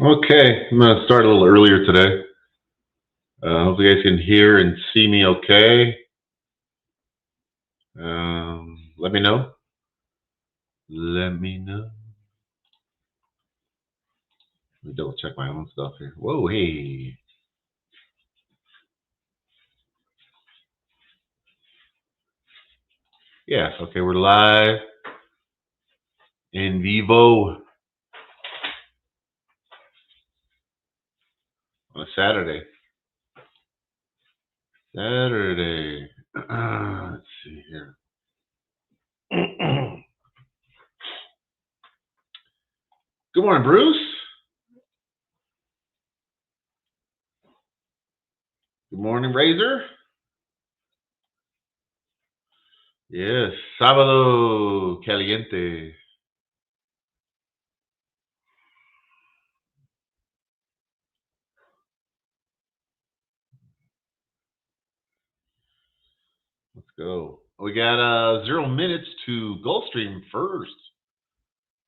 Okay, I'm gonna start a little earlier today. Hope you guys can hear and see me okay. Let me know. Let me know. Let me double check my own stuff here. Whoa, hey. Yeah, okay, we're live in vivo on a Saturday. Saturday. Let's see here. Good morning, Bruce. Good morning, Razor. Yes, sábado caliente. Let's go. We got 0 minutes to Gulfstream first.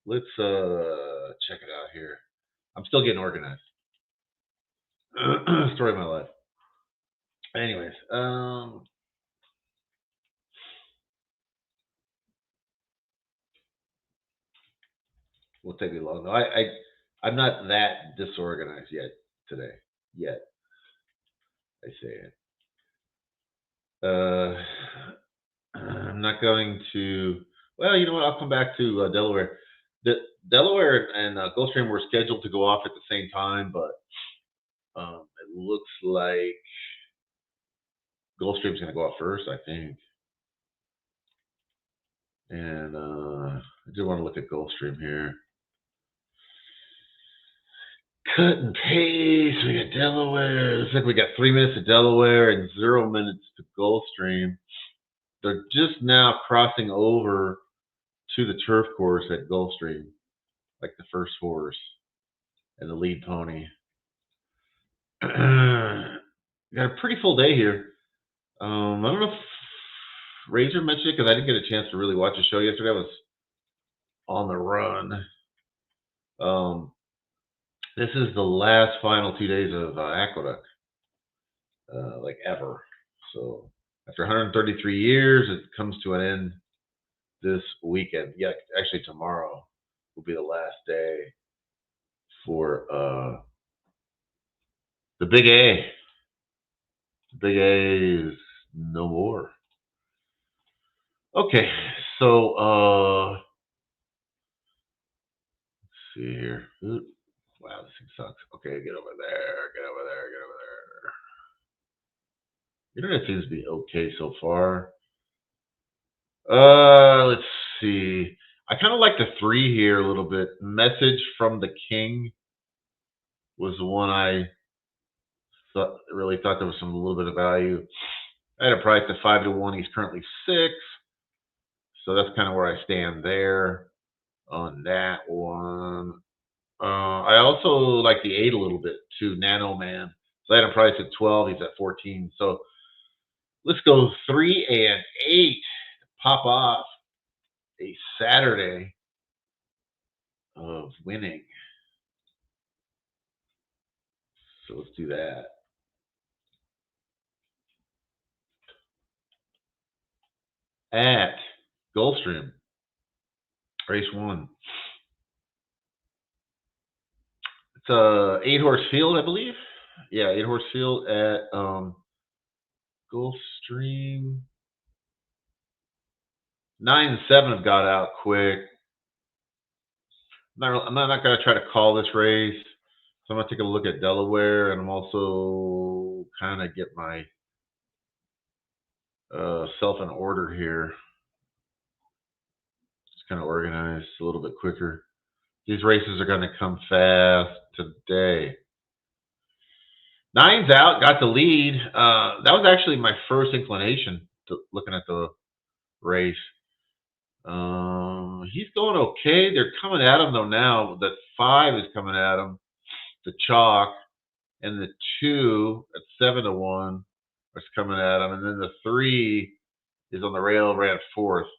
Let's check it out here. I'm still getting organized. Story of my life. Anyways, won't take me long. No, I'm not that disorganized yet today. Yet, I say it. I'm not going to. Well, you know what? I'll come back to Delaware. Delaware and Gulfstream were scheduled to go off at the same time, but it looks like Gulfstream's going to go off first, I think. And I do want to look at Gulfstream here. Cut and paste. We got Delaware. Looks like we got 3 minutes to Delaware and 0 minutes to Gulfstream. They're just now crossing over to the turf course at Gulfstream, like the first horse and the lead pony. We got a pretty full day here. I don't know if Razor mentioned it because I didn't get a chance to really watch the show yesterday. I was on the run. This is the last final 2 days of Aqueduct, like ever. So after 133 years, it comes to an end this weekend. Yeah, actually tomorrow will be the last day for the Big A. The Big A is no more. Okay, so let's see here. Ooh, wow, this thing sucks. Okay, get over there, get over there, get over there. Internet seems to be okay so far. Let's see. I kind of like the three here a little bit. Message from the King was the one I really thought there was some a little bit of value. I had a price at 5-1. He's currently 6, so that's kind of where I stand there on that one. I also like the 8 a little bit too, Nano Man. So I had a price at 12. He's at 14. So let's go 3 and 8 pop off a Saturday of winning. So let's do that. At Gulfstream, race 1. It's a 8-horse field, I believe. Yeah, 8-horse field at Gulfstream. 9 and 7 have got out quick. I'm not going to try to call this race. So I'm going to take a look at Delaware, and I'm also kind of get my self in order here. Just kind of organized a little bit quicker. These races are going to come fast today. 9's out, got the lead. That was actually my first inclination to looking at the race. He's going okay. They're coming at him though now. The 5 is coming at him. The chalk and the 2 at 7-1 is coming at him, and then the 3 is on the rail, ran 4th.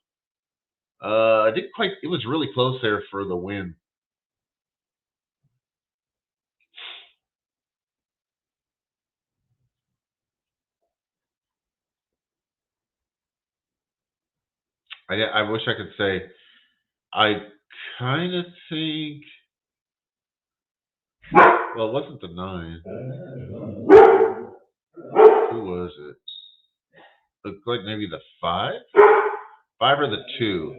I didn't quite. It was really close there for the win. I wish I could say. I kind of think. Well, it wasn't the 9. Who was it? Looked like maybe the 5. 5 or the 2.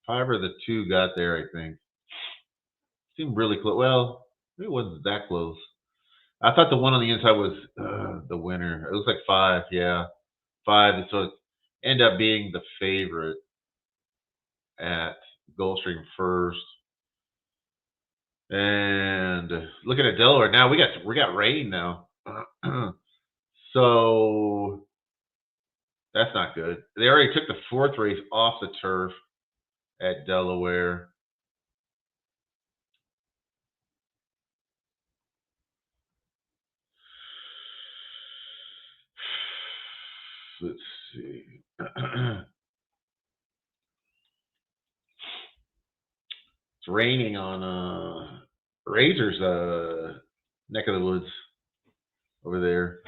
5 or the 2 got there. I think. Seemed really close. Well, it wasn't that close. I thought the one on the inside was the winner. It was like 5. Yeah, 5. And so it ended up being the favorite at Gulfstream first. And looking at Delaware now, we got rain now. So that's not good. They already took the 4th race off the turf at Delaware. Let's see. It's raining on Razor's neck of the woods over there.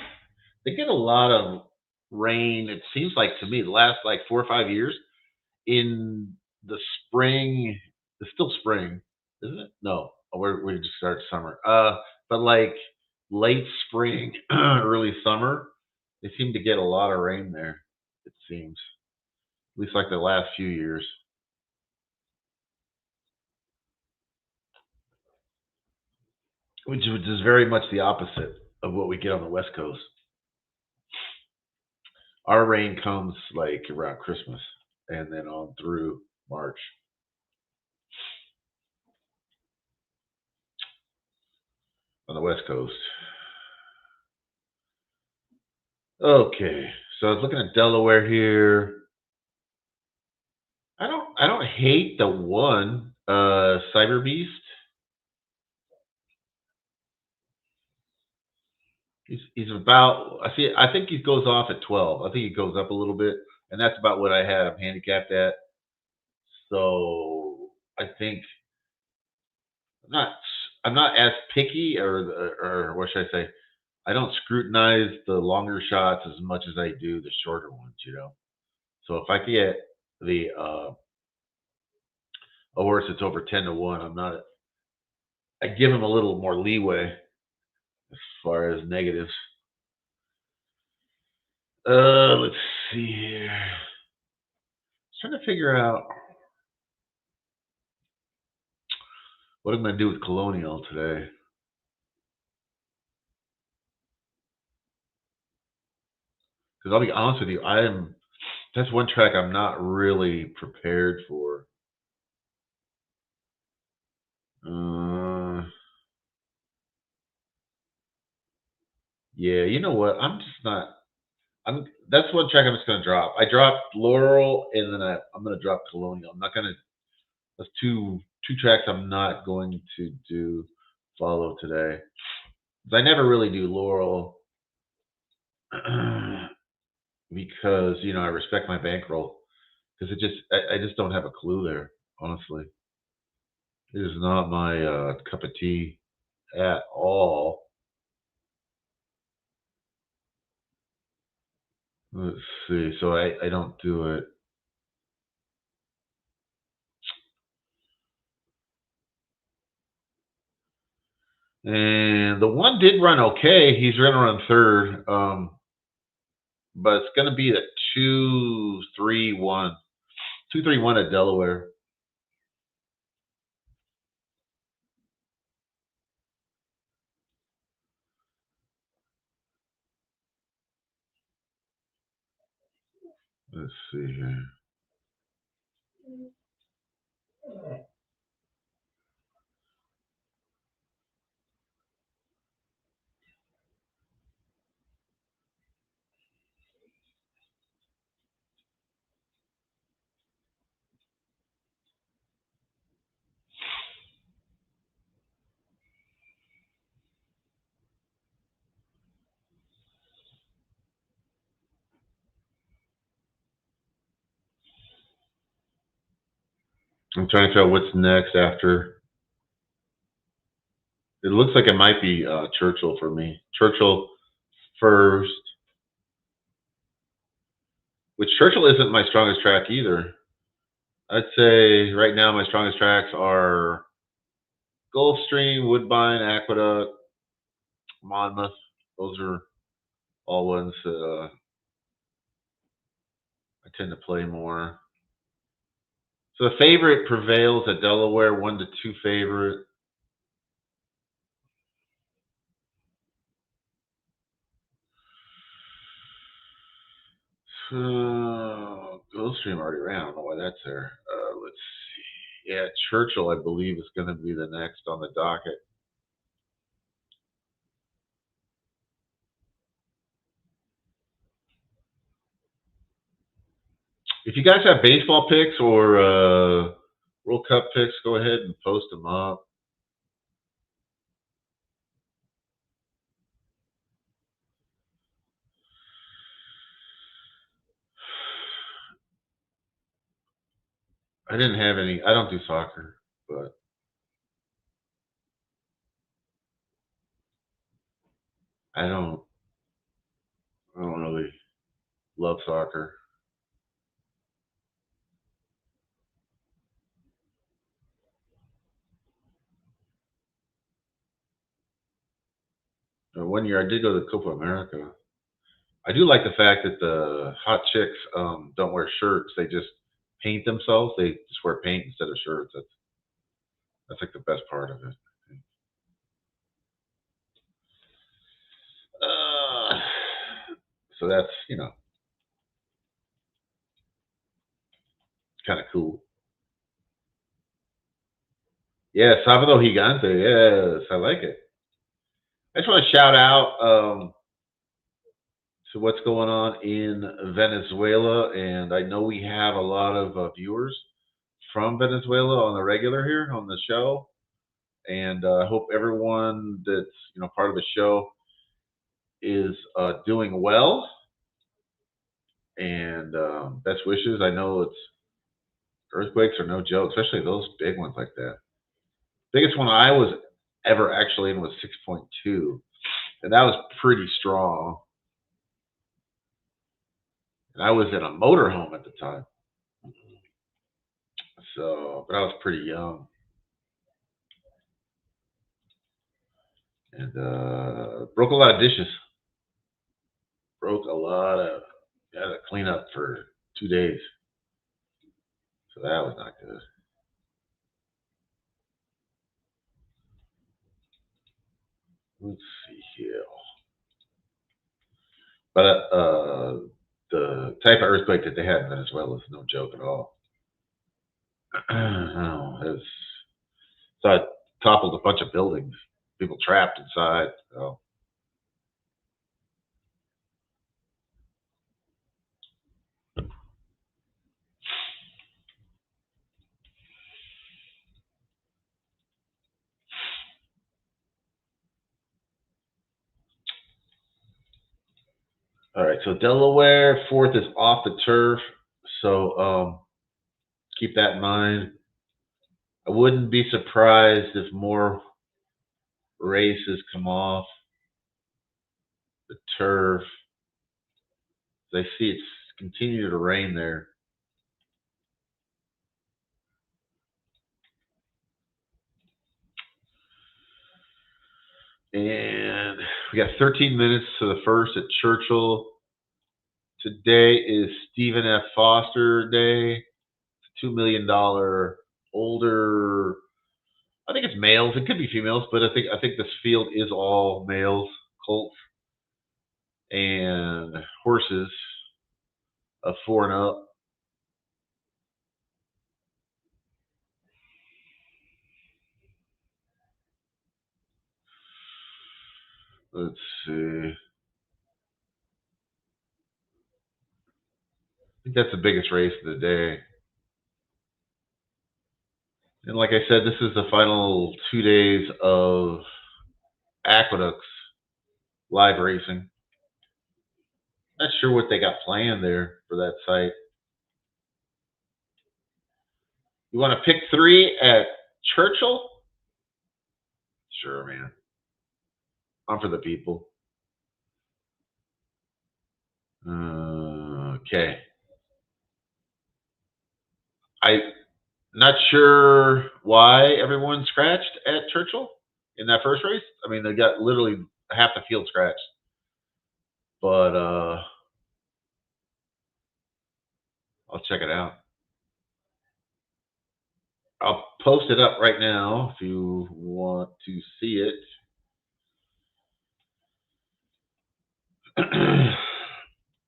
They get a lot of rain. It seems like to me the last like 4 or 5 years in the spring. It's still spring, isn't it? No, we just started summer. But like late spring, early summer, they seem to get a lot of rain there. It seems, at least like the last few years. Which is very much the opposite of what we get on the West Coast. Our rain comes like around Christmas and then on through March. On the West Coast. Okay, so I was looking at Delaware here. I don't hate the one Cyber Beast. He's about I think he goes off at 12. I think he goes up a little bit, and that's about what I had him handicapped at. So I think I'm not I'm not as picky or what should I say? I don't scrutinize the longer shots as much as I do the shorter ones. So if I get the a horse that's over 10-1, I give him a little more leeway as far as negatives. Let's see here. Trying to figure out what I'm going to do with Colonial today. Because I'll be honest with you, that's one track I'm not really prepared for. Yeah, you know what? I'm just not. That's one track I'm just going to drop. I dropped Laurel, and then I'm going to drop Colonial. I'm not going to. That's two tracks I'm not going to follow today. I never really do Laurel because I respect my bankroll because I just don't have a clue there. Honestly, it is not my cup of tea at all. Let's see. So I don't do it. And the one did run okay. He's running around third. But it's going to be the 2-3-1. 2-3-1 at Delaware. Let's see here. I'm trying to figure out what's next after. It looks like it might be Churchill for me. Churchill first. which Churchill isn't my strongest track either. I'd say right now my strongest tracks are Gulfstream, Woodbine, Aqueduct, Monmouth. Those are all ones that I tend to play more. So the favorite prevails at Delaware, 1 to 2 favorite. Gulfstream already ran. I don't know why that's there. Let's see. Yeah, Churchill, I believe, is going to be the next on the docket. If you guys have baseball picks or World Cup picks, go ahead and post them up. I didn't have any. I don't do soccer, but I don't. I don't really love soccer. One year I did go to the Copa America. I do like the fact that the hot chicks don't wear shirts. They just paint themselves. They just wear paint instead of shirts. That's like the best part of it. Uh, so that's kind of cool. Yeah, Salvador Gigante. Yes, I like it. I just want to shout out to what's going on in Venezuela, and I know we have a lot of viewers from Venezuela on the regular here on the show, and I hope everyone that's part of the show is doing well. And best wishes. I know it's earthquakes are no joke, especially those big ones like that. Biggest one I was ever actually in was 6.2, and that was pretty strong. And I was in a motorhome at the time, so but I was pretty young, and broke a lot of dishes. Broke a lot of had to clean up for 2 days, so that was not good. Let's see here, but the type of earthquake that they had in Venezuela is no joke at all. No, so it toppled a bunch of buildings, people trapped inside. So. All right, so Delaware, fourth is off the turf, so keep that in mind. I wouldn't be surprised if more races come off the turf. I see it's continuing to rain there. And we got 13 minutes to the first at Churchill. Today is Stephen F. Foster Day. $2 million older. I think it's males. It could be females, but I think this field is all males, colts and horses of 4 and up. Let's see. I think that's the biggest race of the day. And like I said, this is the final 2 days of Aqueducts live racing. Not sure what they got planned there for that site. You want to pick 3 at Churchill? Sure, man. I'm for the people. Okay. I not sure why everyone scratched at Churchill in that first race. I mean, they got literally half the field scratched. But I'll check it out. I'll post it up right now if you want to see it.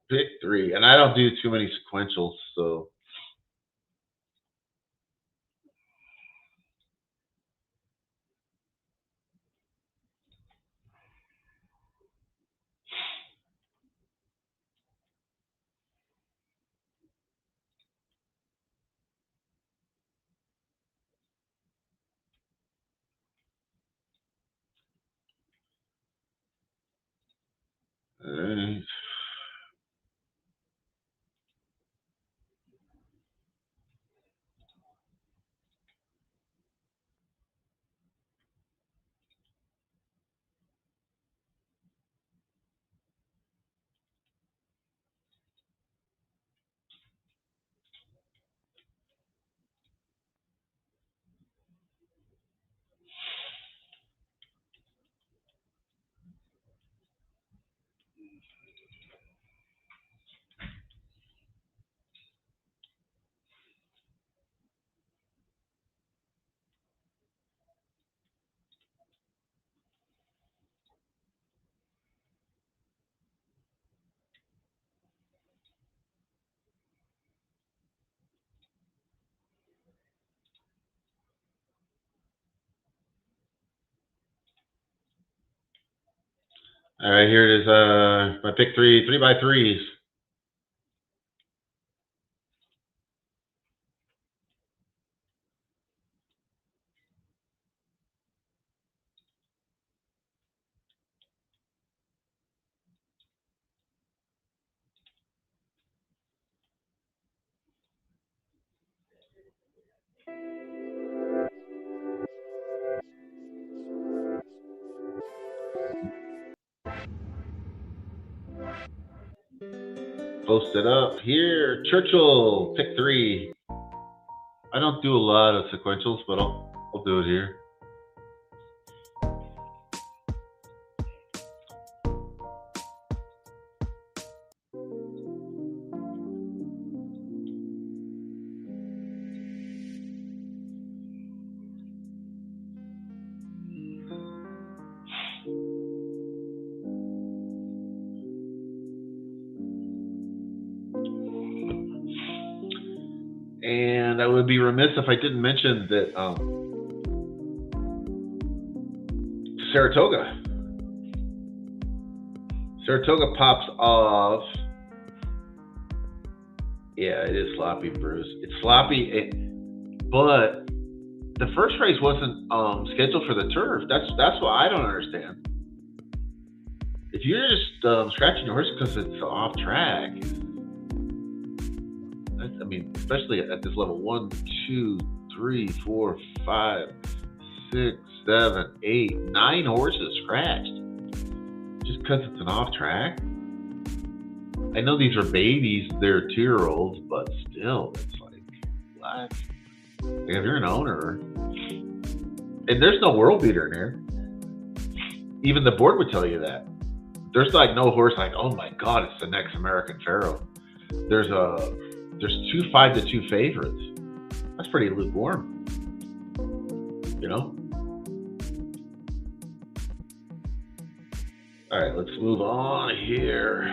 Pick 3, and I don't do too many sequentials, so. All right, here it is. My pick 3 by 3s. Post it up here. Churchill, pick 3. I don't do a lot of sequentials, but I'll do it here. And I would be remiss if I didn't mention that Saratoga pops off. Yeah, it is sloppy, Bruce. It's sloppy, but the first race wasn't scheduled for the turf. That's what I don't understand. If you're just scratching your horse because it's off track, I mean, especially at this level, 1, 2, 3, 4, 5, 6, 7, 8, 9 horses scratched just because it's an off track. I know these are babies, they're 2-year-olds, but still, it's like, what? Like if you're an owner, and there's no world beater in here, even the board would tell you that. There's like no horse like, oh my God, it's the next American Pharaoh. There's 2 5-2 favorites. That's pretty lukewarm, you know? All right, let's move on here.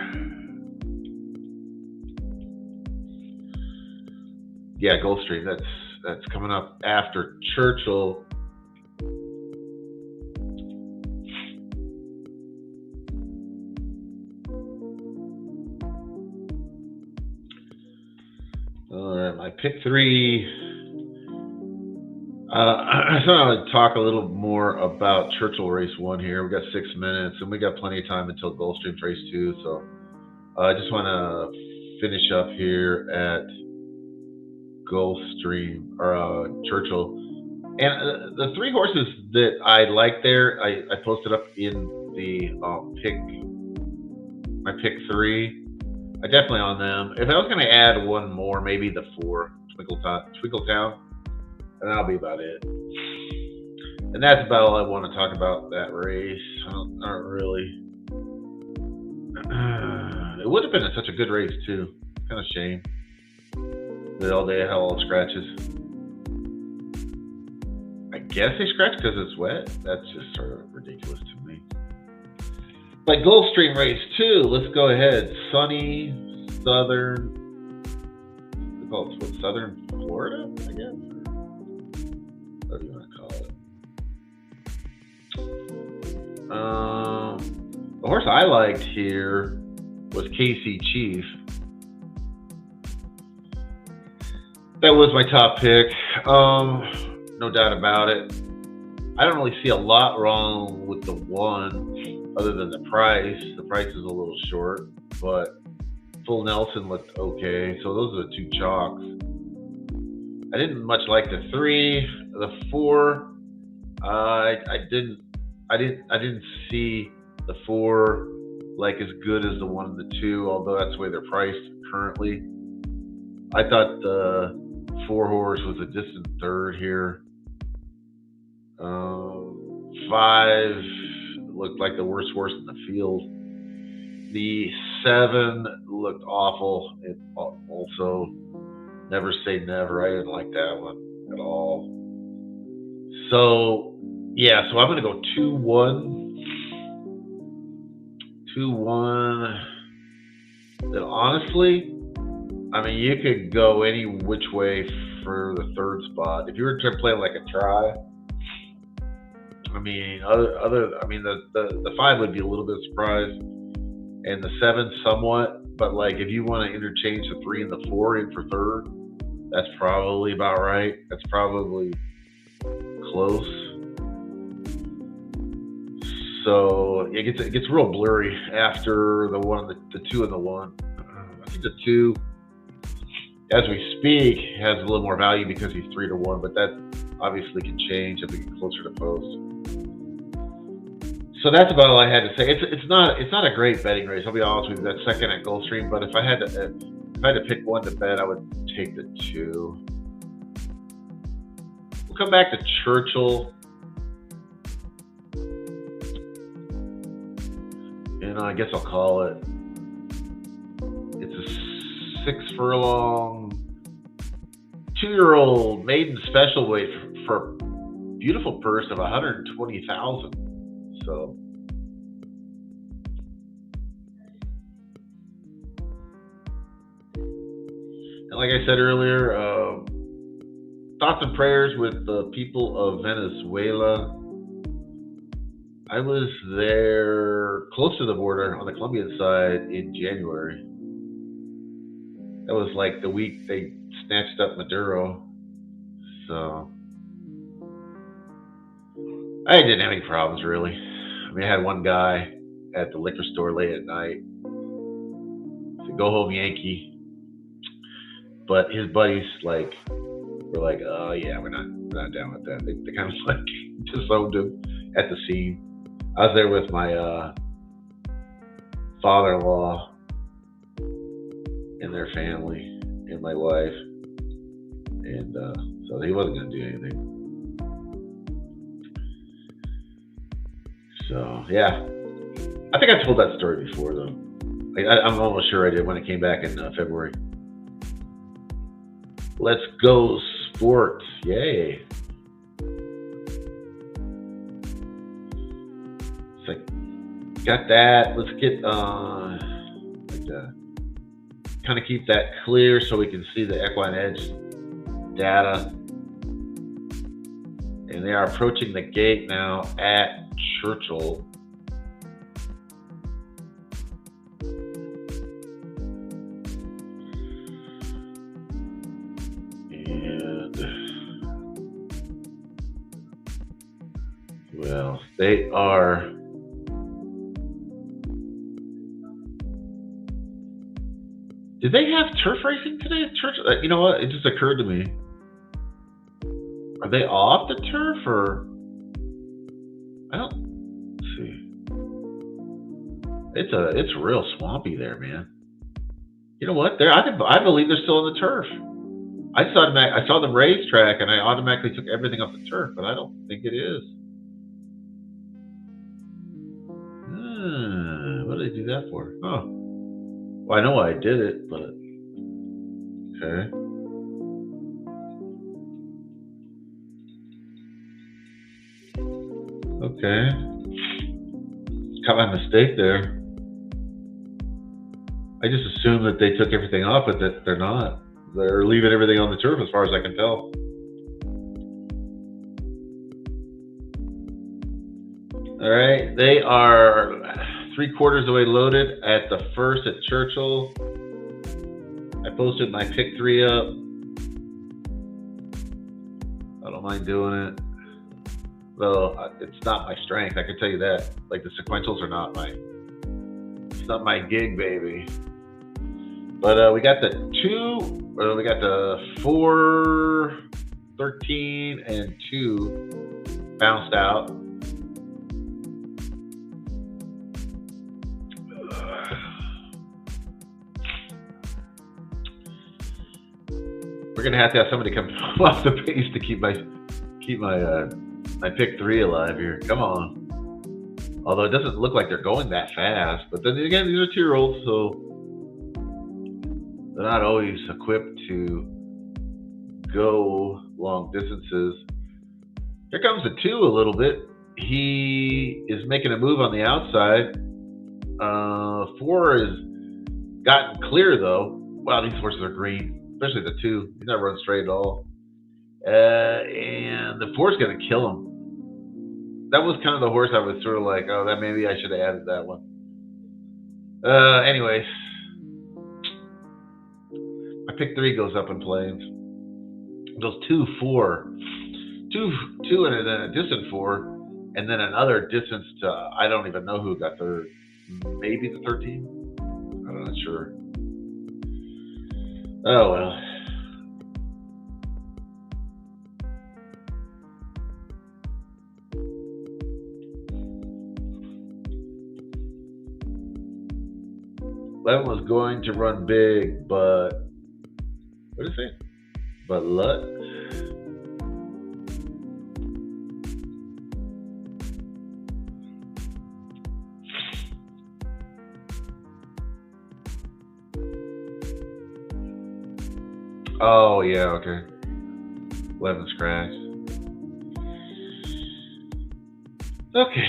Yeah, Gulfstream, that's coming up after Churchill. All right, my pick 3. I thought I would talk a little more about Churchill race 1 here. We got 6 minutes, and we got plenty of time until Gulfstream's race 2. So I just want to finish up here at Gulfstream or Churchill, and the 3 horses that I like there, I posted up in the my pick 3. I definitely on them. If I was going to add one more, maybe the 4. Twinkletown, and that'll be about it. And that's about all I want to talk about that race. I don't really. It would have been such a good race too. Kind of shame that all they had all the scratches. I guess they scratch because it's wet. That's just sort of ridiculous to me. But Gulfstream race 2. Let's go ahead. Sunny southern. Southern Florida, I guess. What do you want to call it? The horse I liked here was KC Chief. That was my top pick. No doubt about it. I don't really see a lot wrong with the one, other than the price. The price is a little short, but Full Nelson looked okay. So those are the two chalks. I didn't much like the 3, the 4. I didn't see the 4 like as good as the 1 and the 2, although that's the way they're priced currently. I thought the 4 horse was a distant third here. 5 looked like the worst horse in the field. The 7 looked awful. It also, never say never. I didn't like that one at all. So, yeah, so I'm going to go 2-1. 2-1. And honestly, I mean, you could go any which way for the 3rd spot. If you were to play like a try, I mean, the 5 would be a little bit surprised, and the 7 somewhat. But like, if you want to interchange the 3 and the 4 in for 3rd, that's probably about right. That's probably close. So it gets real blurry after the 1, the 2, and the 1. I think the 2, as we speak, has a little more value because he's 3-1, but that obviously can change as we get closer to post. So that's about all I had to say. It's not a great betting race. I'll be honest with you. That's second at Gulfstream, but if I had to pick one to bet, I would take the 2. We'll come back to Churchill, and I guess I'll call it. It's a 6 furlong, 2-year-old maiden special weight for a beautiful purse of $120,000. So, and like I said earlier, thoughts and prayers with the people of Venezuela. I was there close to the border on the Colombian side in January. That was like the week they snatched up Maduro. So I didn't have any problems really. I mean, I had one guy at the liquor store late at night. He said, "Go home, Yankee." But his buddies were like, "Oh yeah, we're not down with that." They kind of like disowned him at the scene. I was there with my father-in-law and their family and my wife, and so he wasn't going to do anything. So yeah, I think I told that story before though. I'm almost sure I did when I came back in February. Let's go sports! Yay! It's like got that. Let's get kind of keep that clear so we can see the Equine Edge data. And they are approaching the gate now at Churchill. And, well, they are. Did they have turf racing today at Churchill? You know what? It just occurred to me. Are they off the turf or? I don't see. It's real swampy there, man. You know what? I believe they're still on the turf. I saw the racetrack and I automatically took everything off the turf, but I don't think it is. What did I do that for? Oh, well, I know why I did it, but okay. Okay. Caught my mistake there. I just assumed that they took everything off, but that they're not. They're leaving everything on the turf as far as I can tell. All right. They are 3/4 of the way loaded at the first at Churchill. I posted my pick 3 up. I don't mind doing it. Well, it's not my strength, I can tell you that. Like the sequentials are not it's not my gig, baby. But we got the 4, 13, and 2 bounced out. We're gonna have to have somebody come off the base to keep my pick 3 alive here. Come on. Although it doesn't look like they're going that fast, but then again, these are 2-year-olds, so they're not always equipped to go long distances. Here comes the 2 a little bit. He is making a move on the outside. 4 has gotten clear though. Wow, these horses are green, especially the 2. He's not running straight at all. And the 4 is going to kill him. That was kind of the horse I was sort of like, oh, that maybe I should have added that one. Anyways, my pick 3 goes up in flames. It goes 2, 4, 2, and then a distant 4, and then another distance to I don't even know who got third. Maybe the 13. I'm not sure. Oh well. Levin was going to run big, but what did it say? But Lutz. Oh yeah, okay. Levin's crashed. Okay.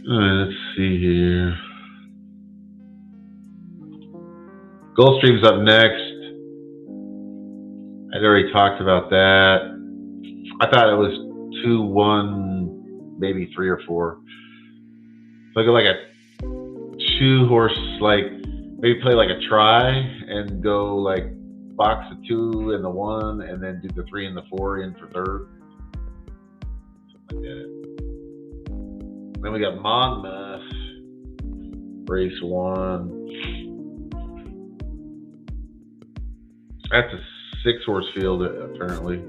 All right, let's see here. Gulfstream's up next. I'd already talked about that. I thought it was 2, 1, maybe 3 or 4. So I go like a 2-horse, like maybe play like a try and go like box the 2 and the 1, and then do the 3 and the 4 in for third. Something like that. Then we got Monmouth, race 1. That's a 6-horse field, apparently.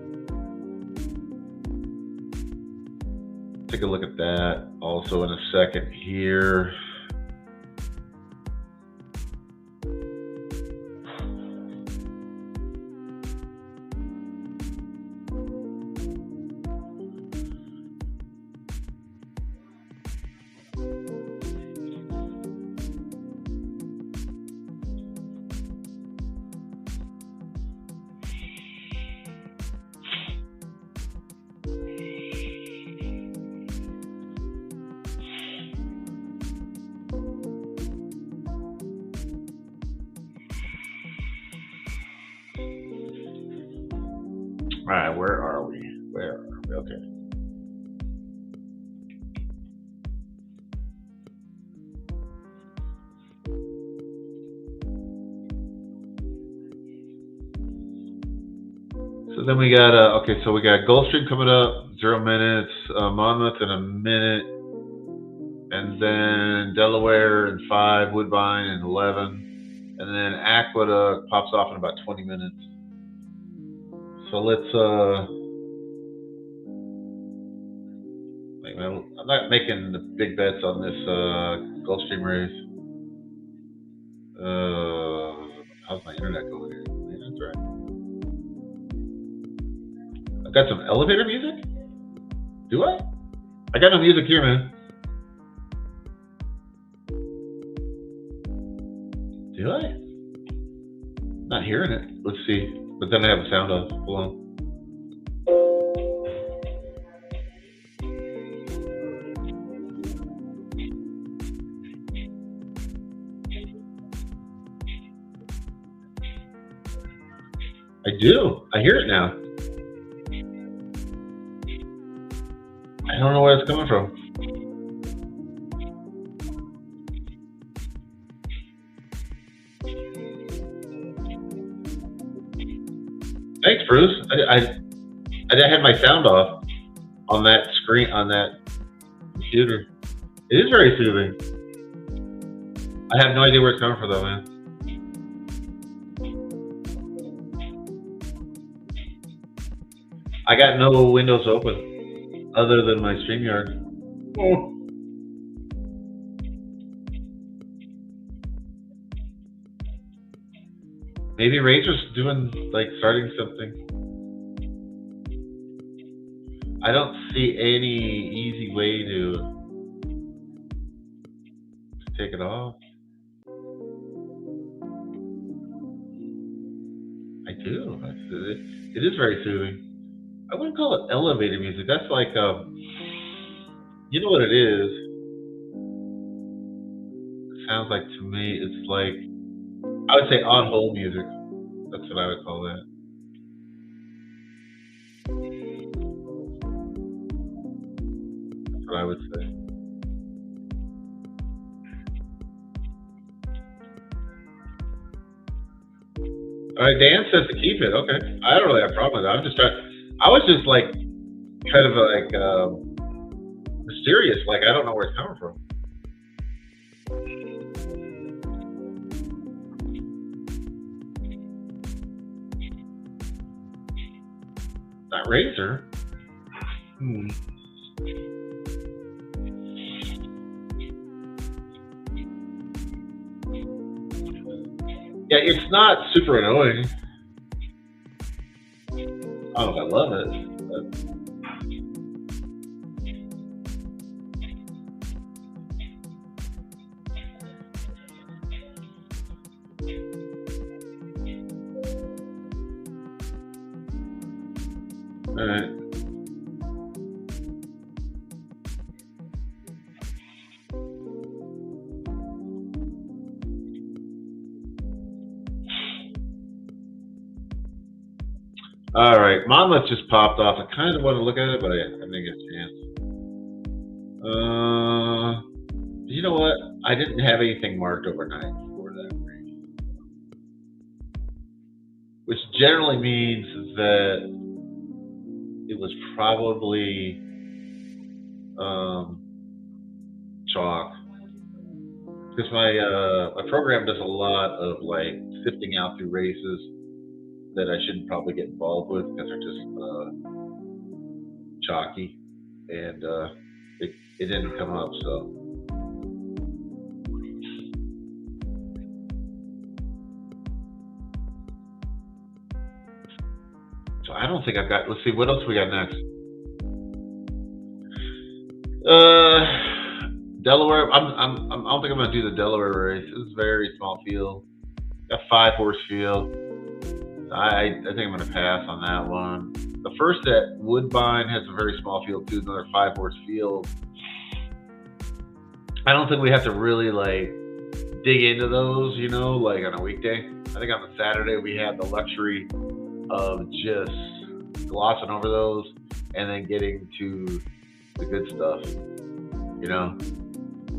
Take a look at that also in a second here. All right, where are we? Where are we? Okay. So then we got okay. So we got Gulfstream coming up, 0 minutes. Monmouth in a minute, and then Delaware in 5, Woodbine in 11, and then Aqueduct pops off in about 20 minutes. So let's I'm not making the big bets on this Gulfstream race. How's my internet going here? That's right. I've got some elevator music? Do I? I got no music here, man. Do I? Not hearing it. Let's see. But then I have the sound off. Hold on. I do. I hear it now. I don't know where it's coming from. Thanks, Bruce. I had my sound off on that screen, on that computer. It is very soothing. I have no idea where it's coming from, though, man. I got no windows open other than my StreamYard. Oh. Maybe Razor's doing, like, starting something. I don't see any easy way to take it off. I do. It is very soothing. I wouldn't call it elevator music. That's like, you know what it is? It sounds like to me, it's like, I would say on hold music. That's what I would call that. That's what I would say. All right, Dan says to keep it. Okay, I don't really have a problem with that. I'm just trying. I was just like, kind of like mysterious. Like I don't know where it's coming from. Not Razor. Yeah, it's not super annoying. I don't know if I love it. But... All right. All right, Monmouth just popped off. I kind of want to look at it, but I didn't get a chance. You know what? I didn't have anything marked overnight for that race, which generally means that it was probably chalk, because my program does a lot of like sifting out through races that I shouldn't probably get involved with because they're just chalky, and it didn't come up. So I don't think I've got. Let's see what else we got next. Delaware. I don't think I'm gonna do the Delaware race. It's a very small field. Got 5-horse field. I think I'm going to pass on that one. The first at Woodbine has a very small field too, another 5-horse field. I don't think we have to really like dig into those, you know, like on a weekday. I think on a Saturday we have the luxury of just glossing over those and then getting to the good stuff. You know,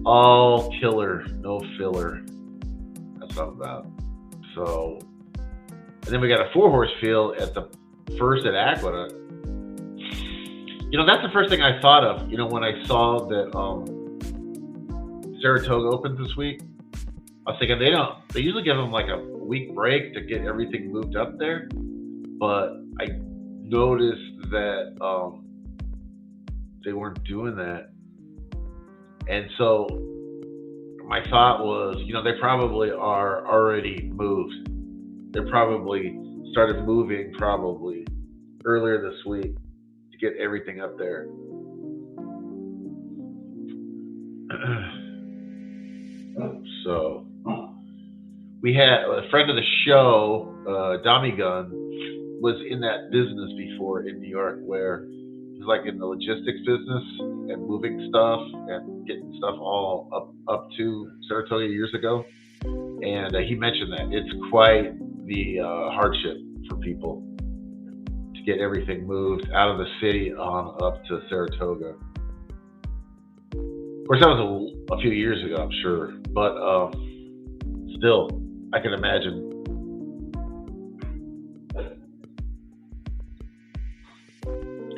all killer, no filler. That's what I'm about. So, and then we got a 4-horse field at the first at Aqueduct. You know, that's the first thing I thought of. You know, when I saw that Saratoga opens this week, I was thinking they usually give them like a week break to get everything moved up there, but I noticed that they weren't doing that, and so my thought was, you know, they probably are already moved. They probably started moving probably earlier this week to get everything up there. So we had a friend of the show, Dommy Gun, was in that business before in New York, where he's like in the logistics business and moving stuff and getting stuff all up to Saratoga years ago. And he mentioned that it's quite the hardship for people to get everything moved out of the city on up to Saratoga. Of course, that was a few years ago, I'm sure, but still, I can imagine.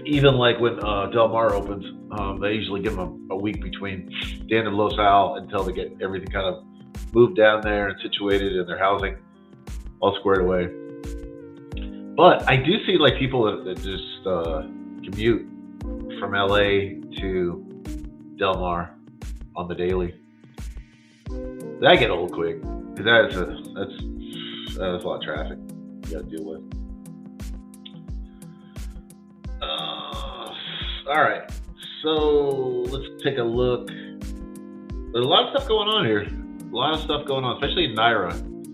Even like when Del Mar opens, they usually give them a week between the end of Los Al until they get everything kind of moved down there and situated in their housing, all squared away. But I do see like people that just commute from LA to Del Mar on the daily. That get old quick, because that's a lot of traffic you got to deal with. All right, so let's take a look. There's a lot of stuff going on here. A lot of stuff going on, especially in Naira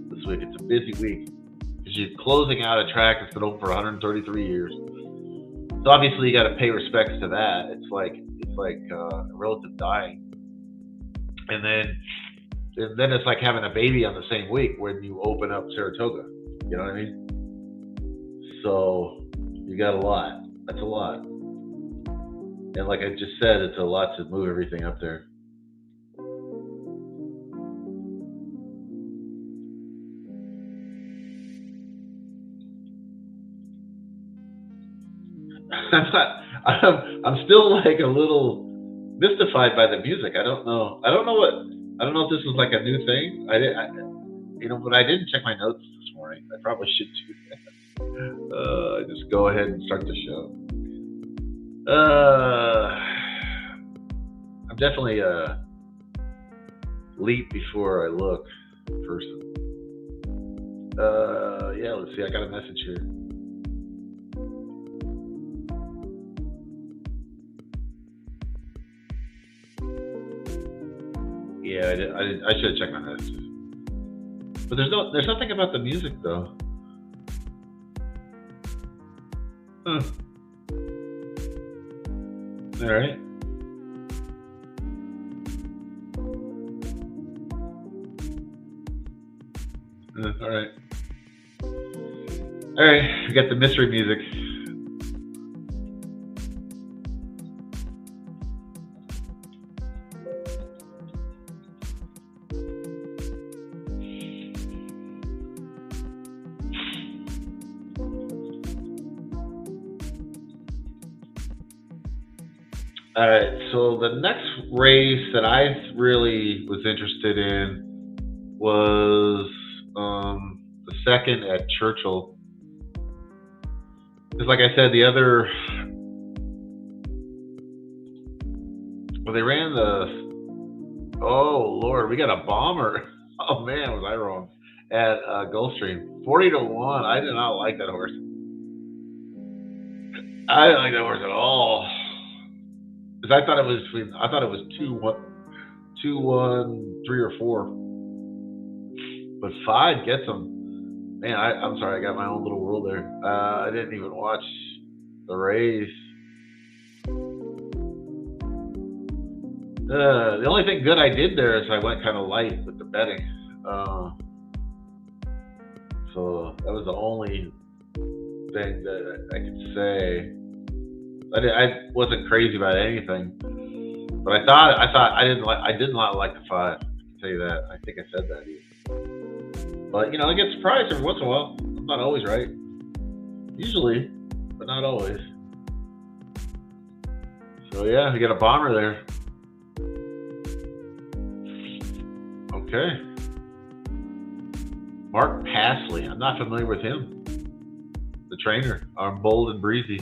this week. It's a busy week because you're closing out a track that's been open for 133 years. So obviously you got to pay respects to that. It's like a relative dying, and then it's like having a baby on the same week when you open up Saratoga. You know what I mean? So you got a lot. That's a lot. And like I just said, it's a lot to move everything up there. I'm still like a little mystified by the music. I don't know if this was like a new thing. But I didn't check my notes this morning. I probably should do that. Just go ahead and start the show. I'm definitely a leap before I look person. Yeah, let's see. I got a message here. Yeah, I should have checked my messages. But there's nothing about the music though. Huh. All right. All right. All right. We got the mystery music. All right, so the next race that I really was interested in was the second at Churchill. Because like I said, the other, well, they ran oh Lord, we got a bomber. Oh man, was I wrong. At Gulfstream, 40-1. I did not like that horse. I didn't like that horse at all. Because I thought it was 2-1, 3 or 4, but 5 gets them. Man, I'm sorry, I got my own little world there. I didn't even watch the race. The only thing good I did there is I went kind of light with the betting. So that was the only thing that I could say. I wasn't crazy about anything, but I did not like the 5. I can tell you that. I think I said that even. But I get surprised every once in a while. I'm not always right. Usually, but not always. So yeah, we got a bomber there. Okay. Mark Pasley. I'm not familiar with him. The trainer on Bold and Breezy.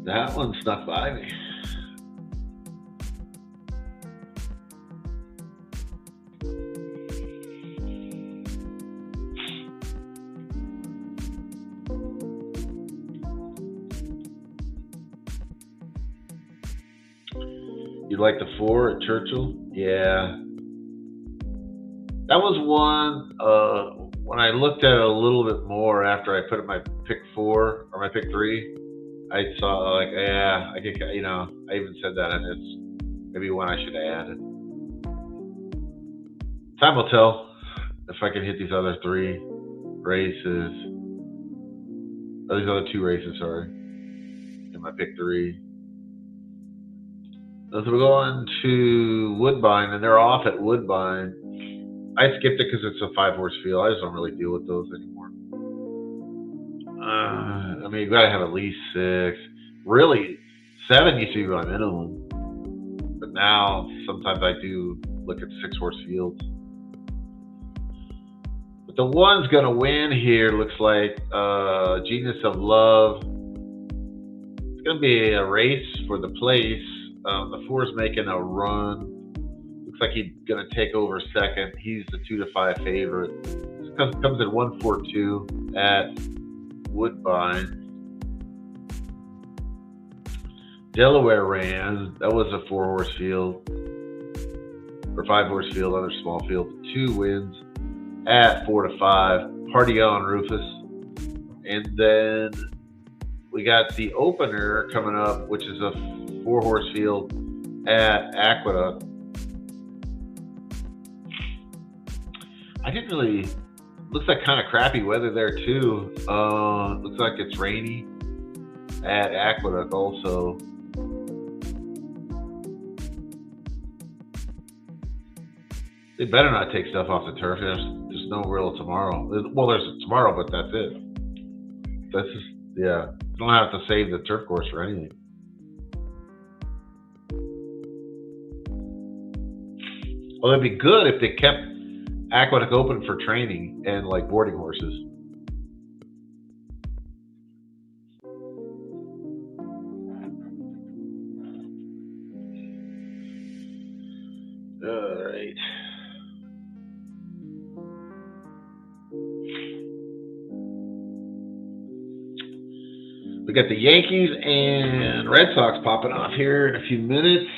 That one snuck by me. You like the 4 at Churchill? Yeah. That was one, when I looked at it a little bit more after I put in my pick 4 or my pick 3, I saw like, yeah, I think, I even said that, and it's maybe one I should have added. Time will tell if I can hit these other 3 races. Or these other 2 races, sorry. In my pick 3. So we're going to Woodbine, and they're off at Woodbine. I skipped it because it's a 5-horse field. I just don't really deal with those anymore. You gotta have at least 6. Really, 7 used to be my minimum. But now, sometimes I do look at 6-horse fields. But the one's gonna win here looks like Genius of Love. It's gonna be a race for the place. The 4's making a run. Looks like he's going to take over second. He's the 2 to 5 favorite. This comes at 142 at Woodbine. Delaware ran. That was a 4-horse field. Or 5-horse field, other small field. 2 wins at 4 to 5. Party on, Rufus. And then we got the opener coming up, which is a 4-horse field at Aqueduct. I didn't really. Looks like kind of crappy weather there too. Looks like it's rainy at Aqueduct also. They better not take stuff off the turf. There's no real tomorrow. Well, there's tomorrow, but that's it. That's just, yeah. You don't have to save the turf course for anything. Well, it'd be good if they kept Aqueduct open for training and like boarding horses. All right. We got the Yankees and Red Sox popping off here in a few minutes.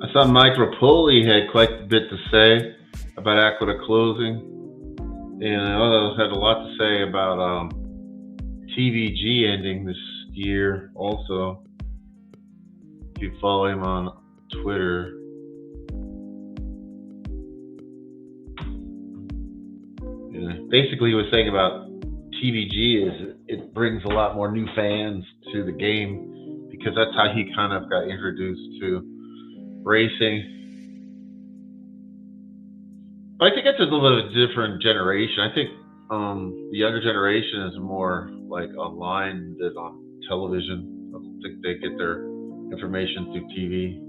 I saw Mike Rapoli had quite a bit to say about Aqueduct closing, and I also had a lot to say about TVG ending this year also. If you follow him on Twitter. Yeah. Basically, he was saying about TVG is it brings a lot more new fans to the game because that's how he kind of got introduced to racing. But I think it's a little bit of a different generation. I think the younger generation is more like online than on television. I don't think they get their information through TV.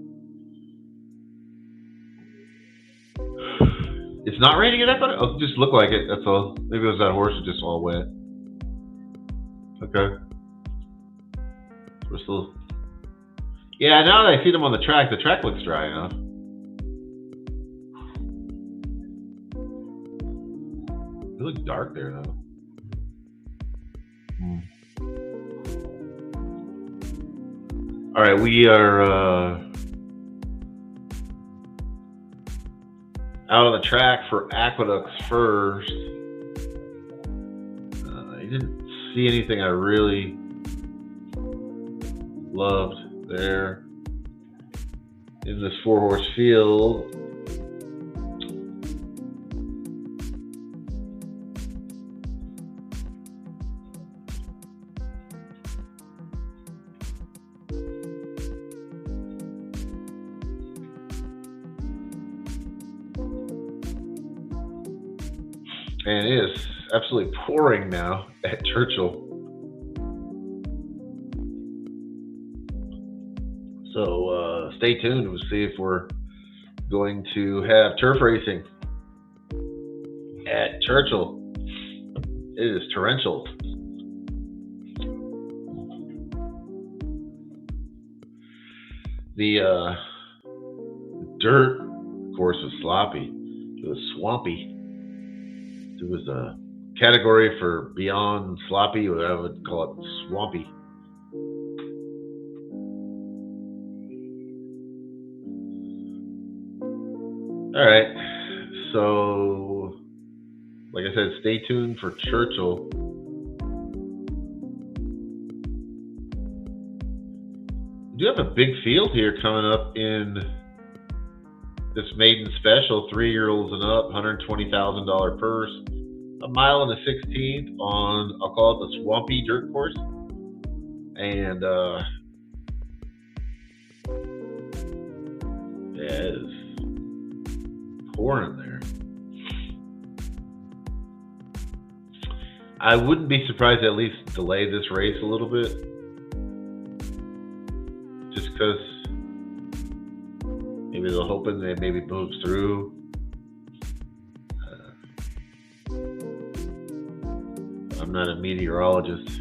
It's not raining enough. It just looked like it. That's all. Maybe it was that horse was just all wet. Okay. We're still. Yeah, now that I see them on the track looks dry enough. It looks dark there though. All right, we are out on the track for Aqueducts first. I didn't see anything I really loved there in this 4-horse field. And it is absolutely pouring now at Churchill. So stay tuned. We'll see if we're going to have turf racing at Churchill. It is torrential. The dirt, of course, was sloppy. It was swampy. It was a category for beyond sloppy, or I would call it swampy. All right, so like I said, stay tuned for Churchill. We do have a big field here coming up in this maiden special, 3-year-olds and up, $120,000 purse, a mile and a 16th on, I'll call it the swampy dirt course. And yeah, it is pouring there. I wouldn't be surprised to at least delay this race a little bit, just because maybe they're hoping that maybe moves through. I'm not a meteorologist.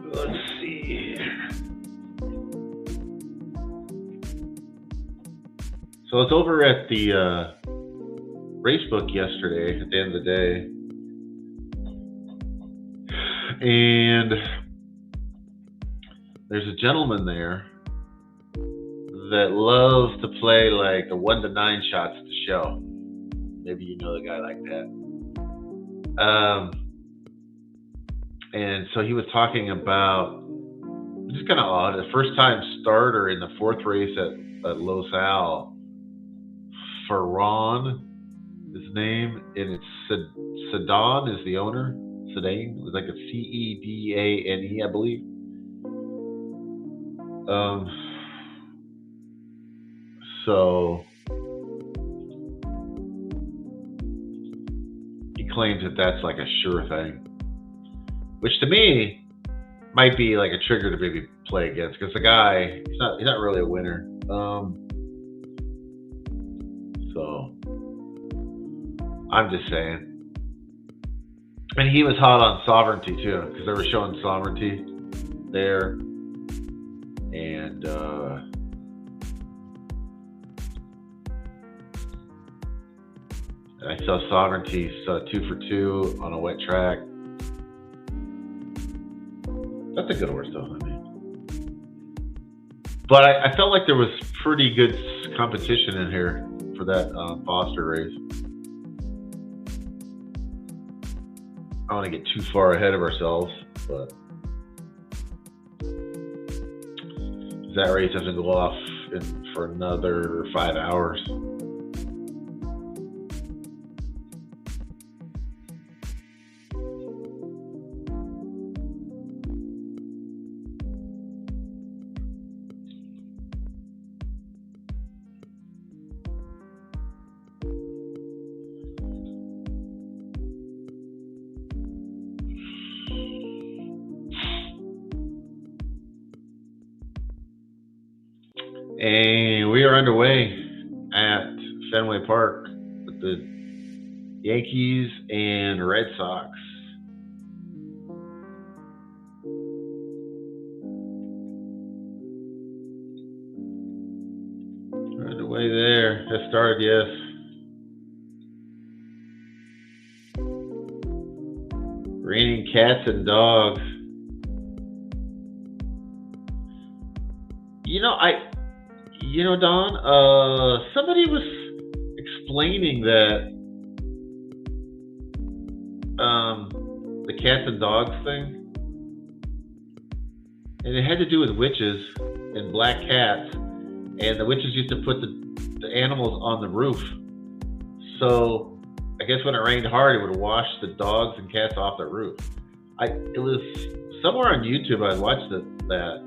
Let's see. So I was over at the racebook yesterday at the end of the day, and there's a gentleman there that loves to play like the 1 to 9 shots at the show. Maybe you know the guy like that. And so he was talking about, just kind of odd, a first time starter in the 4th race at Los Al. Ferran, his name, and it's Sedan is the owner. Sedan, it was like a Cedane, I believe. So he claims that that's like a sure thing, which to me might be like a trigger to maybe play against, because the guy, he's not really a winner. So I'm just saying. And he was hot on Sovereignty too, because they were showing Sovereignty there, and I saw Sovereignty 2 for 2 on a wet track. That's a good horse though, I mean. But I felt like there was pretty good competition in here for that Foster race. I don't want to get too far ahead of ourselves, but that race doesn't go off for another 5 hours. And we are underway at Fenway Park with the Yankees and Red Sox. We're underway there. Has started, yes. Raining cats and dogs. Don, somebody was explaining that the cats and dogs thing, and it had to do with witches and black cats, and the witches used to put the animals on the roof. So I guess when it rained hard, it would wash the dogs and cats off the roof. It was somewhere on YouTube. I watched that.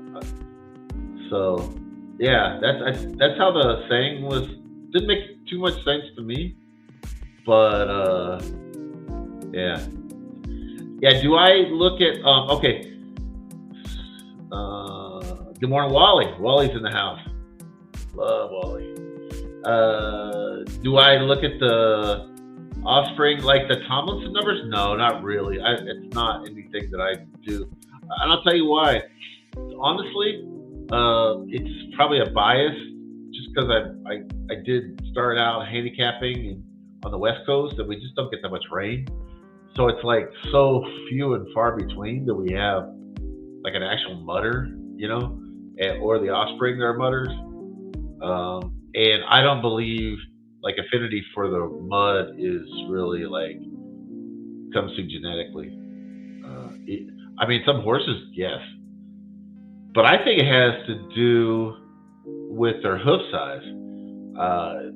So yeah, that's how the saying was. Didn't make too much sense to me, but yeah. Do I look at okay? Good morning, Wally. Wally's in the house. Love Wally. Do I look at the offspring like the Tomlinson numbers? No, not really. It's not anything that I do, and I'll tell you why. Honestly, it's probably a bias, just because I did start out handicapping on the West Coast, and we just don't get that much rain. So it's like so few and far between that we have like an actual mudder, or the offspring that are mudders. And I don't believe like affinity for the mud is really like comes through genetically. Some horses, yes, but I think it has to do with their hoof size.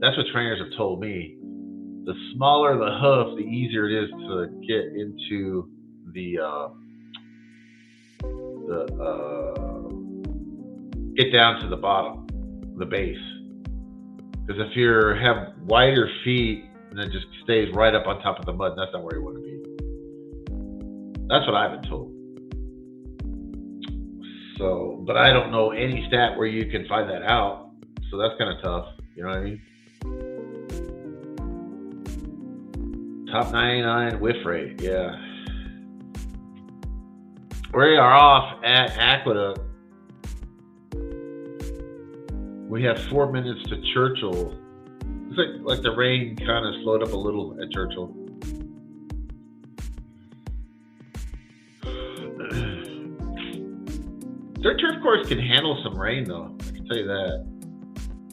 That's what trainers have told me. The smaller the hoof, the easier it is to get into get down to the bottom, the base. Because if you have wider feet and it just stays right up on top of the mud, that's not where you want to be. That's what I've been told. So, but I don't know any stat where you can find that out. So that's kind of tough. You know what I mean? Top 99 whiff rate, yeah. We are off at Aqueduct. We have 4 minutes to Churchill. It's like the rain kind of slowed up a little at Churchill. Their turf course can handle some rain, though. I can tell you that.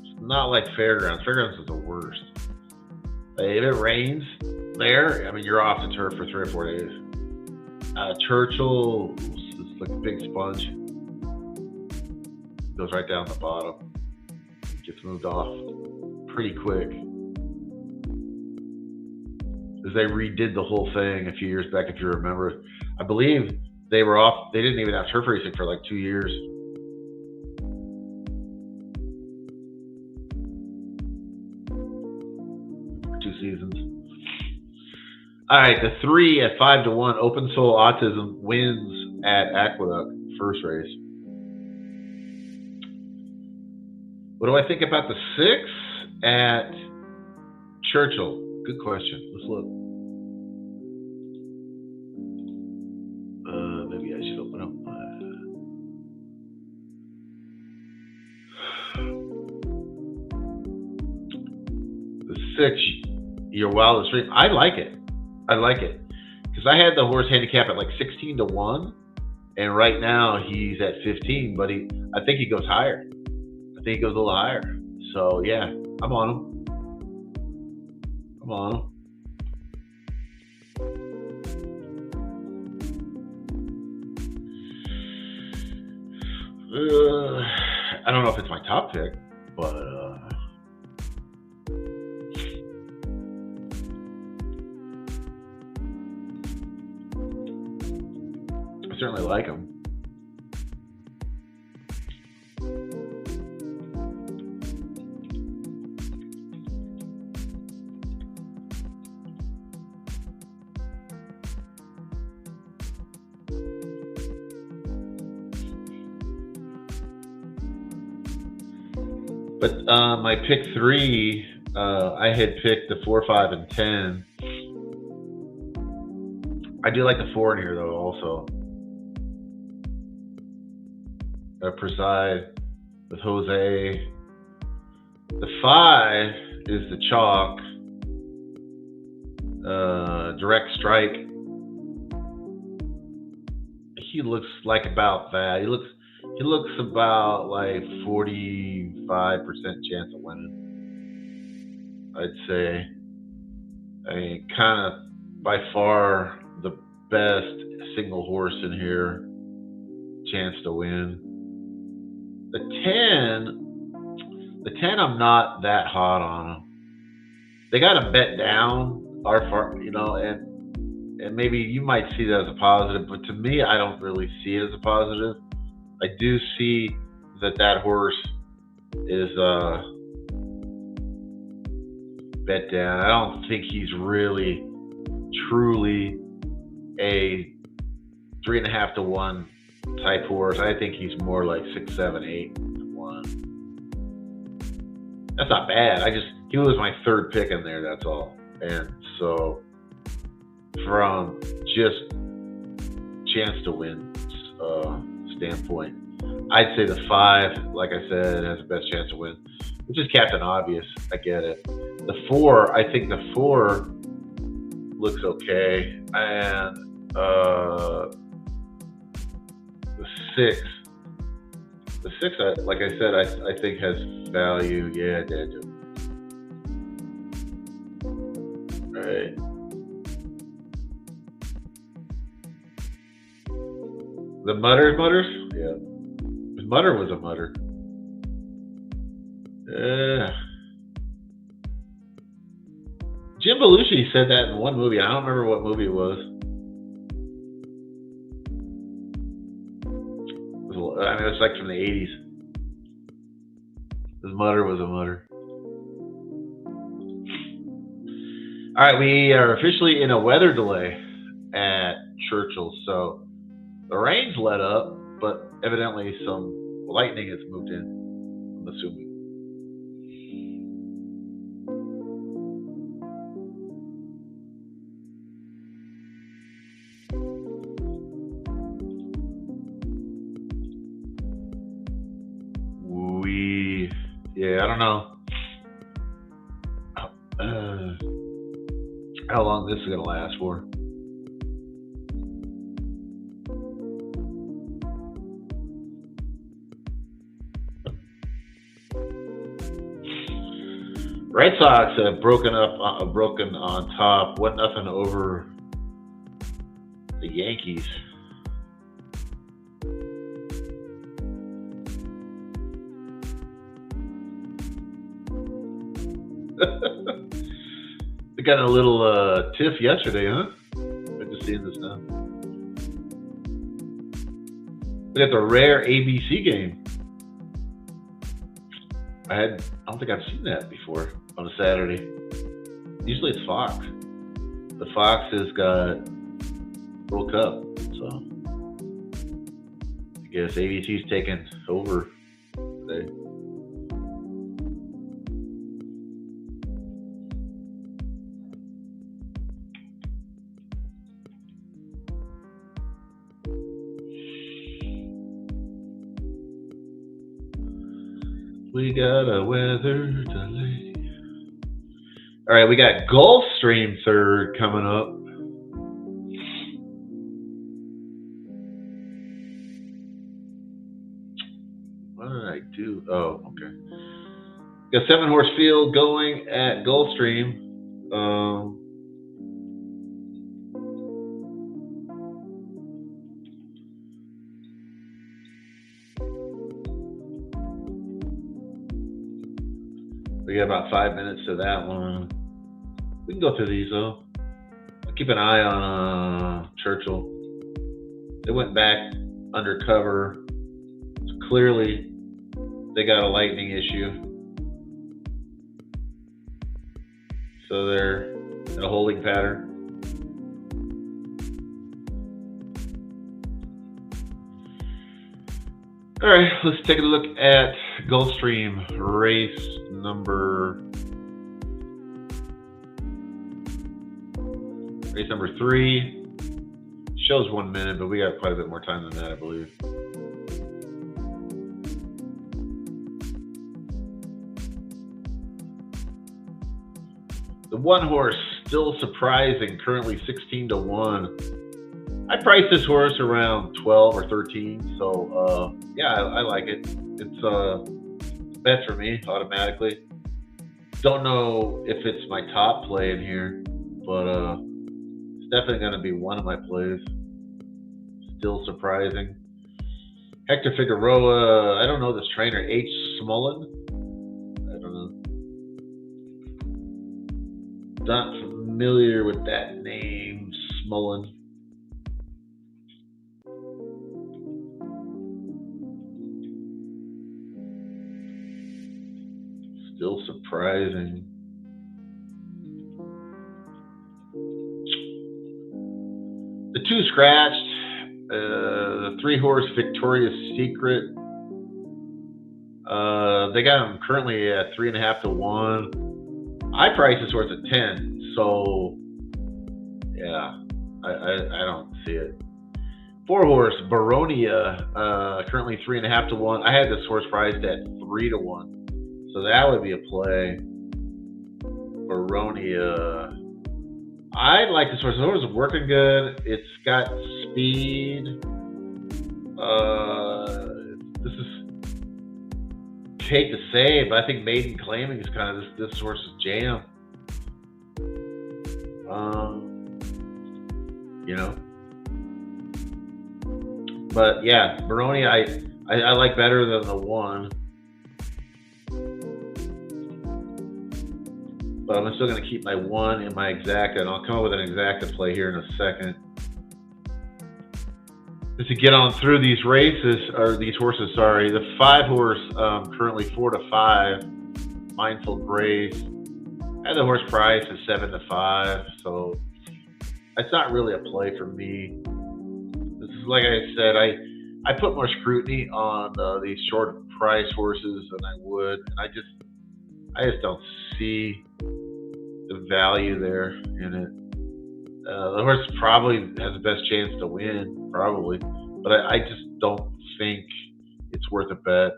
It's not like Fairgrounds. Fairgrounds is the worst. If it rains there, you're off the turf for 3 or 4 days. Churchill is like a big sponge. Goes right down the bottom. Gets moved off pretty quick. As they redid the whole thing a few years back, if you remember. I believe they were off. They didn't even have turf racing for like 2 years. For 2 seasons. All right, the 3 at 5-1. Open Soul Autism wins at Aqueduct first race. What do I think about the 6 at Churchill? Good question. Let's look. Maybe I should open up the 6. Your wildest dream. I like it. Because I had the horse handicap at like 16-1, and right now he's at 15. But I think he goes higher. I think he goes a little higher. So yeah, I'm on him. I don't know if it's my top pick, but I certainly like him. But my pick 3, I had picked the 4, 5, and 10. I do like the 4 in here though. Also, Preside with Jose. The 5 is the Chalk. Direct Strike. He looks like about that. He looks about like 45% chance of winning, I'd say. I mean, kind of by far the best single horse in here, chance to win. The 10, I'm not that hot on them. They got him bet down, and maybe you might see that as a positive, but to me, I don't really see it as a positive. I do see that horse is bet down. I don't think he's really, truly a 3.5 to 1 type horse. I think he's more like 6, 7, 8 to 1. That's not bad. He was my 3rd pick in there. That's all. And so, from just chance to win standpoint, I'd say the 5, like I said, has the best chance to win, which is Captain Obvious. I get it. The 4, I think the 4 looks okay, and the 6, like I said, I think has value. Yeah, I do. All right. The Mutters? Yeah. The Mutter was a Mutter. Yeah. Jim Belushi said that in one movie. I don't remember what movie it was. It was like from the 80s. The Mutter was a Mutter. All right, we are officially in a weather delay at Churchill, so the rain's let up, but evidently some lightning has moved in, I'm assuming. I don't know how long this is going to last for. Red Sox have broken on top. 1-0 over the Yankees. They got a little tiff yesterday, huh? I'm just seeing this now. We got the rare ABC game. I don't think I've seen that before on a Saturday. Usually it's Fox. The Fox has got World Cup, so I guess ABC's taking over today. We got a weather delay. All right, we got Gulfstream third coming up. What did I do? Oh, okay. Got 7-horse field going at Gulfstream. We got about 5 minutes to that one. We can go through these though. I'll keep an eye on Churchill. They went back undercover. So clearly they got a lightning issue. So they're in a holding pattern. All right, let's take a look at Gulfstream race number 3. Shows 1 minute, but we got quite a bit more time than that, I believe. The 1 horse, Still Surprising, currently 16-1. I priced this horse around 12 or 13, so yeah, I like it. It's a bet for me automatically. Don't know if it's my top play in here, but it's definitely going to be one of my plays. Still Surprising. Hector Figueroa, I don't know this trainer. H. Smullen? I don't know. Not familiar with that name, Smullen. Still Surprising. The 2 scratched. The 3 horse Victoria's Secret. They got him currently at 3.5-1. I priced this horse at 10, so yeah, I don't see it. 4 horse Baronia, currently 3.5-1. I had this horse priced at 3-1, so that would be a play. Baronia. I like this horse. The horse is working good. It's got speed. This is hate to say, but I think maiden claiming is kind of this horse's jam. You know. But yeah, Baronia I like better than the 1. But I'm still going to keep my 1 in my exacta, and I'll come up with an exacta play here in a second. Just to get on through these races, or these horses, sorry. The 5 horse, currently 4-5, Mindful Grace. I had the horse price at 7-5, so it's not really a play for me. This is, like I said, I put more scrutiny on these short price horses than I would, and I just don't see the value there in it. The horse probably has the best chance to win, probably, but I just don't think it's worth a bet.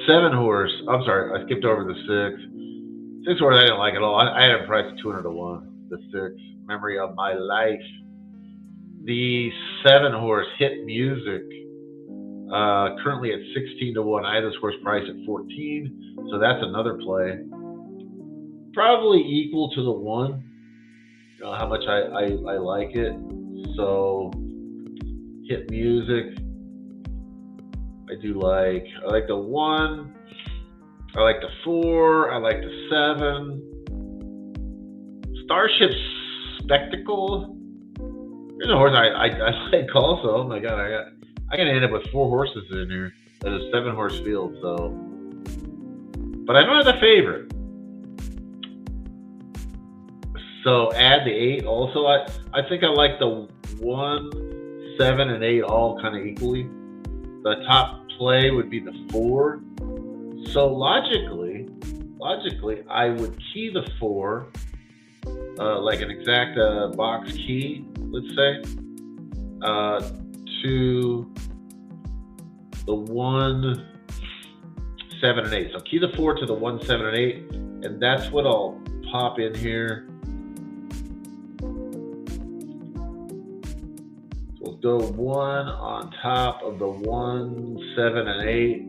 7 horse, I'm sorry, I skipped over the 6. 6 horse I didn't like at all. I had a price of 200-1. The 6, Memory of My Life. The 7 horse, Hit Music, currently at 16-1. I had this horse priced at 14, so that's another play. Probably equal to the 1. You know how much I like it. So Hit Music, I do like. I like the 1. I like the 4. I like the 7. Starship Spectacle. There's a horse I like also. Oh my god, I gotta end up with 4 horses in here. That is 7 horse field. So, but I don't have the favorite. So add the 8 also. I think I like the 1, 7, and 8 all kind of equally. The top play would be the 4. So logically, I would key the 4, like an exact box key, let's say, to the 1, 7, and 8. So key the 4 to the 1, 7, and 8, and that's what I'll pop in here. We'll go 1 on top of the 1, 7, and 8.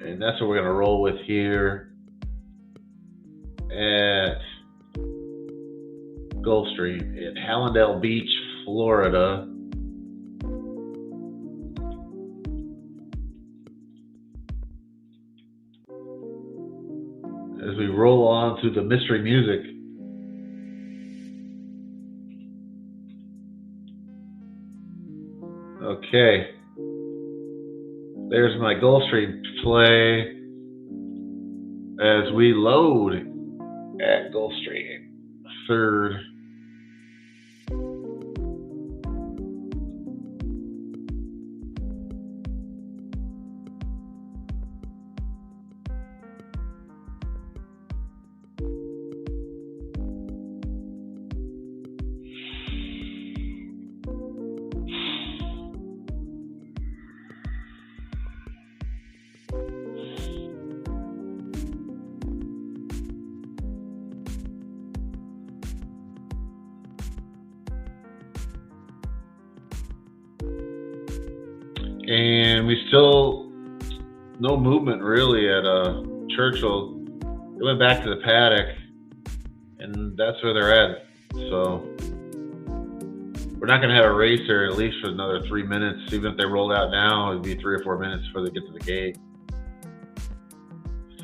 And that's what we're going to roll with here at Gulfstream in Hallandale Beach, Florida. As we roll on through the mystery music. Okay, there's my Gulfstream play as we load at Gulfstream 3rd. And we still no movement really at Churchill. They went back to the paddock, and that's where they're at. So we're not going to have a race there at least for another 3 minutes. Even if they rolled out now, it'd be 3 or 4 minutes before they get to the gate.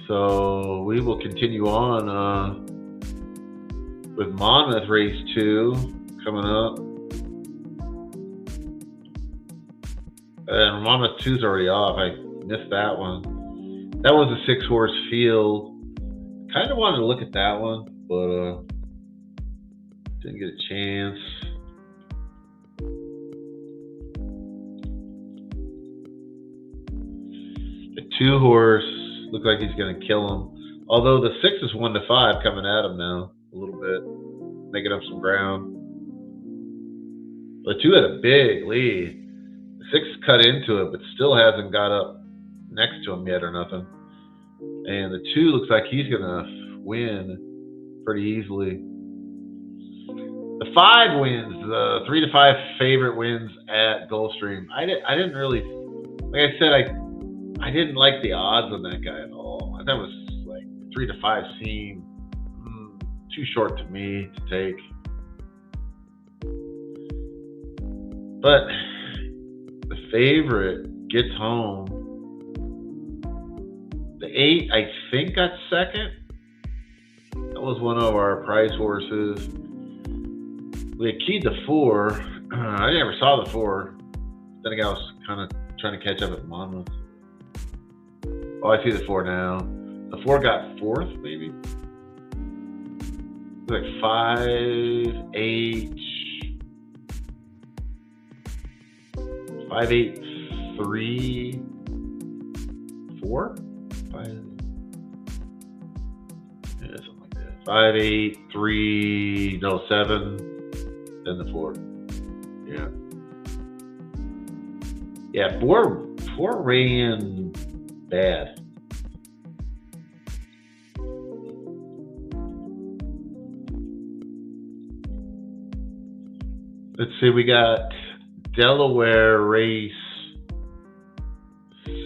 So we will continue on with Monmouth Race 2 coming up. And Monmouth 2's already off. I missed that one. That was a 6-horse field. Kind of wanted to look at that one, but didn't get a chance. The 2-horse looked like he's going to kill him. Although the 6 is 1-5 coming at him now a little bit, making up some ground. The 2 had a big lead. The 6 cut into it, but still hasn't got up next to him yet or nothing. And the 2 looks like he's going to win pretty easily. The 5 wins. The 3-5 favorite wins at Gulfstream. I didn't really, like I said, I didn't like the odds on that guy at all. I thought it was like 3-5 seemed too short to me to take. But the favorite gets home. The 8, I think, got second. That was one of our prize horses. We had keyed the 4. I never saw the 4. Then again, I was kind of trying to catch up at Monmouth. Oh, I see the 4 now. The 4 got 4th, maybe? It was like 5, 8... 5, 8, 3, 4? 5, yeah, something like that. 5, 8, 3, no, 7, then the 4. Yeah. Yeah, 4 ran bad. Let's see, we got Delaware race 6.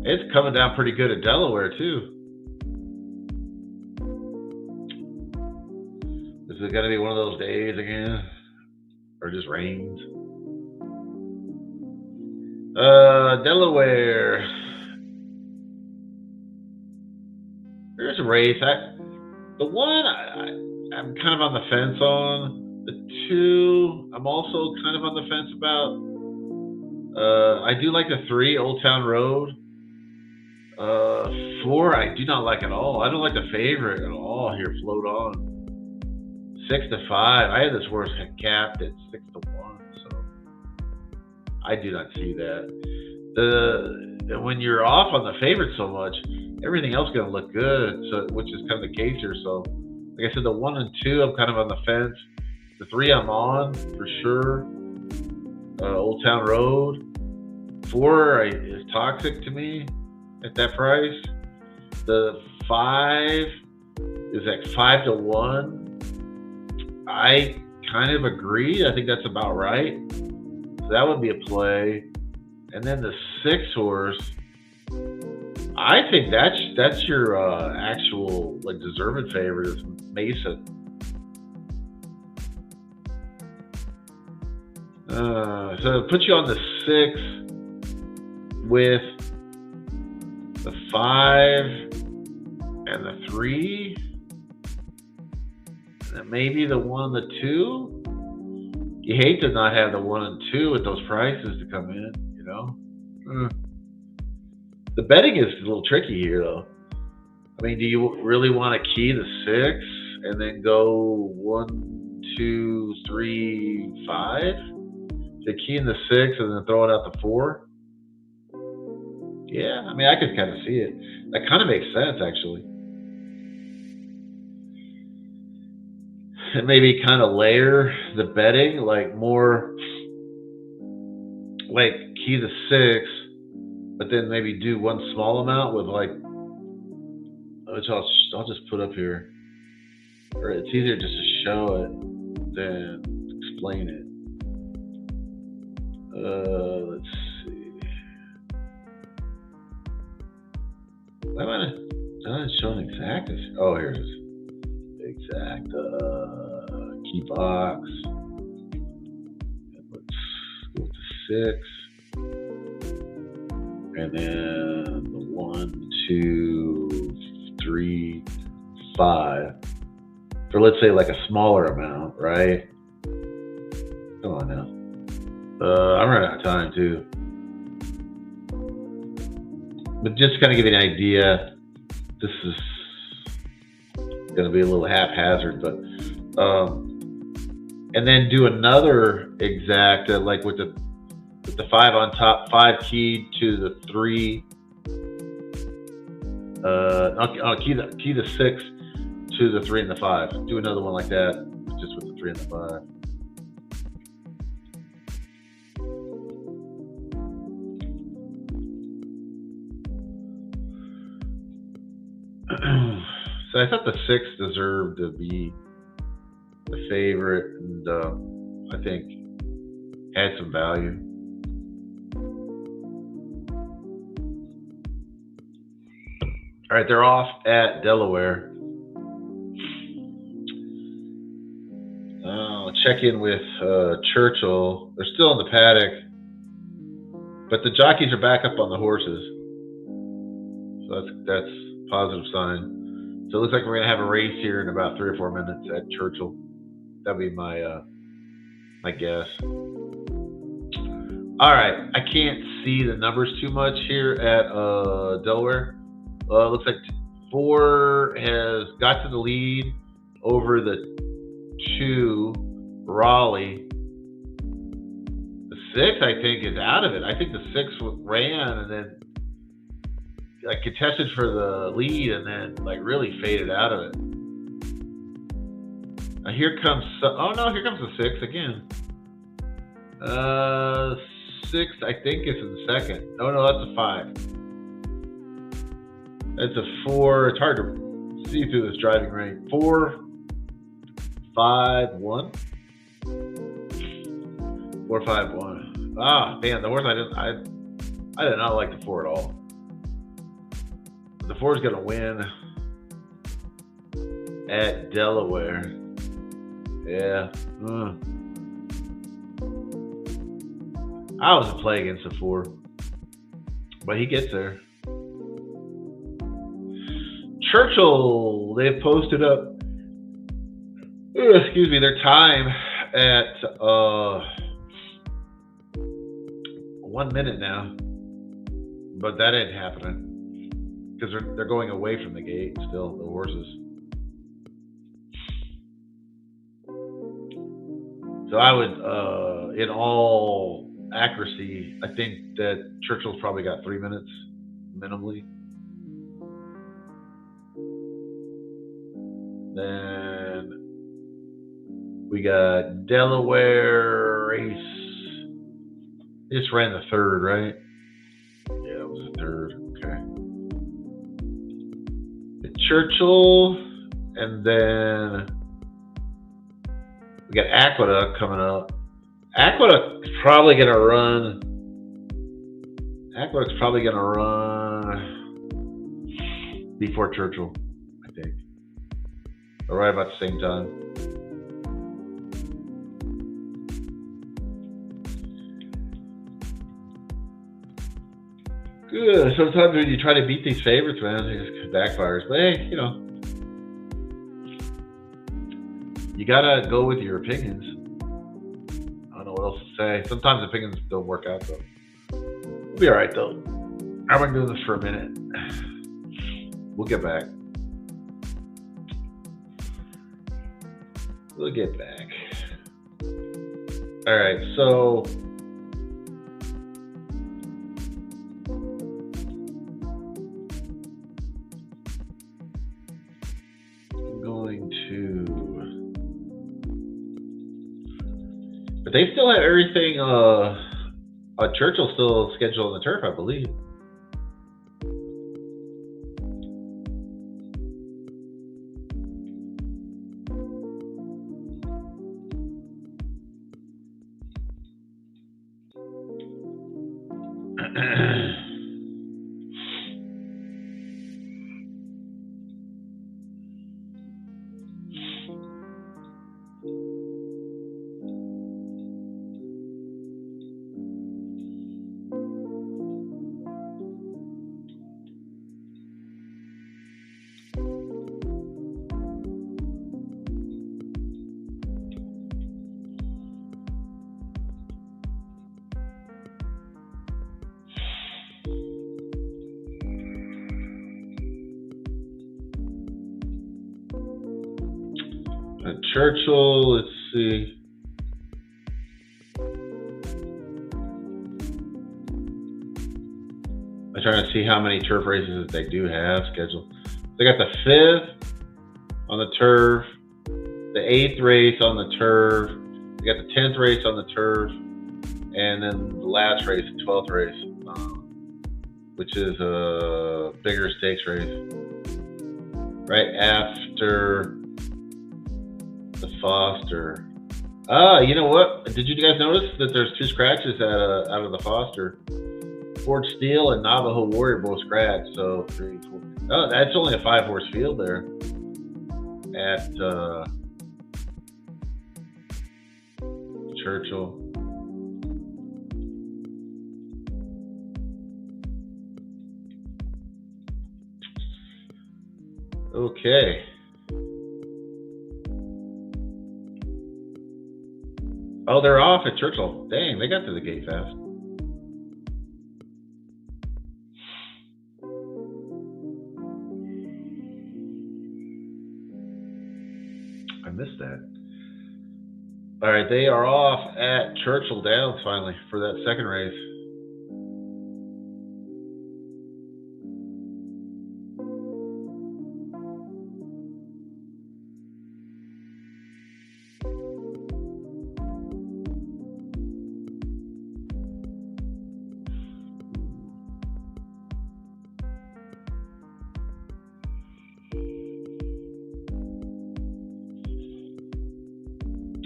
It's coming down pretty good at Delaware too. Is it gonna be one of those days again? Or just rains? Delaware. There's a race. The one I'm kind of on the fence on. The 2, I'm also kind of on the fence about. I do like the 3, Old Town Road. 4, I do not like at all. I don't like the favorite at all here, Float On. 6-5. I had this horse capped at 6-1, so I do not see that. When you're off on the favorite so much, everything else is going to look good, so which is kind of the case here. So, like I said, the 1 and 2, I'm kind of on the fence. The 3 I'm on for sure. Old Town Road. 4 is toxic to me at that price. The 5 is at 5-1. I kind of agree. I think that's about right. So that would be a play. And then the 6 horse, I think that's your actual like deserved favorite is Mason. So it puts you on the 6 with the 5 and the 3, and then maybe the 1 and the 2. You hate to not have the 1 and 2 with those prices to come in, you know. The betting is a little tricky here, though. I mean, do you really want to key the 6 and then go 1, 2, 3, 5? To key in the 6 and then throw it out the 4? Yeah, I mean, I could kind of see it. That kind of makes sense, actually. And maybe kind of layer the betting, like more, like key the 6, but then maybe do one small amount with like, which I'll just put up here. Or it's easier just to show it than explain it. Let's Why am I not showing exact? Oh, here it is. Exact key box. Let's go to 6. And then the 1, 2, 3, 5. For let's say like a smaller amount, right? Come on now. I'm running out of time too. But just to kind of give you an idea, this is going to be a little haphazard, but and then do another exact like with the 5 on top, 5 keyed to the 3. I'll key the 6 to the 3 and the 5. Do another one like that, just with the 3 and the 5. So I thought the 6 deserved to be the favorite, and I think had some value. All right, they're off at Delaware. I'll check in with Churchill. They're still in the paddock, but the jockeys are back up on the horses, so that's a positive sign. So it looks like we're going to have a race here in about 3 or 4 minutes at Churchill. That'd be my guess. All right, I can't see the numbers too much here at Delaware. Looks like 4 has got to the lead over the 2, Raleigh. The 6, I think, is out of it. I think the 6 ran and then like contested for the lead and then like really faded out of it. Now here comes, here comes the 6 again. 6, I think, is in second. Oh no, that's a 5. That's a 4. It's hard to see through this driving rain. 4, 5, 1. 4, 5, 1. Ah, man, the horse I did not like the 4 at all. The 4 is going to win at Delaware. Yeah. I was a play against the 4, but he gets there. Churchill, they've posted up, their time at 1 minute now, but that ain't happening because they're going away from the gate still, the horses. So I would, in all accuracy, I think that Churchill's probably got 3 minutes minimally. Then we got Delaware race. They just ran the 3rd, right? Yeah, it was the 3rd. Okay. Churchill, and then we got Aqueduct coming up. Aqueduct's probably gonna run. Aqueduct's probably gonna run before Churchill, I think. Or right about the same time. Good. Sometimes when you try to beat these favorites, man, it just backfires. But hey, you gotta go with your opinions. I don't know what else to say. Sometimes opinions don't work out, though. We'll be all right, though. I've been doing this for a minute. We'll get back. We'll get back. All right, so I'm going to, but they still have everything. Churchill still scheduled on the turf, I believe. Churchill, let's see. I'm trying to see how many turf races that they do have scheduled. They got the 5th on the turf, the 8th race on the turf, they got the 10th race on the turf, and then the last race, the 12th race, which is a bigger stakes race, right after the Foster. You know what? Did you guys notice that there's 2 scratches out of the Foster? Fort Steele and Navajo Warrior both scratched. So 3, 4. Oh, that's only a 5-horse field there at Churchill. Okay. Oh, they're off at Churchill. Dang, they got to the gate fast. I missed that. All right, they are off at Churchill Downs finally for that second race.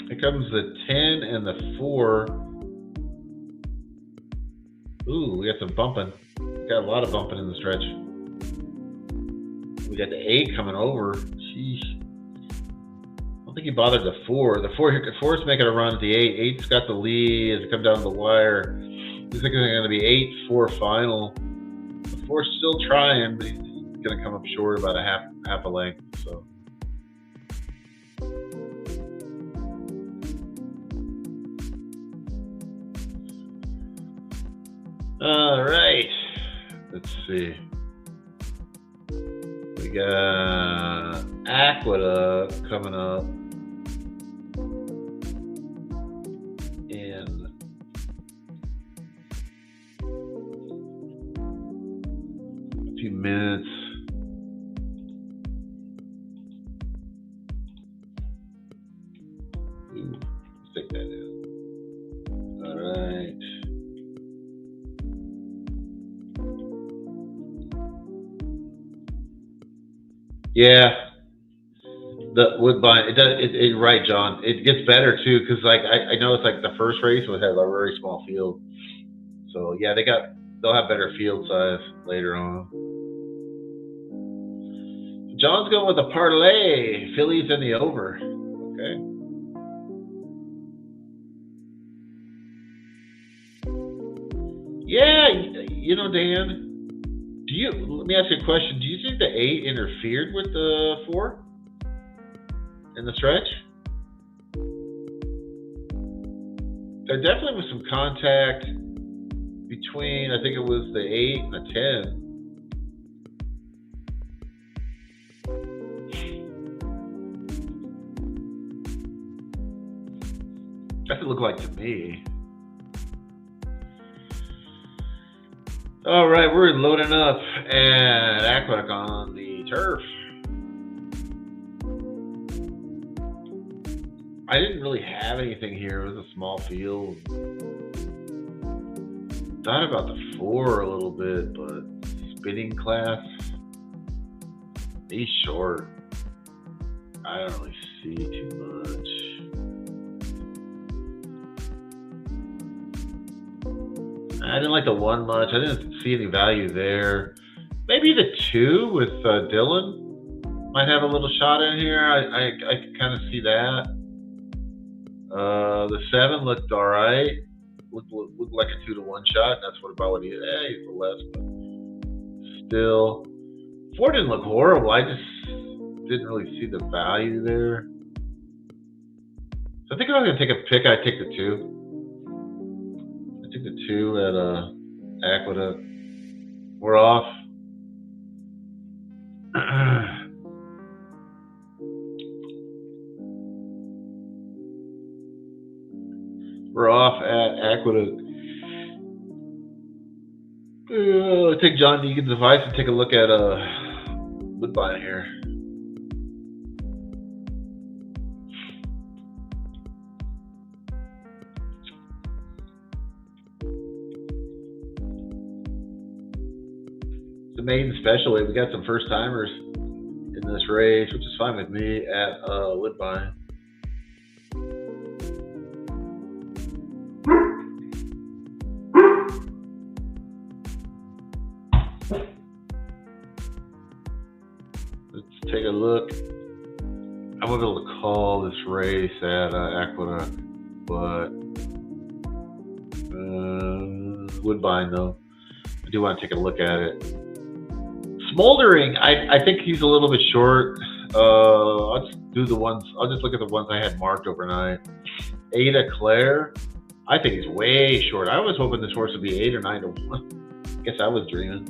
Here comes the 10 and the 4. Ooh, we got some bumping. We got a lot of bumping in the stretch. We got the 8 coming over. Sheesh. I don't think he bothered the 4. The 4's making a run at the 8. 8's got the lead as it comes down the wire. He's thinking it's going to be 8-4 final. The 4's still trying, but he's going to come up short about a half a length. So. All right, let's see. We got Aqueduct coming up in a few minutes. Ooh, let's take that in. All right. Yeah, the Woodbine. It does. Right, John. It gets better too, because like I know it's like the first race had a very small field. So yeah, they'll have better field size later on. John's going with the parlay. Phillies in the over. Okay. Yeah, you know, Dan. Let me ask you a question. Do you think the 8 interfered with the 4 in the stretch? There definitely was some contact between, I think it was the 8 and the 10. That's what it looked like to me. All right, we're loading up at Aqueduct on the turf. I didn't really have anything here. It was a small field. Thought about the 4 a little bit, but spinning class, he's short. I don't really see too much. I didn't like the 1 much. I didn't see any value there. Maybe the 2 with Dylan might have a little shot in here. I can kind of see that. The 7 looked all right. Looked like a 2-to-1 shot. That's about what he had. He's a less, but still. 4 didn't look horrible. I just didn't really see the value there. So I think if I was going to take a pick, I'd take the 2. I took the 2 at Aqueduct. We're off. Aqueduct. Take John Deegan's advice and take a look at Woodbine here. The maiden special weight. We got some first timers in this race, which is fine with me at Woodbine. Let's take a look. I won't be able to call this race at Aqueduct, but Woodbine though, I do want to take a look at it. Smoldering, I think he's a little bit short. I'll just do the ones. I'll just look at the ones I had marked overnight. Ada Claire, I think he's way short. I was hoping this horse would be 8 or 9 to 1. Guess I was dreaming.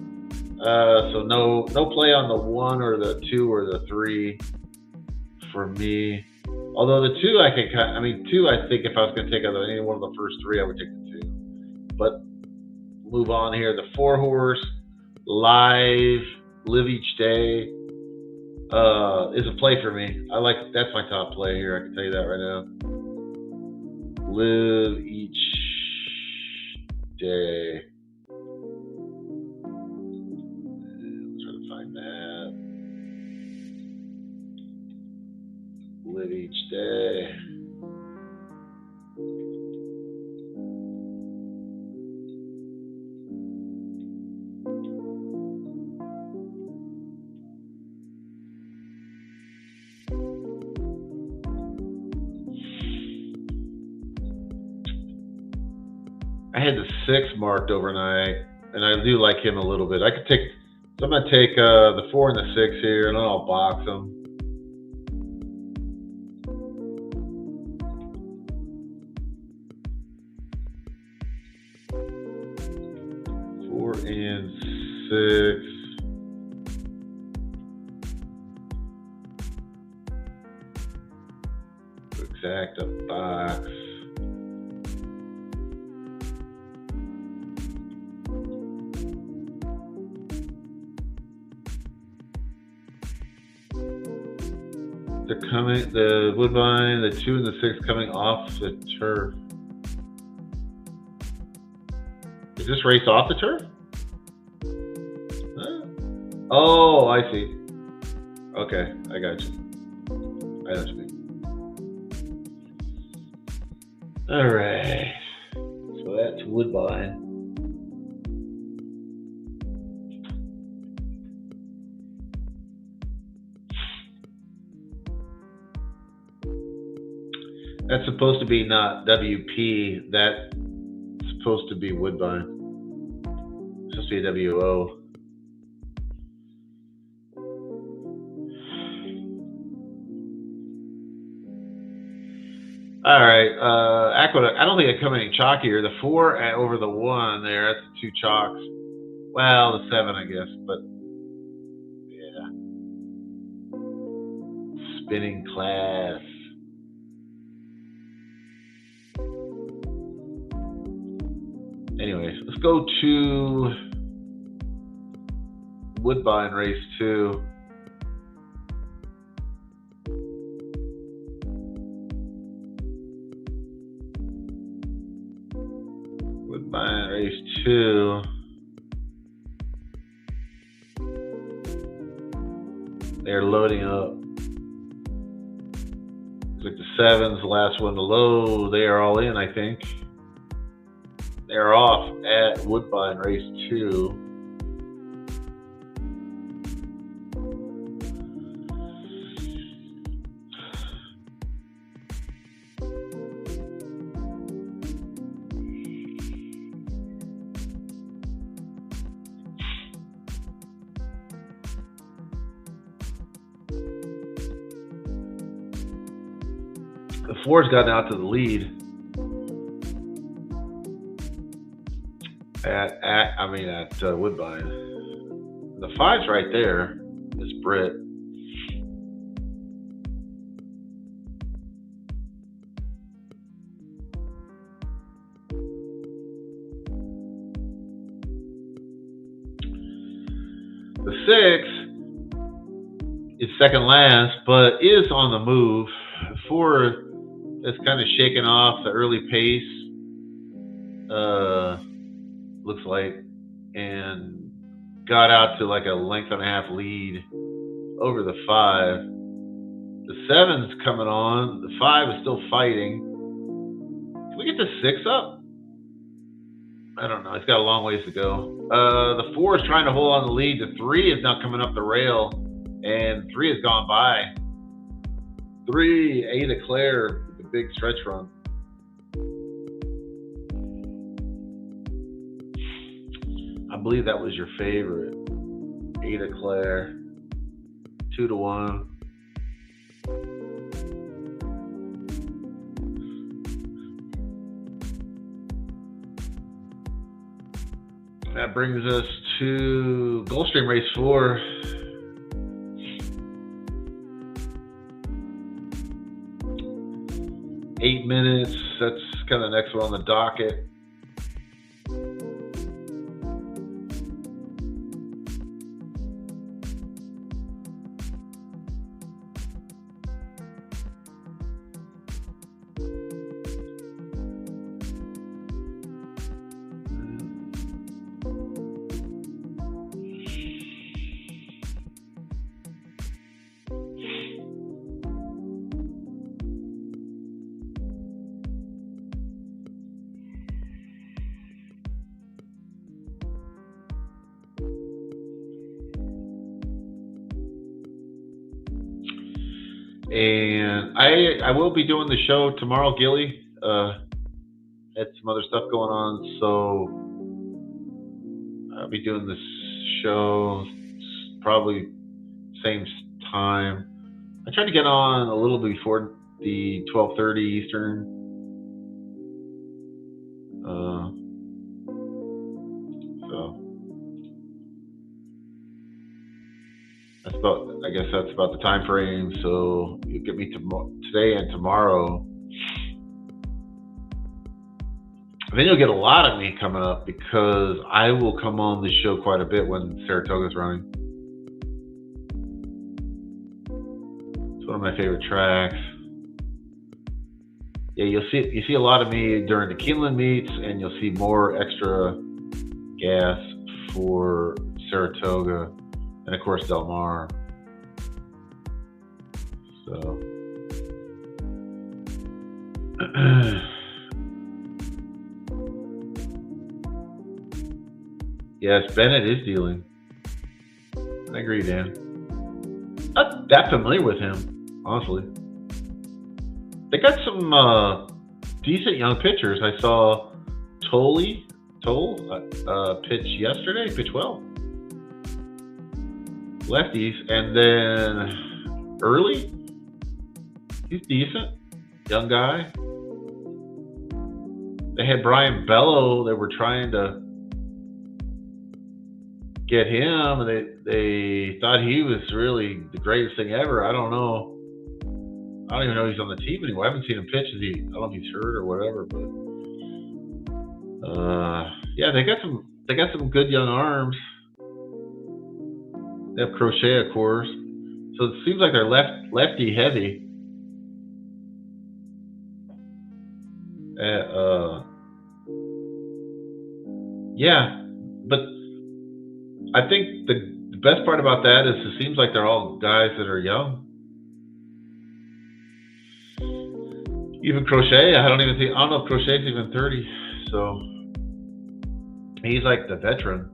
So no play on the 1 or the 2 or the 3 for me. Although the 2 I could, I mean 2 I think if I was going to take any one of the first 3 I would take the 2. But move on here. The 4 horse Live Each Day is a play for me. That's my top play here. I can tell you that right now. Live Each Day. I'm trying to find that. Live Each Day. I had the 6 marked overnight, and I do like him a little bit. I could take, so I'm gonna take the 4 and the 6 here, and then I'll box them. Four and 6. Exact a box. They're coming, the Woodbine, the 2 and the 6 coming off the turf. Is this race off the turf? Huh? Oh, I see. Okay, I got you. I know what you mean. All right. So that's Woodbine. That's supposed to be not WP. That's supposed to be Woodbine. It's supposed to be a WO. All right, Aqueduct. I don't think I come any chalkier. The 4 over the 1 there. That's the 2 chalks. Well, the 7, I guess, but yeah. Spinning class. Anyways, let's go to Woodbine race 2. Woodbine race 2. They're loading up. Looks like the 7's the last one to load. They are all in, I think. They're off at Woodbine race 2. The 4's gotten out to the lead. At Woodbine. The 5's right there. It's Britt. The 6 is second last, but is on the move. 4 is kind of shaking off the early pace, looks like, and got out to like a length and a half lead over the 5. The 7's coming on. The 5 is still fighting. Can we get the 6 up? I don't know. It's got a long ways to go. The 4 is trying to hold on the lead. The 3 is now coming up the rail, and 3 has gone by. 3, Ada Claire, with the big stretch run. I believe that was your favorite, Ada Claire, 2-1. That brings us to Gulfstream Race 4. Eight minutes. That's kind of the next one on the docket. And I will be doing the show tomorrow, Gilly. Had some other stuff going on, so I'll be doing this show probably same time. I tried to get on a little before the 12:30 Eastern. I guess that's about the time frame. So you get me today and tomorrow. Then you'll get a lot of me coming up because I will come on the show quite a bit when Saratoga's running. It's one of my favorite tracks. Yeah, you see a lot of me during the Keeneland meets, and you'll see more extra gas for Saratoga and of course Del Mar. So yes, Bennett is dealing. I agree, Dan. Not that familiar with him, honestly. They got some decent young pitchers. I saw Toll pitch yesterday, pitch well. Lefties, and then Early, he's decent, young guy. They had Brian Bello. They were trying to get him, and they thought he was really the greatest thing ever. I don't know. I don't even know he's on the team anymore. I haven't seen him pitch. I don't know if he's hurt or whatever, but yeah, they got some good young arms. They have Crochet, of course. So it seems like they're lefty heavy. Yeah, but I think the best part about that is it seems like they're all guys that are young. Even Crochet, I don't know if Crochet's even 30. So he's like the veteran.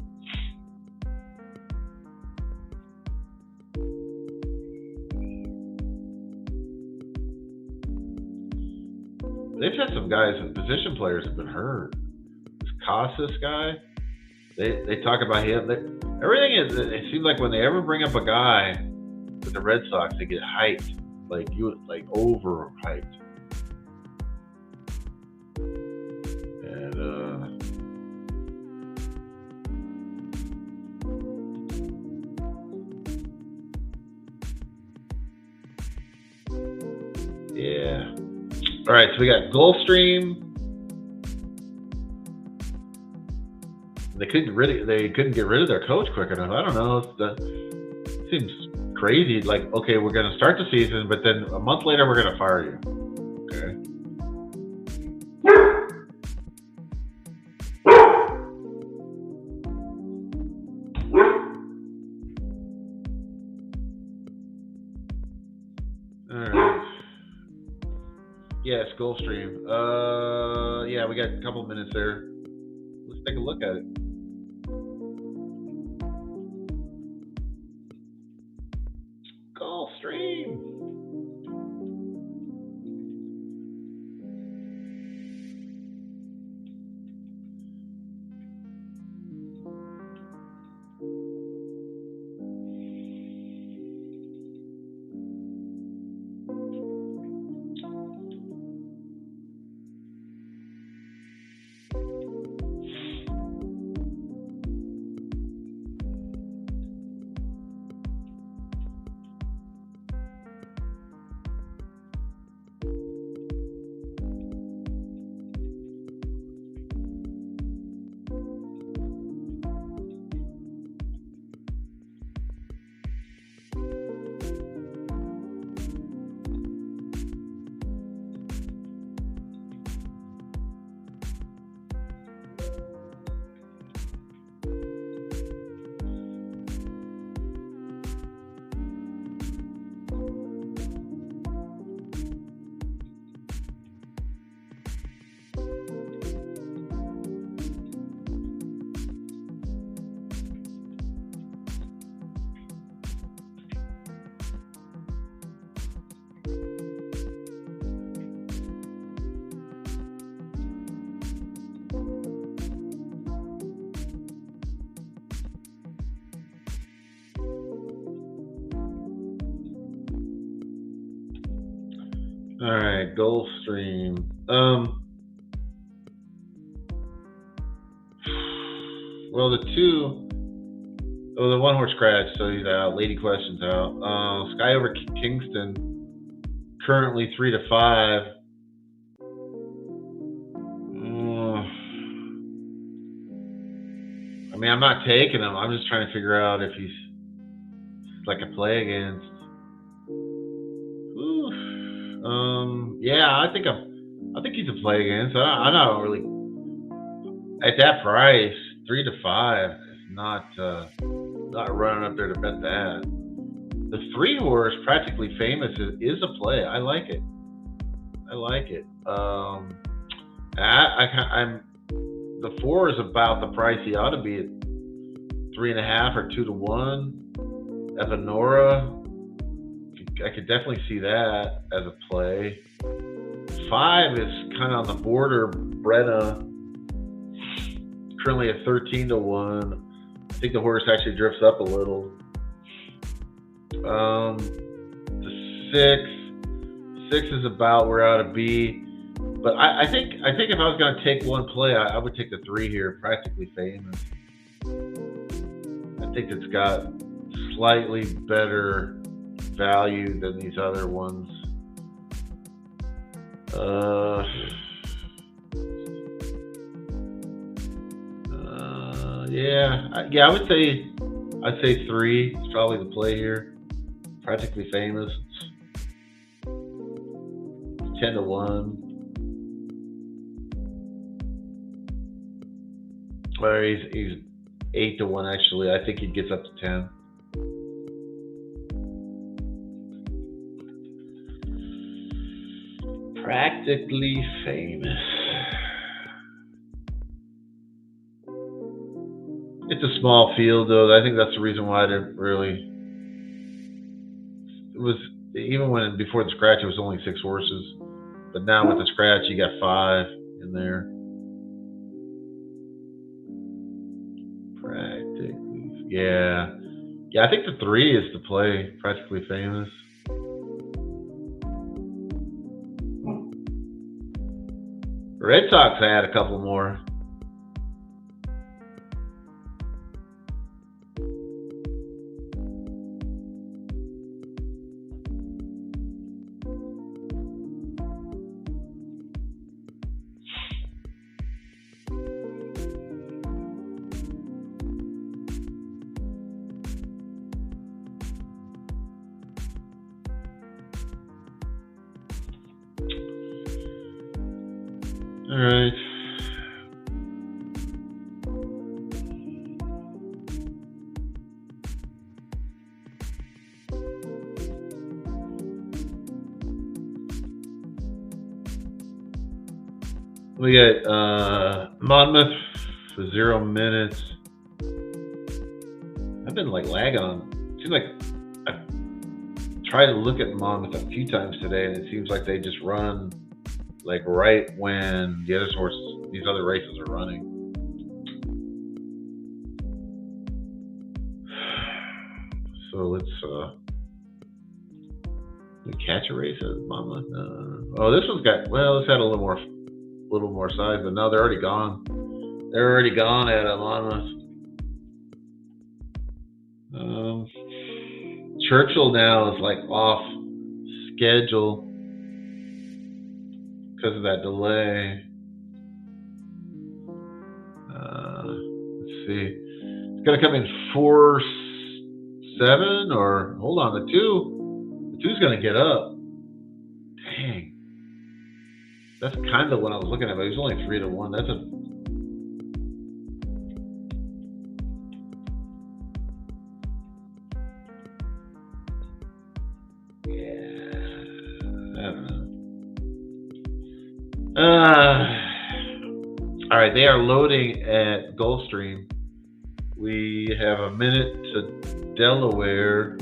They've had some guys, position players have been hurt. This Casas guy, they talk about him. Everything is, it seems like when they ever bring up a guy with the Red Sox, they get hyped, like over hyped. And yeah. All right, so we got Gulfstream, They couldn't get rid of their coach quick enough. I don't know. It seems crazy. Like, okay, we're going to start the season, but then a month later we're going to fire you. Okay. All right. Yeah, it's Gulfstream. Yeah, we got a couple minutes there. Let's take a look at it. Gulfstream. All right, Gulfstream. Well, the one horse scratch, so he's out. Lady Question's out. Sky over Kingston, currently 3-5. I mean, I'm not taking him. I'm just trying to figure out if he's like a play against. Yeah, I think he's a play against. I don't really at that price, 3-5 is not running up there to bet that. The 3 horse, Practically Famous, is a play. I like it. The 4 is about the price he ought to be at 3.5 or 2-1. Evanora, I could definitely see that as a play. 5 is kind of on the border. Brenna, currently at 13-1. I think the horse actually drifts up a little. The 6 is about where I ought to be. But I think if I was going to take one play, I would take the 3 here, Practically Famous. I think it's got slightly better value than these other ones. I'd say 3 is probably the play here. Practically Famous, 10-1. Or he's 8-1 actually. I think he gets up to 10. Practically Famous. It's a small field, though. I think that's the reason why I didn't really. It was even when before the scratch, it was only 6 horses, but now with the scratch, you got 5 in there. Practically, yeah. I think the 3 is the play. Practically Famous. Red Sox, I had a couple more. All right. We got Monmouth for 0 minutes. I've been like lagging on. Seems like I've tried to look at Monmouth a few times today, and it seems like they just run like right when these other races are running. So let's we catch a race at Monmouth. Oh, this one's got this had a little more size, but no, they're already gone. They're already gone at Monmouth. Churchill now is like off schedule because of that delay. Let's see. It's gonna come in 4-7 or hold on, the two's gonna get up. Dang. That's kind of what I was looking at, but he's only 3-1. That's a all right, they are loading at Gulfstream. We have a minute to Delaware.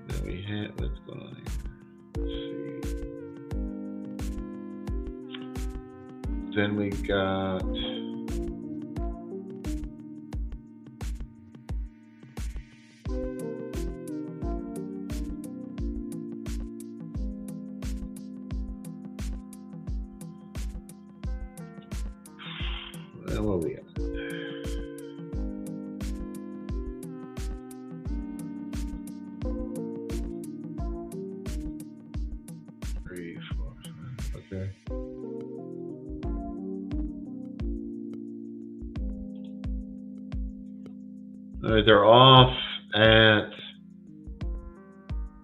Then we have what's going on here. Let's see. Then we got what we got? Three, 4, 5. Okay. All right, they're off at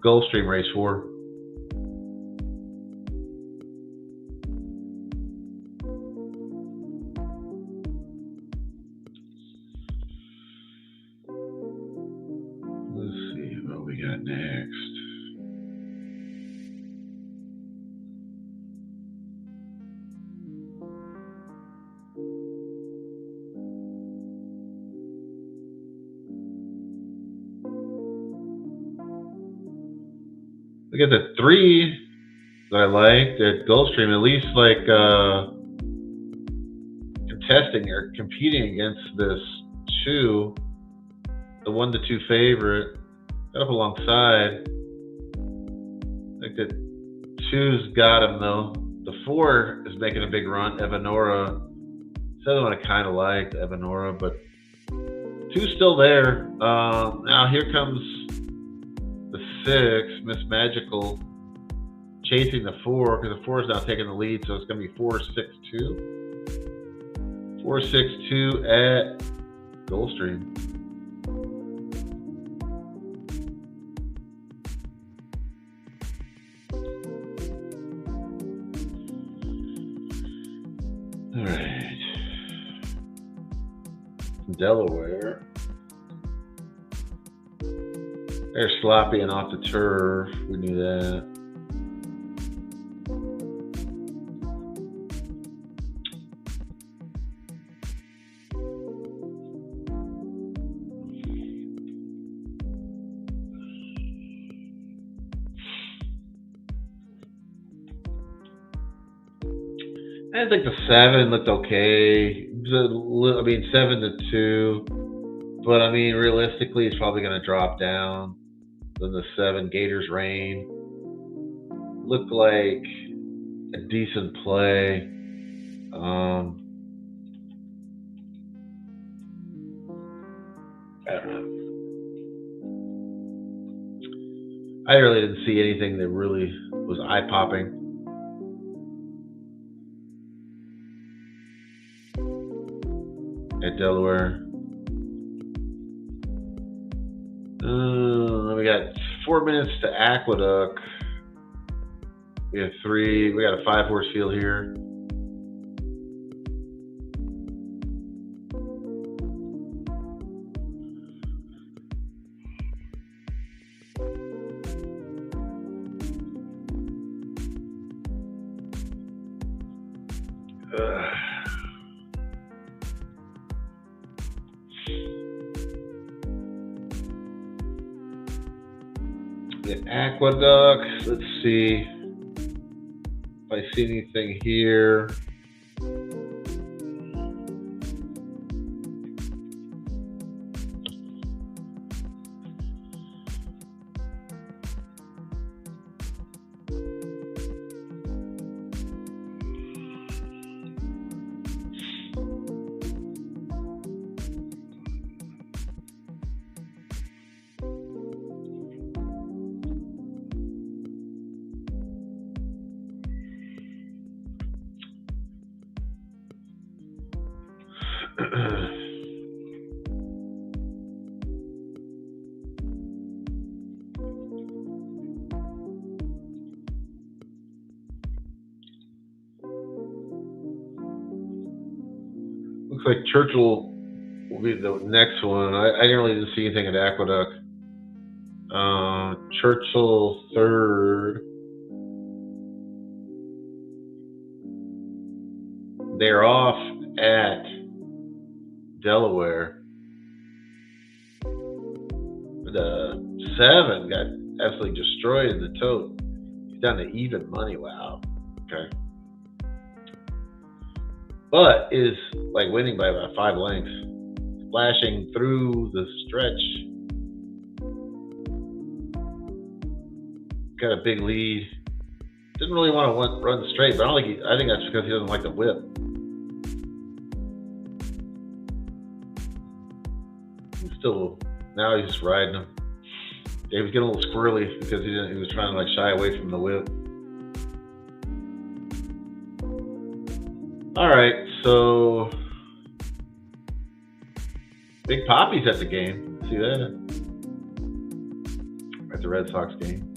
Gulfstream Race 4. Next. Look at the 3 that I liked at Gulfstream, at least like contesting or competing against this 2, the 1-2 favorite. Got up alongside. I think that 2's got him though. The 4 is making a big run. Evanora. It's the other one I kind of liked, Evanora, but 2's still there. Now here comes the 6, Miss Magical, chasing the 4 because the 4 is now taking the lead, so it's going to be 4-6-2. 4-6-2 at Gulfstream. All right. Delaware. They're sloppy and off the turf. We knew that. I think the 7 looked okay. I mean, 7-2. But I mean, realistically, it's probably going to drop down. Then the 7, Gators Rain, looked like a decent play. I don't know. I really didn't see anything that really was eye-popping. At Delaware. We got 4 minutes to Aqueduct. We have 3. We got a 5-horse field here. The Aqueduct. Let's see if I see anything here. Looks like Churchill will be the next one. I really didn't see anything at Aqueduct. Churchill 3rd. They're off at Delaware. The 7 got absolutely destroyed in the tote. He's down to even money. Wow. Okay. But is like winning by about 5 lengths. Flashing through the stretch. Got a big lead. Didn't really want to run straight, but I think that's because he doesn't like the whip. Now he's just riding him. Yeah, he was getting a little squirrely because he was trying to like shy away from the whip. All right, so Big Poppy's at the game. See that? At the Red Sox game.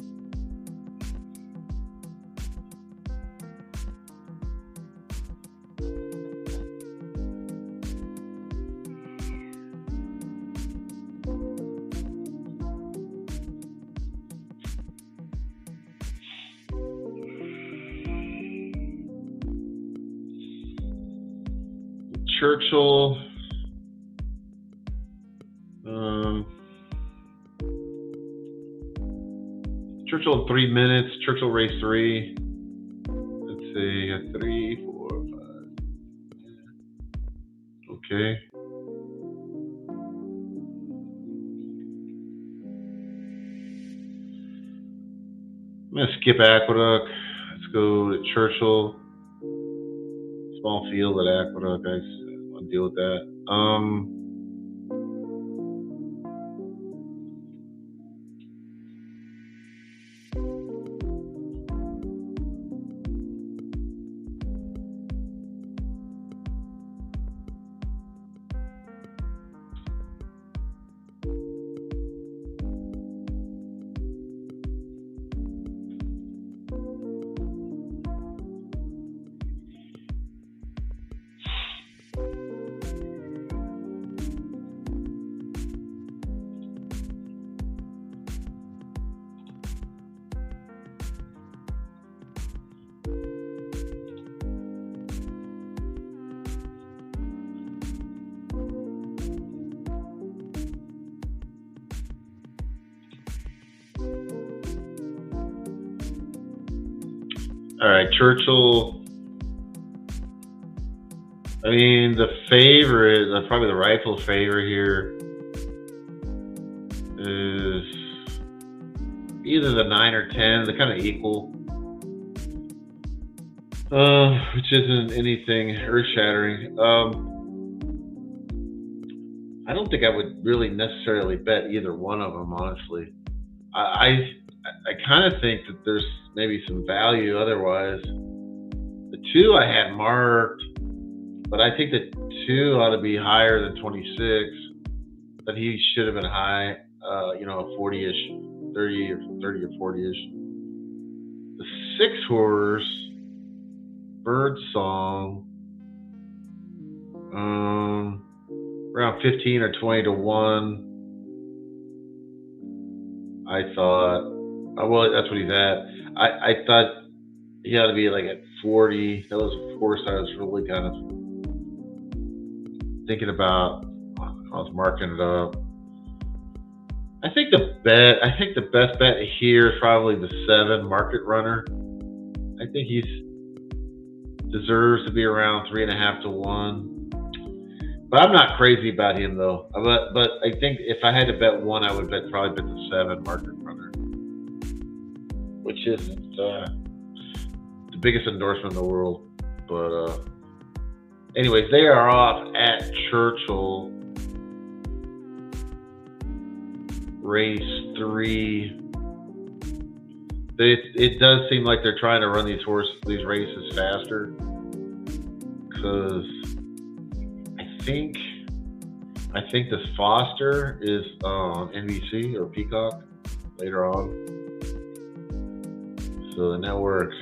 Churchill, Churchill in 3 minutes. Churchill race 3. Let's see, 3, 4, 5. Okay. I'm gonna skip Aqueduct. Let's go to Churchill. Small field at Aqueduct, guys. I'll deal with that. All right, Churchill. I mean, the favorite, probably the rightful favorite here, is either the 9 or 10. They're kind of equal, which isn't anything earth-shattering. I don't think I would really necessarily bet either one of them, honestly. I kind of think that there's maybe some value otherwise. The 2 I had marked, but I think that 2 ought to be higher than 26. That he should have been high, a 40-ish 30 or 40-ish. The 6-horse Bird Song, around 15 or 20 to 1. I thought, well, that's what he's at. I thought he ought to be like at 40. That was a horse I was really kind of thinking about. I was marking it up. I think the best bet here is probably the 7 Market Runner. I think he deserves to be around 3.5 to 1. But I'm not crazy about him though. But I think if I had to bet one, I would probably bet the 7 Market Runner, which isn't the biggest endorsement in the world. But anyways, they are off at Churchill. Race 3. It does seem like they're trying to run these races faster, because I think this Foster is on NBC or Peacock later on. So the network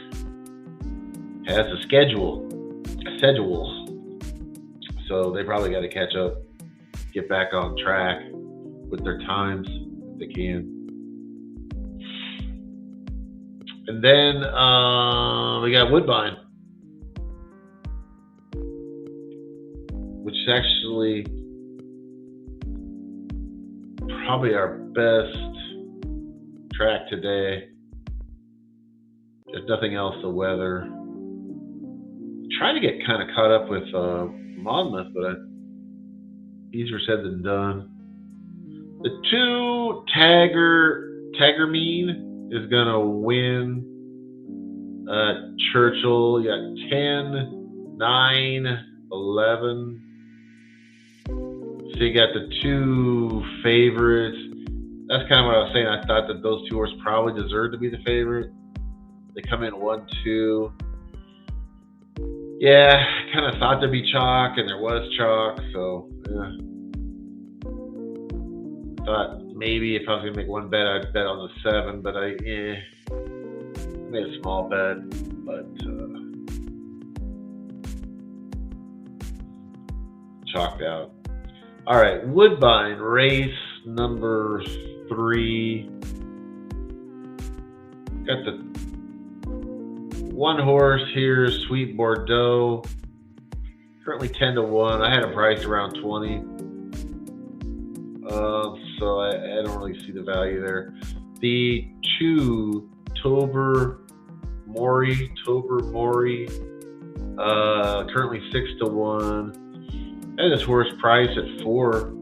has a schedule. So they probably got to catch up, get back on track with their times if they can. And then we got Woodbine, which is actually probably our best track today. If nothing else, the weather. Trying to get kind of caught up with Monmouth, but easier said than done. The 2 Tagermeen is gonna win Churchill. You got 10, 9, 11. So you got the 2 favorites. That's kind of what I was saying. I thought that those 2 horses probably deserved to be the favorite. They come in 1, 2. Yeah, I kind of thought there'd be chalk, and there was chalk. So yeah, thought maybe if I was gonna make one bet, I'd bet on the 7. But I made a small bet, but chalked out. All right, Woodbine, race number 3. Got the 1 horse here, Sweet Bordeaux. Currently 10 to 1. I had a price around 20. So I don't really see the value there. The 2 Tobermory, currently 6 to 1. And this horse priced at 4.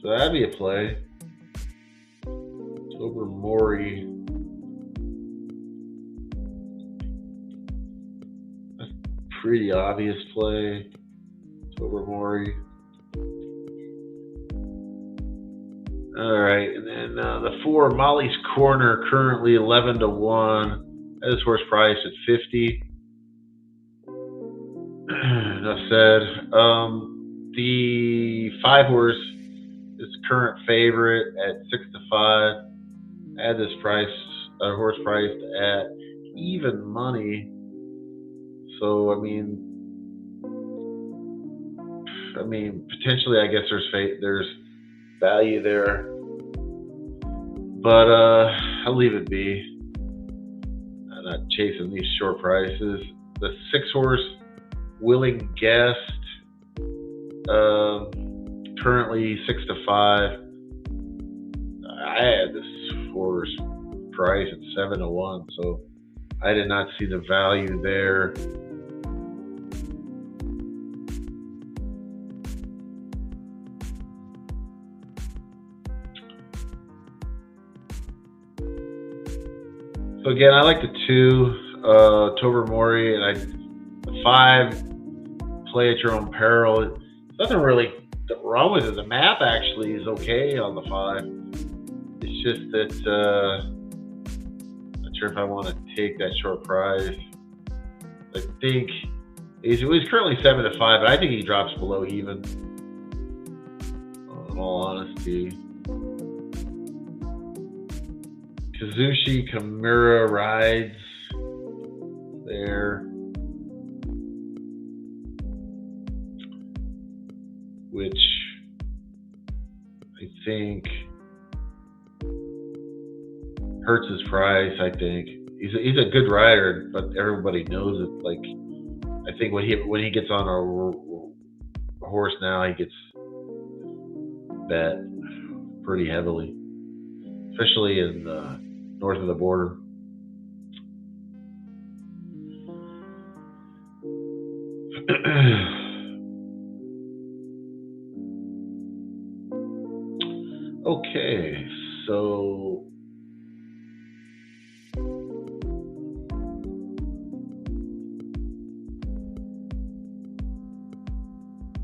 So that'd be a play. Tobermory. That's a pretty obvious play. Tobermory. All right, and then the 4 Molly's Corner, currently 11 to 1. This horse priced at 50. Enough said. The 5 horse is the current favorite at 6 to 5. I had this horse priced at even money. So I mean, potentially, I guess there's value there, but I'll leave it be. I'm not chasing these short prices. The 6 horse Willing Guest, currently 6 to 5. I had this horse price at 7 to 1, so I did not see the value there. So again, I like the 2 Tobermory, and the 5 play at your own peril. Nothing really wrong with it. The math actually is okay on the 5. It's just that not sure if I want to take that short price. I think he's currently 7 to 5, but I think he drops below even. In all honesty. Kazushi Kimura rides there, which I think hurts his price. I think he's a good rider, but everybody knows it. Like, I think when he gets on a horse now, he gets bet pretty heavily, especially in north of the border. Okay, so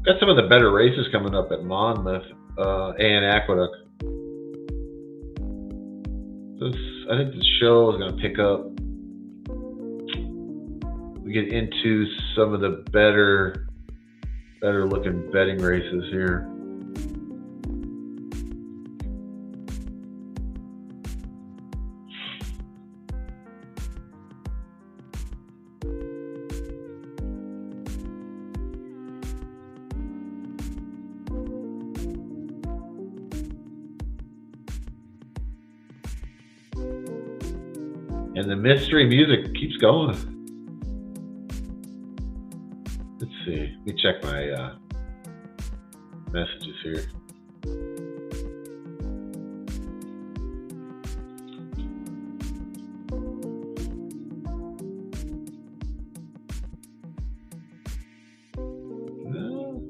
got some of the better races coming up at Monmouth and Aqueduct. I think the show is going to pick up. We get into some of the better looking betting races here. And the mystery music keeps going. Let's see. Let me check my messages here.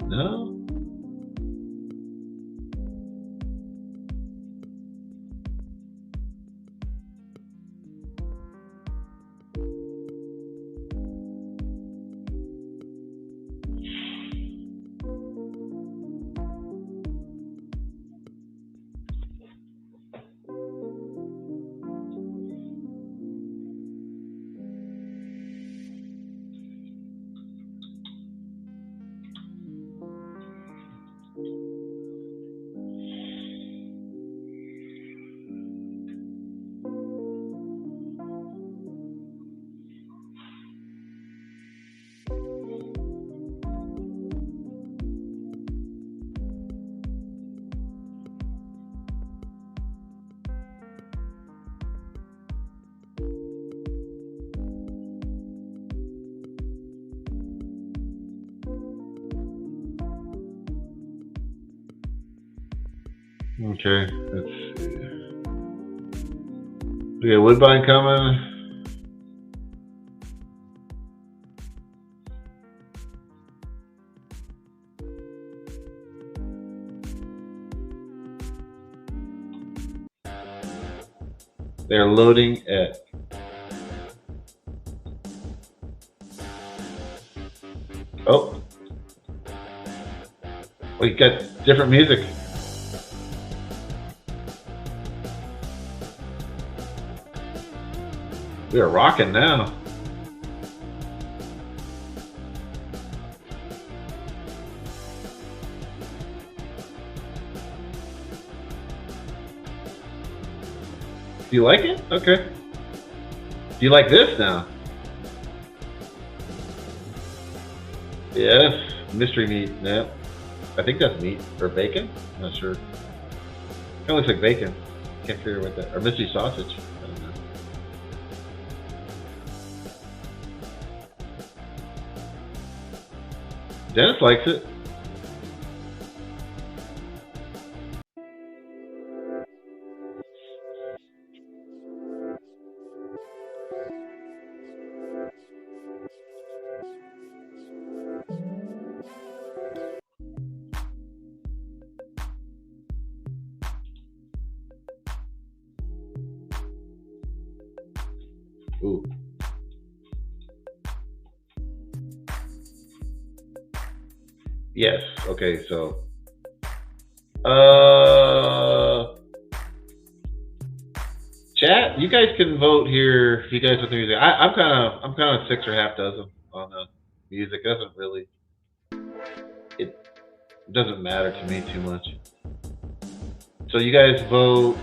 No. Okay, let's see. We got Woodbine coming. They're loading at we got different music. We are rocking now. Do you like it? Okay. Do you like this now? Yes. Mystery meat. No. I think that's meat. Or bacon? I'm not sure. Kind of looks like bacon. Can't figure what that. Or mystery sausage. I don't know. Dennis likes it. Ooh. Yes. Okay. So, chat. You guys can vote here if you guys want the music. I'm kind of 6 or half dozen on the music. It doesn't matter to me too much. So you guys vote.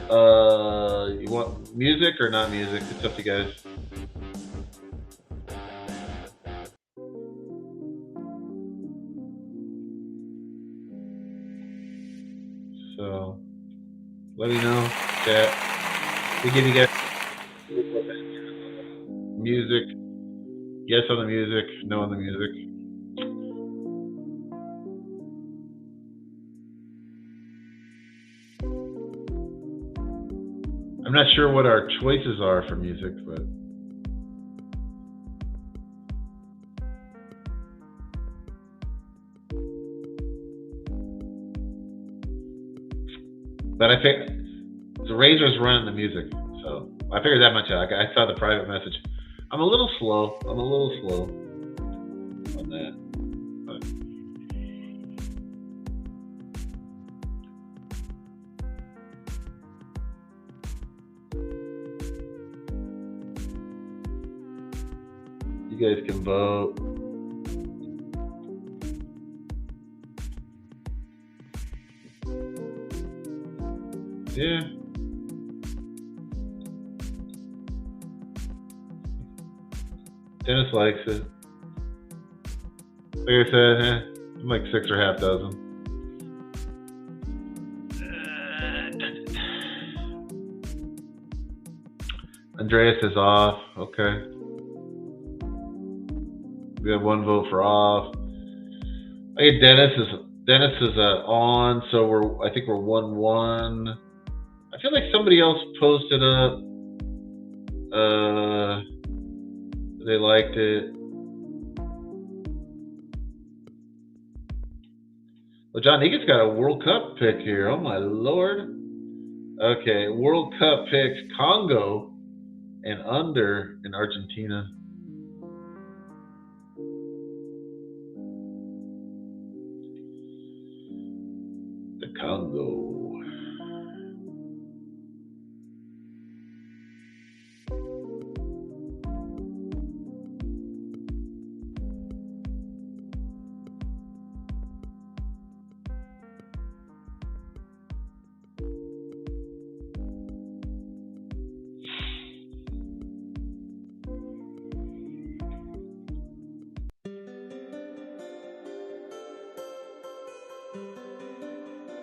You want music or not music? It's up to you guys. So let me know, chat. We give you guys music. Yes on the music. No on the music. I'm not sure what our choices are for music, but I think the Razor's running the music, so I figured that much out. I saw the private message. I'm a little slow on that. But you guys can vote. Yeah. Dennis likes it. Like I said, I'm like 6 or half dozen. Andreas is off. Okay. We have 1 vote for off. Okay, Dennis is on, so I think we're 1-1. I feel like somebody else posted up. They liked it. Well, John Egan's got a World Cup pick here. Oh my lord. Okay, World Cup picks Congo and under in Argentina. The Congo.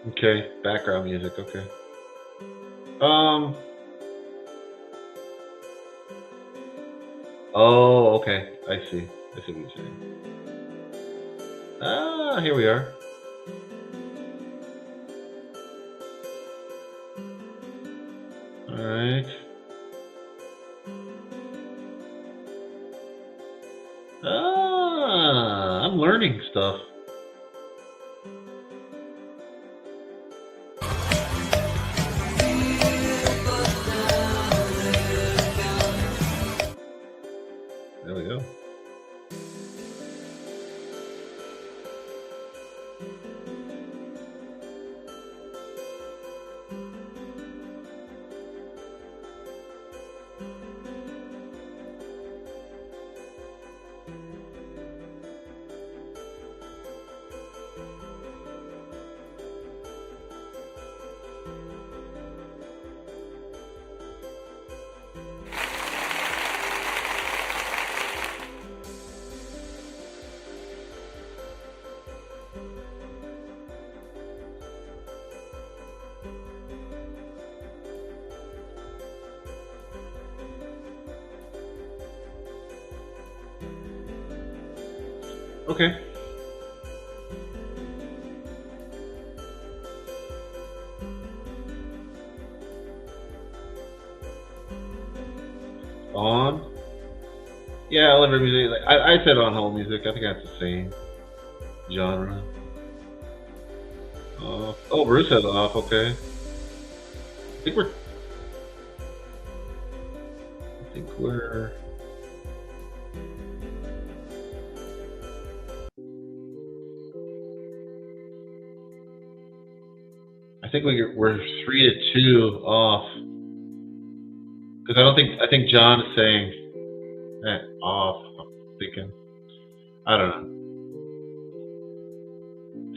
Okay, background music, okay. Oh, okay. I see what you're saying. Ah, here we are. All right. Ah, I'm learning stuff. There we go. Okay. On. Yeah, I love her music. I said on hold music. I think that's the same genre. Oh, Bruce has off. Okay. I think we're. I think we're 3-2 off. Because I think John is saying off. I'm thinking. I don't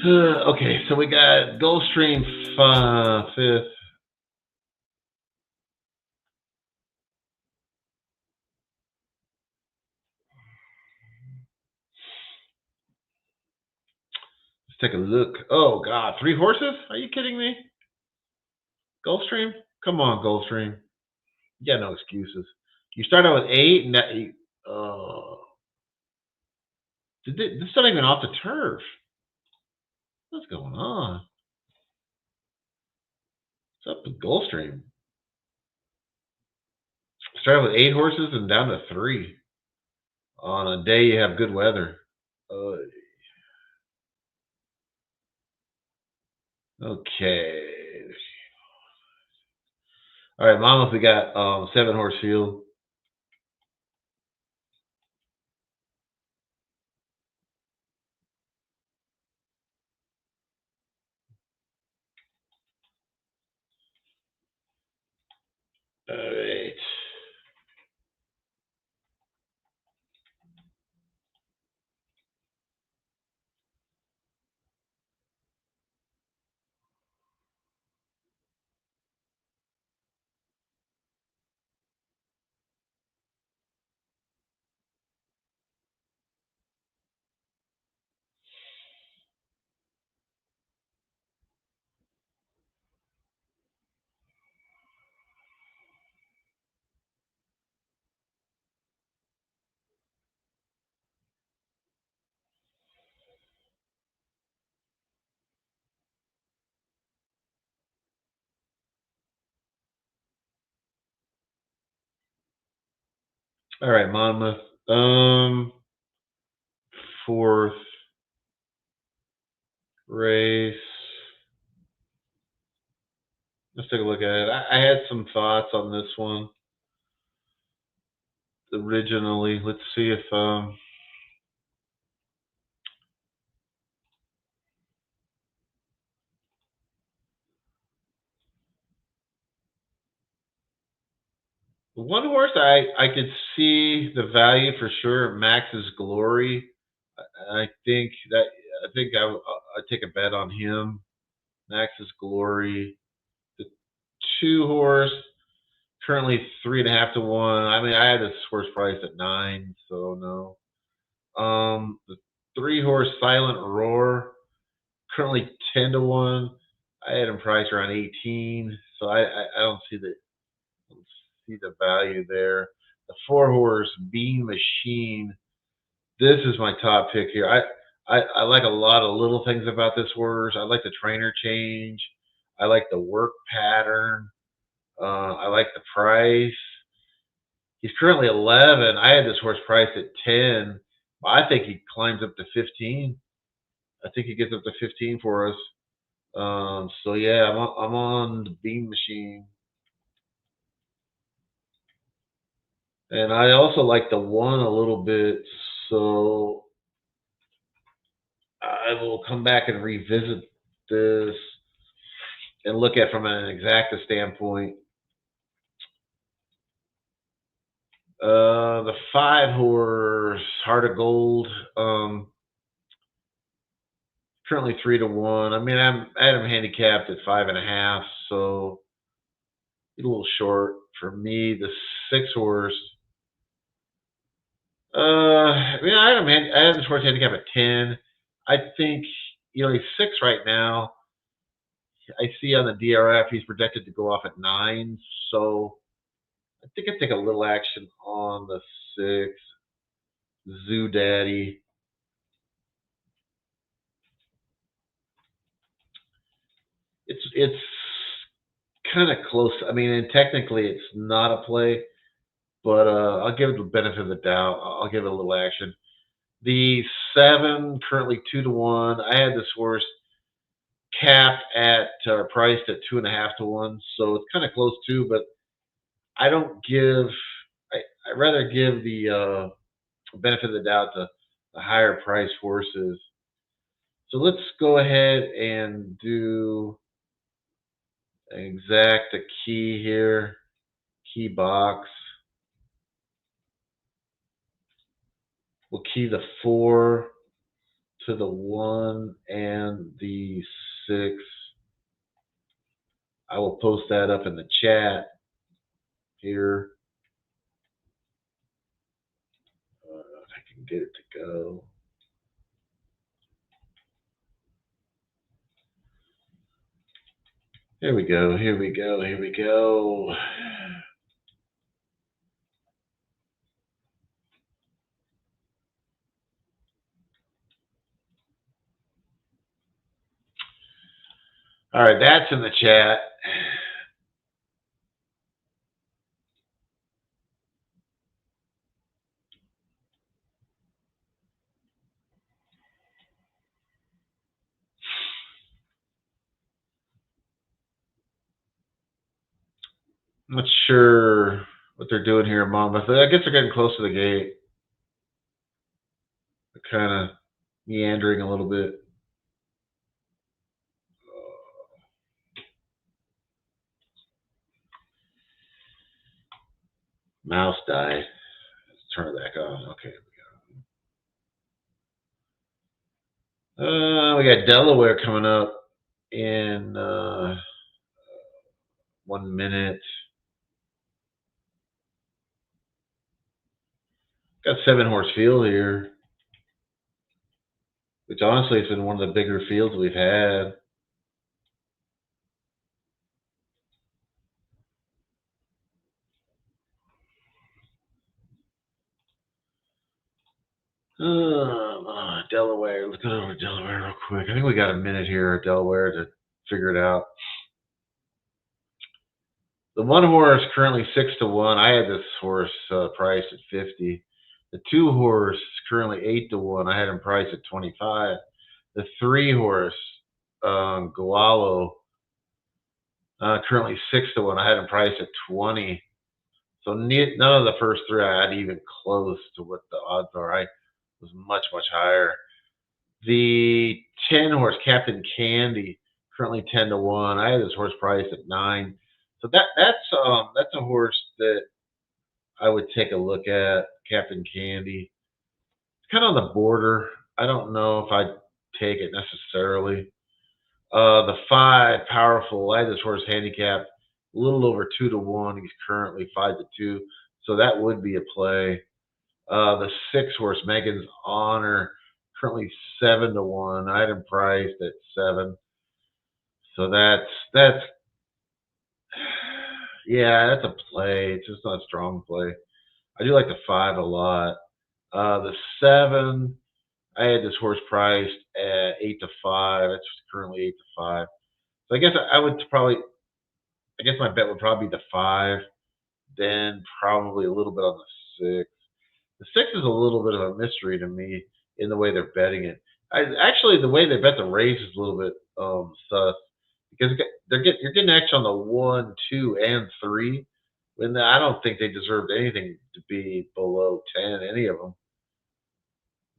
know. Okay, so we got Gulfstream 5th. Let's take a look. Oh God, three horses? Are you kidding me? Gulfstream? Come on, Gulfstream. You got no excuses. You start out with eight, and that. Oh, this is not even off the turf. What's going on? What's up with Gulfstream? Started with eight horses and down to three on a day you have good weather. Uh, okay. All right, Monmouth, we got seven horse field. All right. All right, Monmouth. Fourth race. Let's take a look at it. I had some thoughts on this one originally. Let's see if the one horse I could see the value for sure. Max's Glory. I think that I take a bet on him. Max's Glory. The two horse currently 3.5 to 1. I mean, I had this horse priced at 9, so no. The three horse Silent Roar currently 10 to 1. I had him priced around 18, so I don't see the value there. The four horse Bean Machine. This is my top pick here. I like a lot of little things about this horse. I like the trainer change. I like the work pattern. I like the price. He's currently 11. I had this horse priced at 10. I think he climbs up to 15. I think he gets up to 15 for us. So yeah, I'm on the Bean Machine, and I also like the one a little bit. So I will come back and revisit this and look at from an exacta standpoint. The five horse Heart of Gold, currently 3 to 1. I mean, I had him handicapped at 5.5, so a little short for me. The six horse, I mean, I had this horse handicap at 10. I think he's six right now. I see on the DRF he's projected to go off at 9, so I think I take a little action on the six. Zoo Daddy. It's kind of close. I mean, and technically it's not a play, but I'll give it the benefit of the doubt. I'll give it a little action. The seven currently 2 to 1. I had this horse capped at priced at 2.5 to 1, so it's kind of close too. But I don't give. I rather give the benefit of the doubt to the higher price horses. So let's go ahead and do exact a key here. Key box. We'll key the 4 to the 1 and the 6. I will post that up in the chat here. If I can get it to go. Here we go. Here we go. Here we go. All right, that's in the chat. I'm not sure what they're doing here in Monmouth. I guess they're getting close to the gate. They're kind of meandering a little bit. Mouse died. Let's turn it back on. Okay. We got Delaware coming up in 1 minute. Got 7-horse field here, which honestly has been one of the bigger fields we've had. Delaware. Let's go over Delaware real quick. I think we got a minute here at Delaware to figure it out. The 1 horse currently 6-1. I had this horse priced at 50. The 2 horse is currently 8-1. I had him priced at 25. The 3 horse, Galalo, currently 6-1. I had him priced at 20. So none of the first 3 I had even close to what the odds are. I was much higher. The 10 horse, Captain Candy, currently 10-1. I had this horse priced at 9. So that's a horse that I would take a look at, Captain Candy. It's kind of on the border. I don't know if I'd take it necessarily. The 5, Powerful, I had this horse handicapped a little over 2-1. He's currently 5-2, so that would be a play. The 6 horse, Megan's Honor, currently 7-1. I had him priced at 7. So that's yeah, that's a play. It's just not a strong play. I do like the 5 a lot. The 7, I had this horse priced at 8-5. It's currently 8-5. So I guess I guess my bet would probably be the 5, then probably a little bit on the 6. The 6 is a little bit of a mystery to me in the way they're betting it. Actually, the way they bet the race is a little bit sus, because you're getting action on the 1, 2, and 3. And I don't think they deserved anything to be below 10, any of them.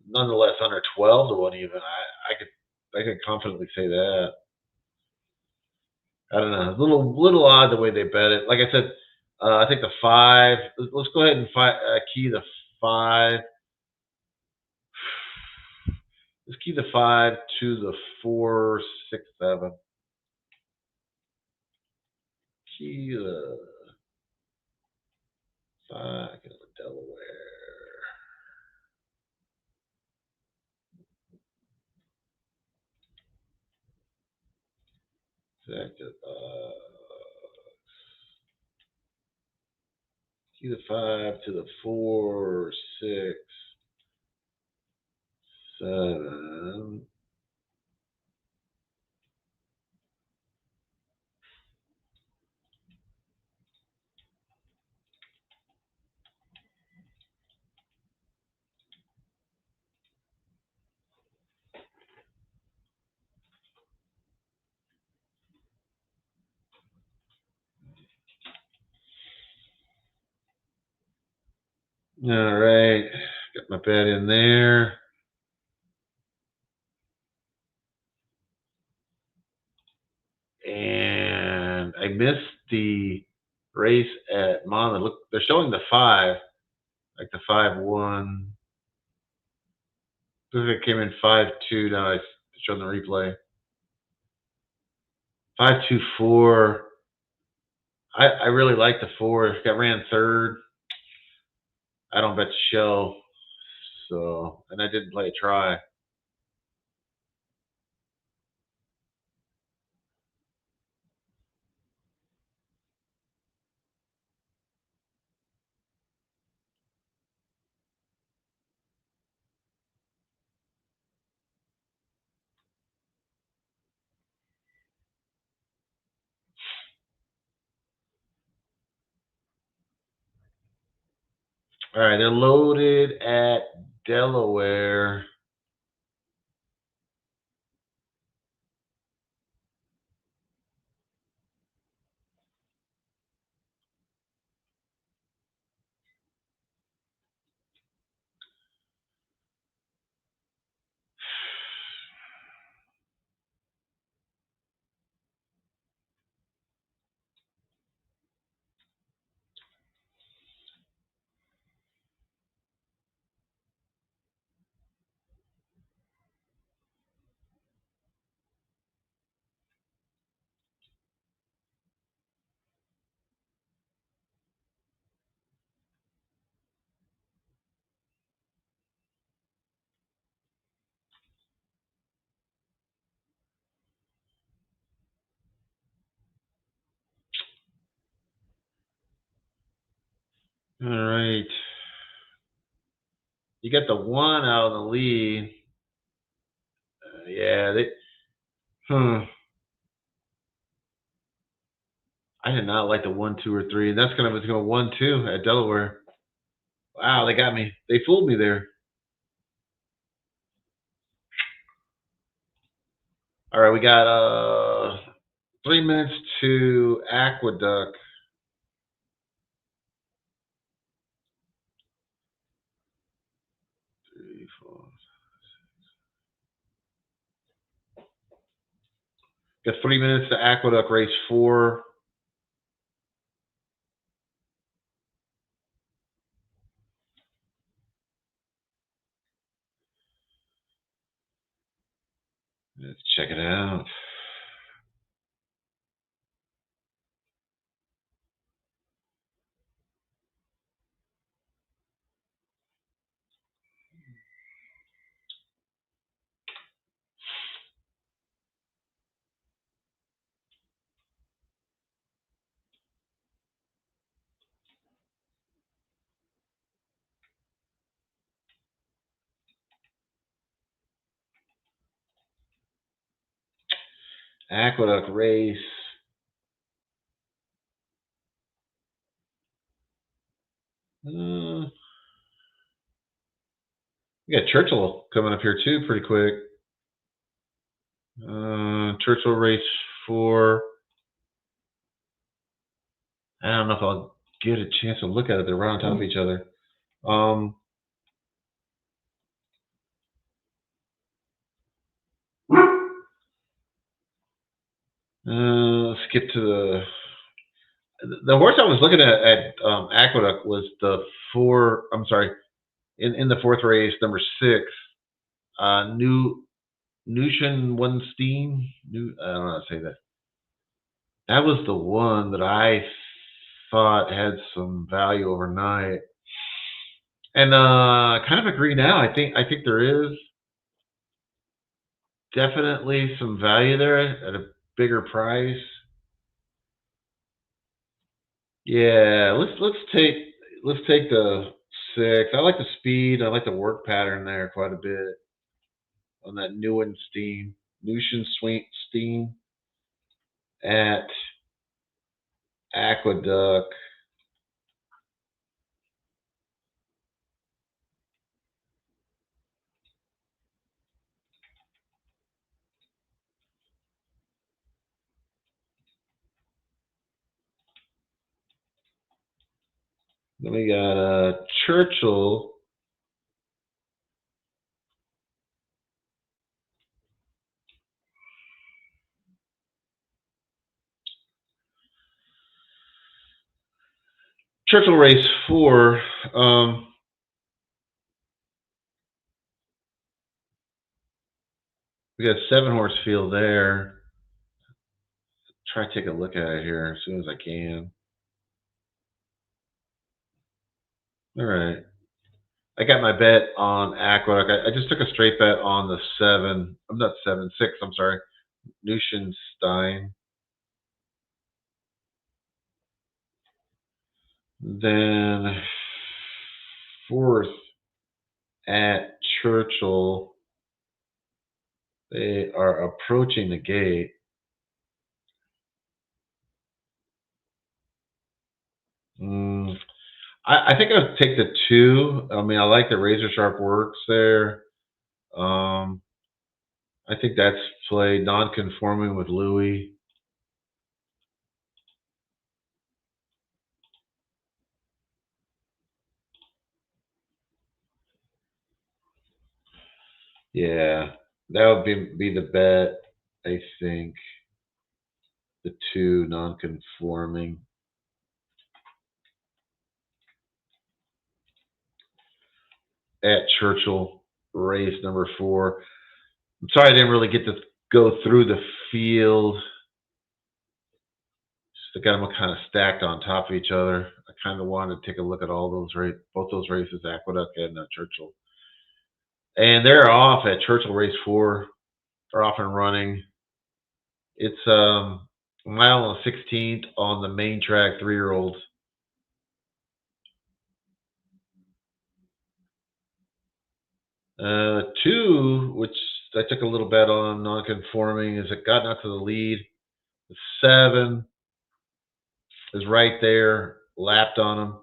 Nonetheless, under 12-1 even. I could confidently say that. I don't know. It's a little odd the way they bet it. Like I said, I think the 5. Let's go ahead and key the 5. Let's key the 5 to the 4, 6, 7. Key the 5. Get the Delaware. Second. Key the 5 to the 4, 6, 7. All right. Got my bet in there. And I missed the race at Monmouth. Look, they're showing the 5, like the 5-1. Looks like it came in 5-2. Now it's showing the replay. 5-2-4. I really like the 4. Got ran 3rd. I don't bet the show. So, and I didn't play a try. All right, they're loaded at Delaware. All right. You got the one out of the lead. Yeah, they. I did not like the 1, 2, or 3. That's gonna go 1, 2 at Delaware. Wow, they got me. They fooled me there. All right, we got 3 minutes to Aqueduct. Three, four. Got 3 minutes to Aqueduct, race 4. Let's check it out. Aqueduct race. We got Churchill coming up here too, pretty quick. Churchill race 4. I don't know if I'll get a chance to look at it. They're right on top of each other. Let's get to the horse I was looking at Aqueduct was the 4. I'm sorry, in the 4th race, number 6, Nushin Wunstein. I don't know how to say that. That was the one that I thought had some value overnight, and kind of agree now. I think there is definitely some value there at a bigger price. Yeah, let's take the 6. I like the speed. I like the work pattern there quite a bit on that Nushin at Aqueduct. Then we got Churchill. Churchill race 4. We got 7-horse field there. Try to take a look at it here as soon as I can. All right. I got my bet on Aqueduct. I just took a straight bet on the 7. I'm not 7, 6. I'm sorry. Nushenstein. Then 4th at Churchill. They are approaching the gate. I think I'll take the 2. I mean, I like the razor sharp works there. Um, I think that's played non-conforming with Louis. Yeah, that would be the bet. I think the 2 non-conforming at Churchill, race number 4. I'm sorry I didn't really get to go through the field. Just got them kind of stacked on top of each other. I kind of wanted to take a look at all those both those races, Aqueduct and Churchill. And they're off at Churchill race 4. They're off and running. It's a mile and 16th on the main track, 3-year-olds. Two, which I took a little bet on non-conforming, is it got out to the lead. The 7 is right there, lapped on them.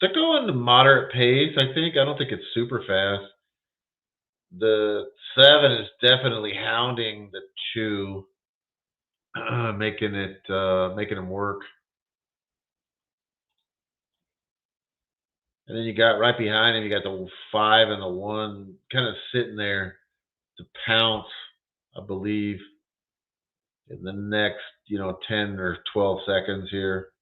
They're going to moderate pace, I think. I don't think it's super fast. The 7 is definitely hounding the 2, making them work. And then you got right behind him, you got the 5 and the 1 kind of sitting there to pounce, I believe, in the next, 10 or 12 seconds here.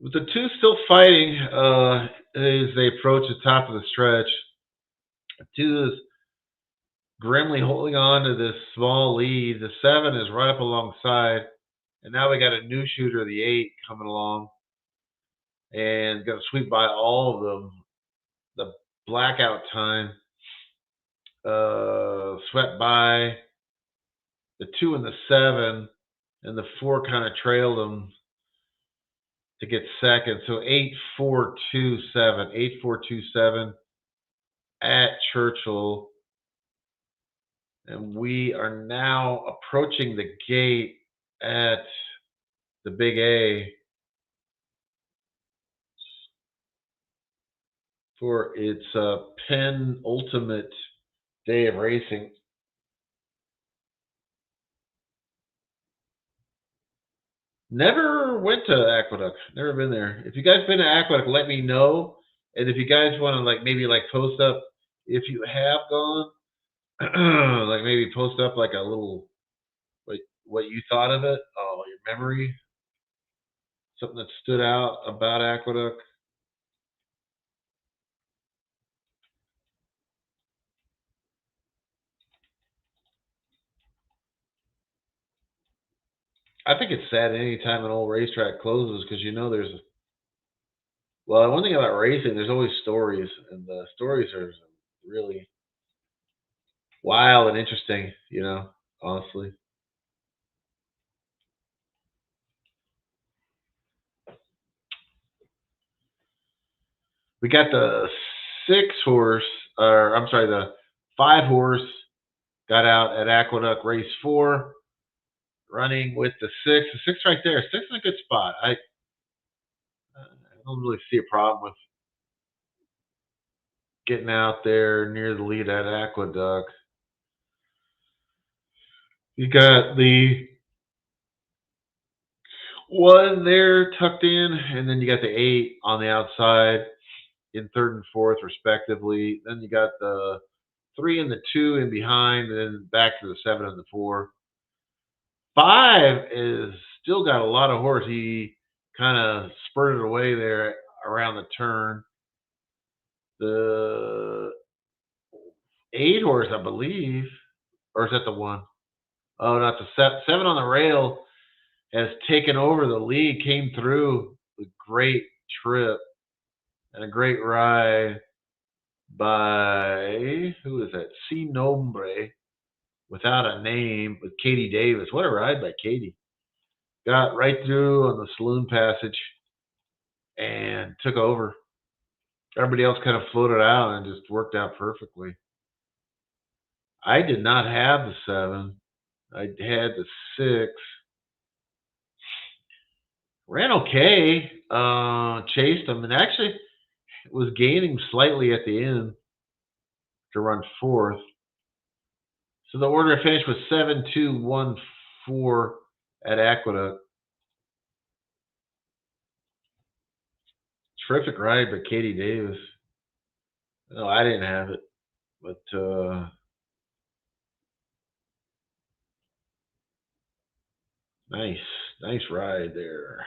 With the 2 still fighting as they approach the top of the stretch, 2 is grimly holding on to this small lead. The 7 is right up alongside. And now we got a new shooter, the 8, coming along. And going to sweep by all of them. The blackout time swept by the 2 and the 7. And the 4 kind of trailed them to get second. So 8-4-2-7. 8-4-2-7 at Churchill. And we are now approaching the gate at the Big A for its penultimate day of racing. Never went to Aqueduct. Never been there. If you guys been to Aqueduct, let me know. And if you guys want to maybe post up if you have gone, maybe post up a little what you thought of it, your memory, something that stood out about Aqueduct. I think it's sad any time an old racetrack closes because there's one thing about racing, there's always stories, and the stories are really wild and interesting. Honestly. We got the 6-horse, or I'm sorry, the 5-horse got out at Aqueduct race 4, running with the 6. The 6 right there. 6 in a good spot. I don't really see a problem with getting out there near the lead at Aqueduct. You got the 1 there tucked in, and then you got the 8 on the outside in 3rd and 4th, respectively. Then you got the 3 and the 2 in behind, and then back to the 7 and the 4. 5 is still got a lot of horse. He kind of spurted away there around the turn. The 8 horse, I believe, or is that the 1? Oh, not the 7 on the rail has taken over the lead, came through with great trip and a great ride by, who is that? C Nombre, without a name, with Katie Davis. What a ride by Katie. Got right through on the saloon passage and took over. Everybody else kind of floated out and just worked out perfectly. I did not have the 7. I had the 6. Ran okay. Chased them and actually was gaining slightly at the end to run fourth. So the order finished was 7-2-1-4 at Aqueduct. Terrific ride by Katie Davis. No, I didn't have it, but nice, nice ride there.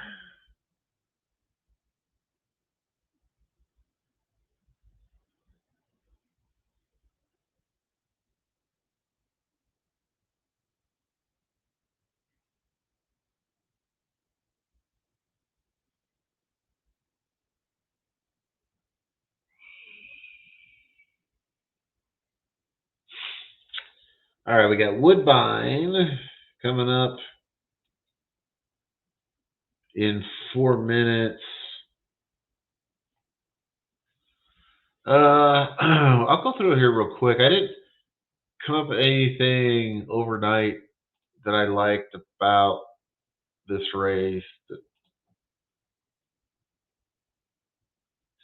All right, we got Woodbine coming up in 4 minutes. I'll go through it here real quick. I didn't come up with anything overnight that I liked about this race.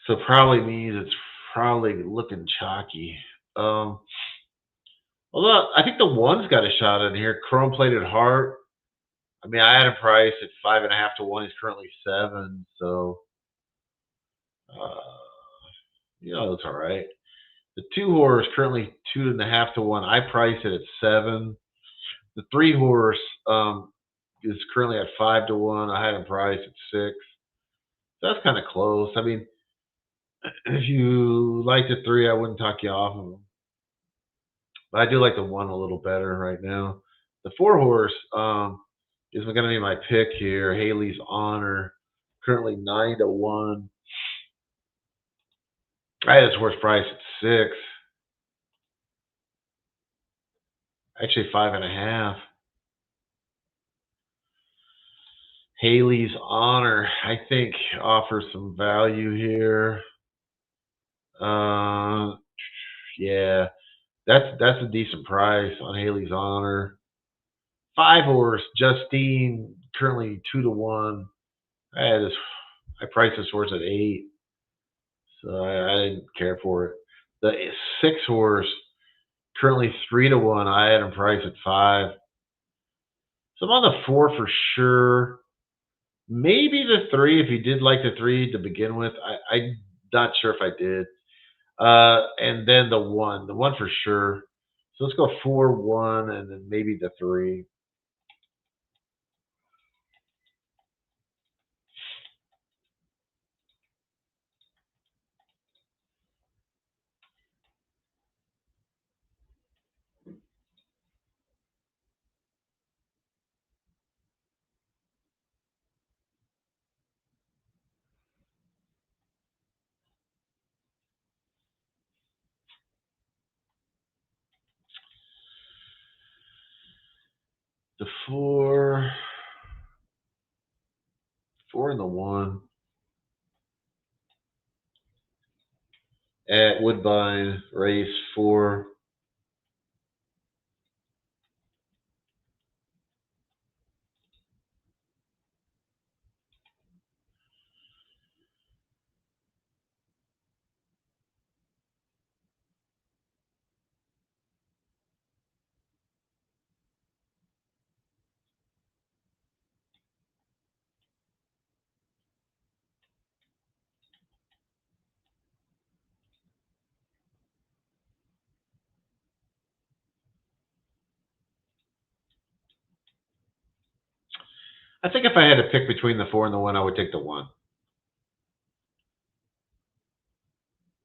So probably means it's probably looking chalky. Um, Although I think the one's got a shot in here. Chrome plated heart. I mean, I had a price at 5.5 to 1. He's currently 7, so uh, it's all right. The 2 horse currently 2.5 to 1. I priced it at 7. The 3 horse is currently at 5 to 1. I had him priced at 6. So that's kind of close. I mean, if you like the 3, I wouldn't talk you off of them. But I do like the 1 a little better right now. The 4 horse is going to be my pick here. Haley's Honor, currently 9 to 1. I had his horse price at 6. Actually 5.5. Haley's Honor, I think, offers some value here. Yeah, that's a decent price on Haley's Honor. 5 horse Justine, currently 2 to 1. I priced this horse at 8, so I didn't care for it. The 6 horse, currently 3 to 1. I had him priced at 5. So I'm on the 4 for sure. Maybe the 3 if you did like the 3 to begin with. I'm not sure if I did. And then the 1 for sure. So let's go 4-1 and then maybe the 3. The 4 and the 1 at Woodbine, race 4. I think if I had to pick between the 4 and the 1, I would take the 1.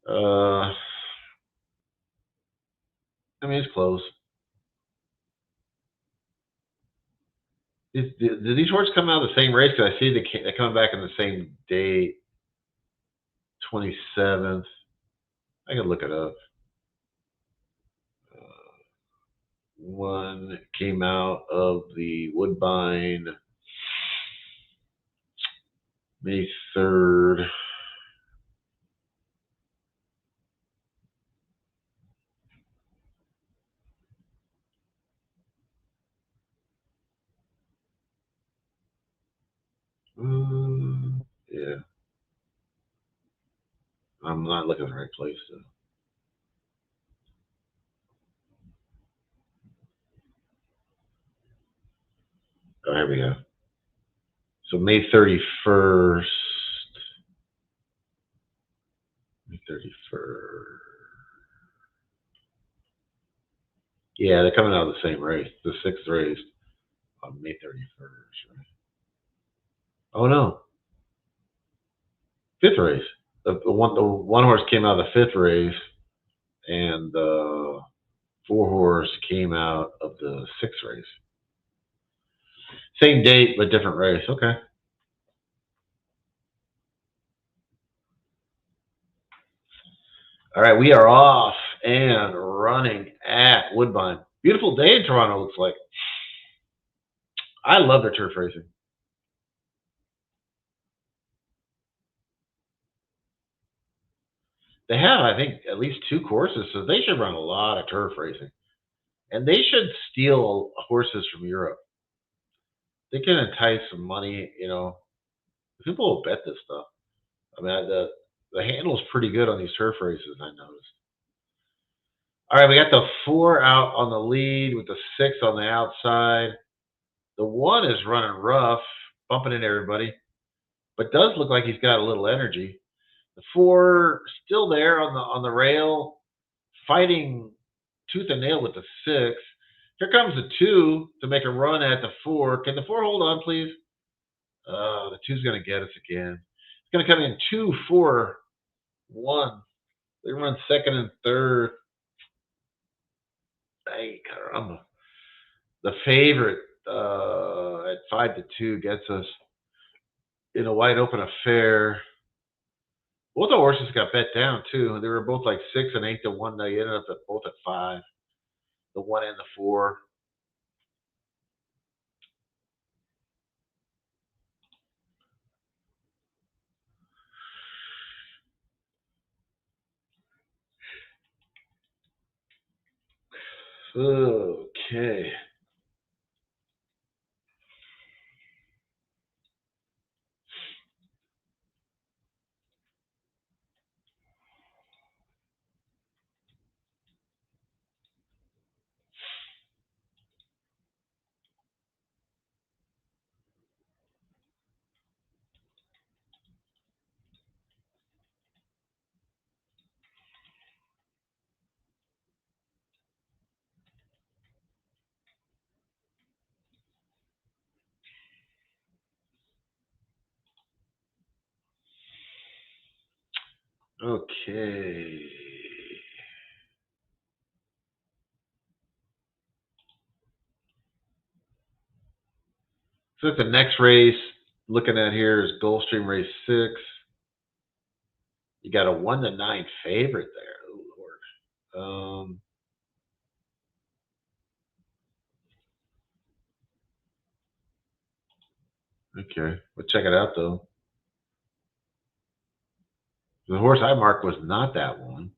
I mean, it's close. Did these horses come out of the same race? Because I see they're coming back on the same date, 27th. I can look it up. One came out of the Woodbine May 3rd. Yeah. I'm not looking in the right place, though. Oh, here we go. So May 31st. May 31st. Yeah, they're coming out of the same race, the sixth race on May 31st, right? Oh no, fifth race. The one horse came out of the fifth race, and the four horse came out of the sixth race. Same date but different race. Okay. All right, we are off and running at Woodbine. Beautiful day in Toronto. Looks like. I love their turf racing. They have, I think, at least two courses, so they should run a lot of turf racing. And they should steal horses from Europe. They can entice some money, People will bet this stuff. I mean, the handle's pretty good on these turf races, I noticed. All right, we got the four out on the lead with the six on the outside. The one is running rough, bumping into everybody, but does look like he's got a little energy. The four still there on the rail, fighting tooth and nail with the six. Here comes the two to make a run at the four. Can the four hold on, please? The two's going to get us again. It's going to come in 2-4-1. They run second and third. Hey, caramba. The favorite at 5-2 gets us in a wide open affair. Both the horses got bet down too. They were both like 6 and 8-1. They ended up both at 5. The one and the four. Okay. Okay. So the next race looking at here is Gulfstream race 6. You got a 1-9 favorite there. Oh Lord. Okay. We'll check it out though. The horse I marked was not that one.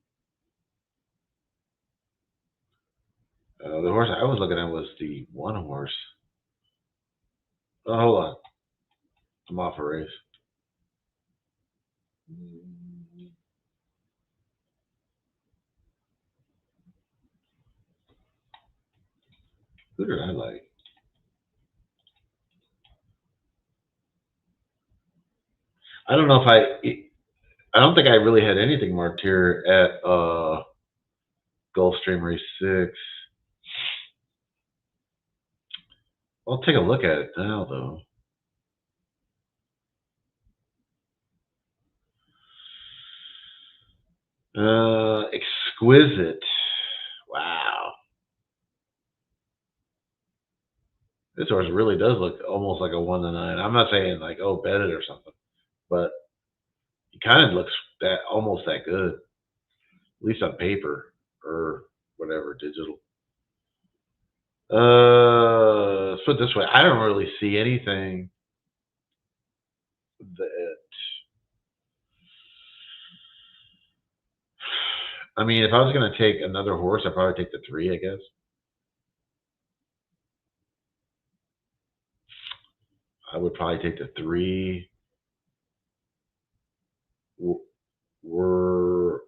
The horse I was looking at was the one horse. Oh, hold on. I'm off a race. Who did I like? I don't know if I don't think I really had anything marked here at Gulfstream race 6. I'll take a look at it now though. Exquisite. Wow. This horse really does look almost like a 1-9. I'm not saying like, oh, bet it or something, but he kind of looks that almost that good, at least on paper or whatever, digital. Let's put it this way. I don't really see anything that. I mean, if I was going to take another horse, I'd probably take the 3, I guess. I would probably take the 3. We're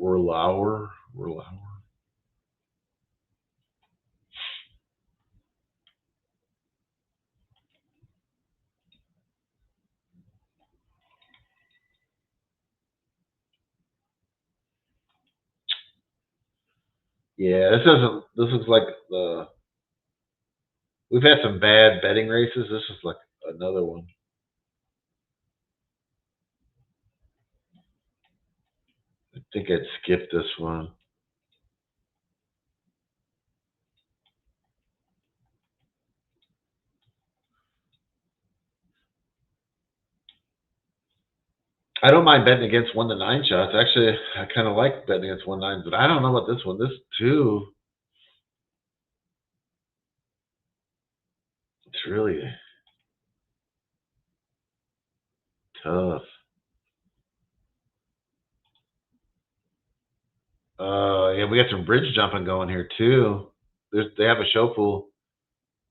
We're Lauer. Yeah, this doesn't. This looks like the. We've had some bad betting races. This is like another one. I think I'd skip this one. I don't mind betting against 1 to 9 shots. Actually, I kind of like betting against 1 9, but I don't know about this one. This two, it's really tough. Yeah, we got some bridge jumping going here too. They have a show pool.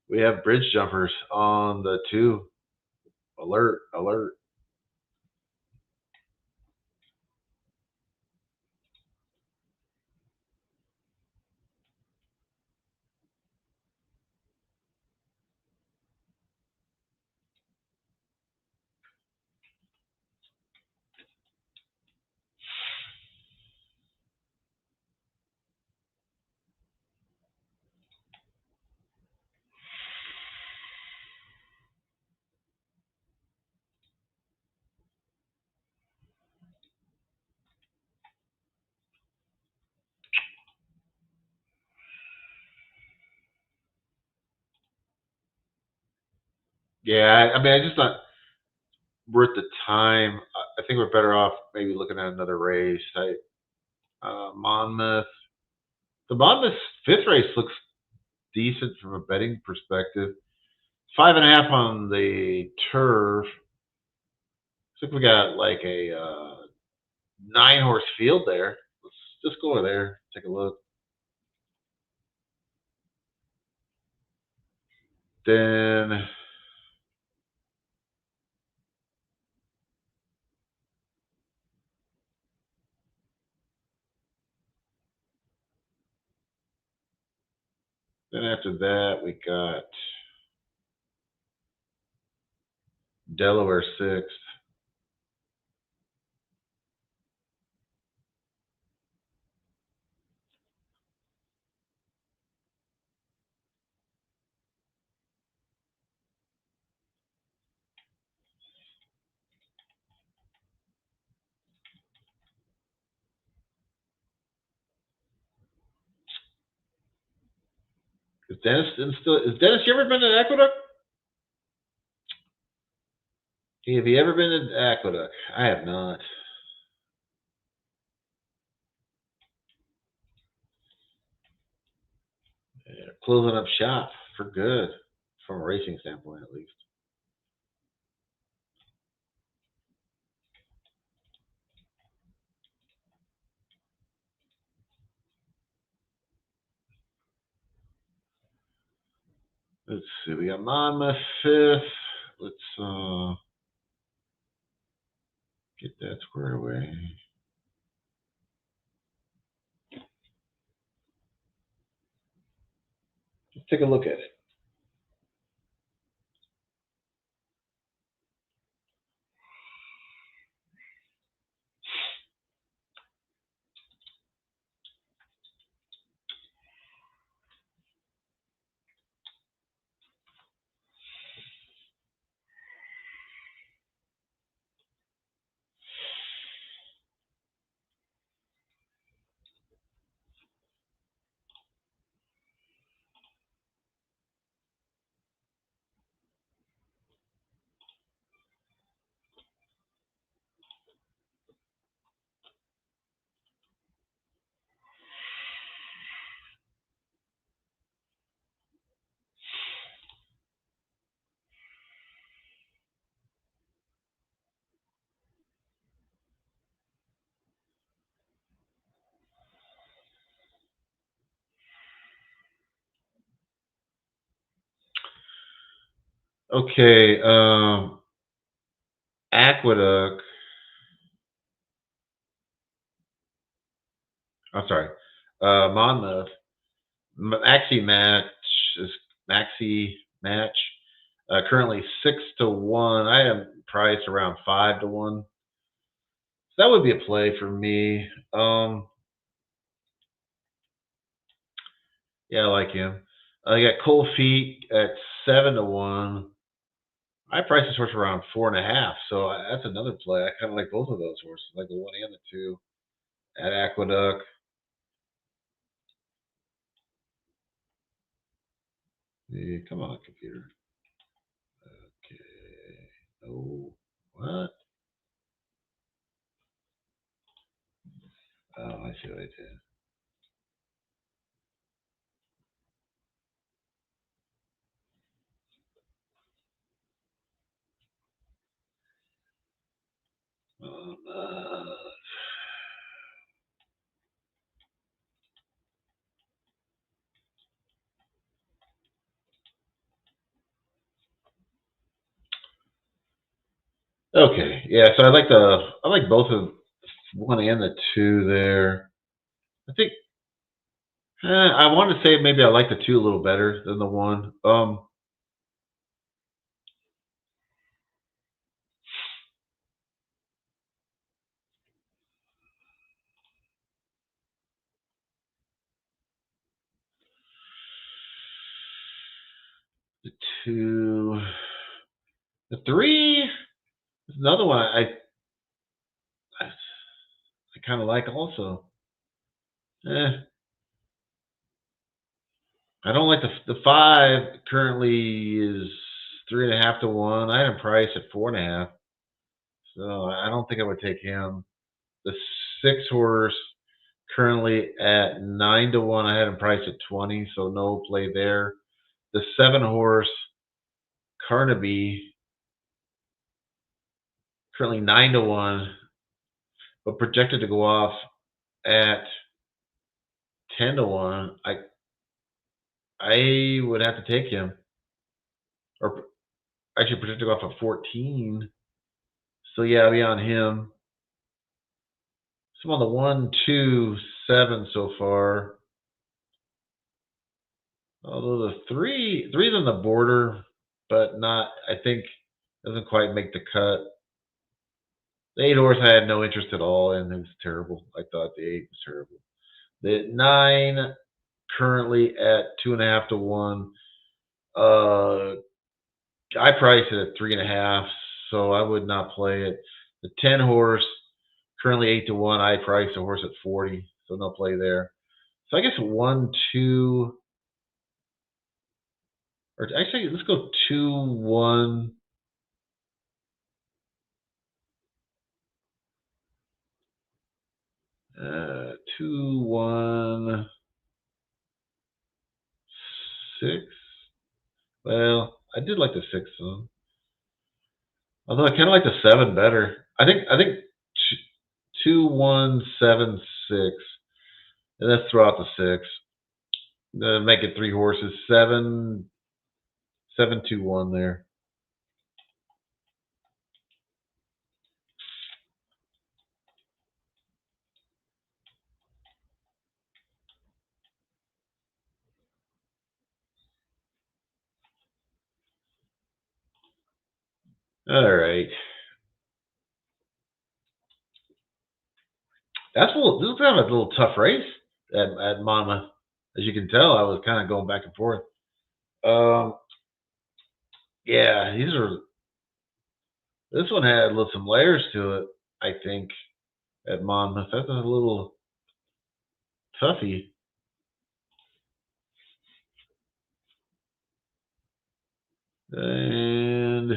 We have bridge jumpers on the 2. Alert, alert. Yeah, I mean, I just thought worth the time. I think we're better off maybe looking at another race. Monmouth. The Monmouth fifth race looks decent from a betting perspective. 5.5 on the turf. Looks like we got like a 9 horse field there. Let's just go over there, take a look. Then after that we got Delaware sixth. Is Dennis you ever been to Aqueduct? Have you ever been to Aqueduct? I have not. Yeah, closing up shop for good, from a racing standpoint at least. Let's see, we got Monmouth fifth. Let's get that squared away. Let's take a look at it. Okay, Aqueduct. I'm sorry, Monmouth. Maxi match is Maxi match. Currently 6-1. I am priced around 5-1. So that would be a play for me. Yeah, I like him. I got Cold Feet at 7-1. I priced this horse around 4.5, so that's another play. I kind of like both of those horses, like the one and the two at Aqueduct. Yeah, come on, computer. Okay. Oh, what? Oh, I see what I did. Uh, okay, yeah. So I like both of one and the two there. I think I wanted to say maybe I like the two a little better than the one. The two, the three is another one I kind of like also. Eh, I don't like the five currently is 3.5-1. I had him priced at 4.5, so I don't think I would take him. The six horse currently at 9-1. I had him priced at 20, so no play there. The seven horse Carnaby currently 9-1, but projected to go off at 10-1. I would have to take him, or actually projected to go off at 14. So yeah, I'll be on him. So I'm on the 1, 2, 7 so far. Although the three's on the border, but not. I think doesn't quite make the cut. The eight horse I had no interest at all in. It was terrible. I thought the eight was terrible. The nine currently at 2.5-1. I priced it at 3.5, so I would not play it. The 10 horse currently 8-1. I priced the horse at 40, so no play there. So I guess 1, 2, or actually let's go 2, 1. 2, 1, 6. Well, I did like the 6 one. Although I kind of like the 7 better. I think 2, 1, 7, 6, and let's throw out the 6. Make it three horses. 7, 2, 1 there. All right. This is kind of a little tough race at Monmouth. As you can tell, I was kind of going back and forth. Um, yeah, this one had some layers to it, I think, at Monmouth. That's a little toughy. And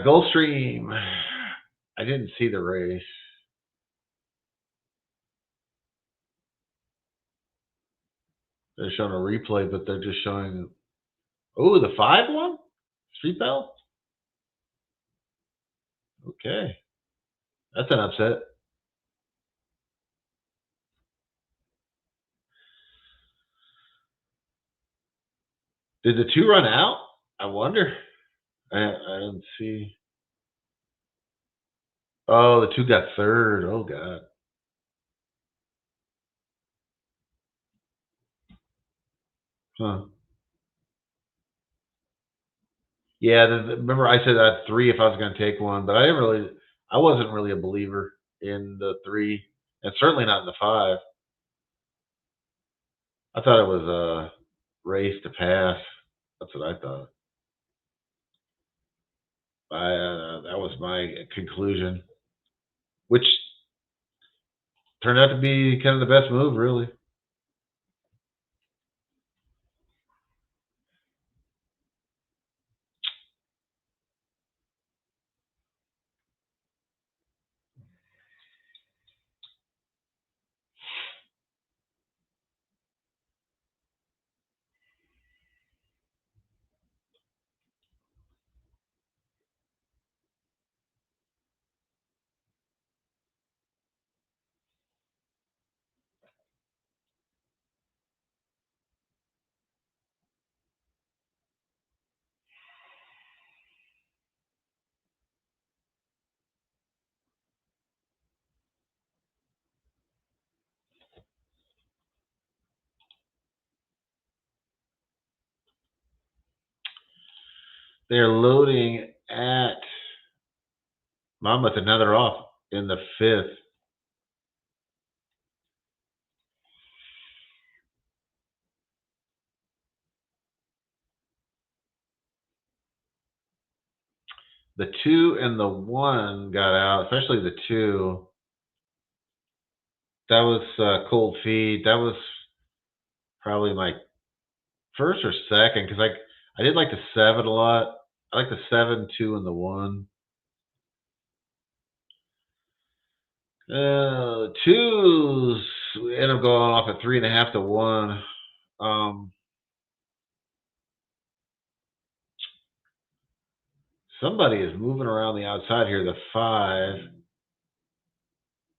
Gulfstream. I didn't see the race. They're showing a replay, but they're just showing. Oh, the 5 one? Street Bell? Okay. That's an upset. Did the 2 run out? I wonder. I didn't see. Oh, the 2 got third. Oh God. Huh. Yeah. Remember, I said I had 3 if I was going to take one, but I wasn't really a believer in the 3, and certainly not in the 5. I thought it was a race to pass. That's what I thought. That was my conclusion, which turned out to be kind of the best move, really. They're loading at Monmouth, and now they're off in the 5th. The 2 and the 1 got out, especially the 2. That was cold feet. That was probably my first or second because I did like the 7 a lot. I like the 7, 2, and the 1. 2s end up going off at 3.5 to 1. Somebody is moving around the outside here. The 5.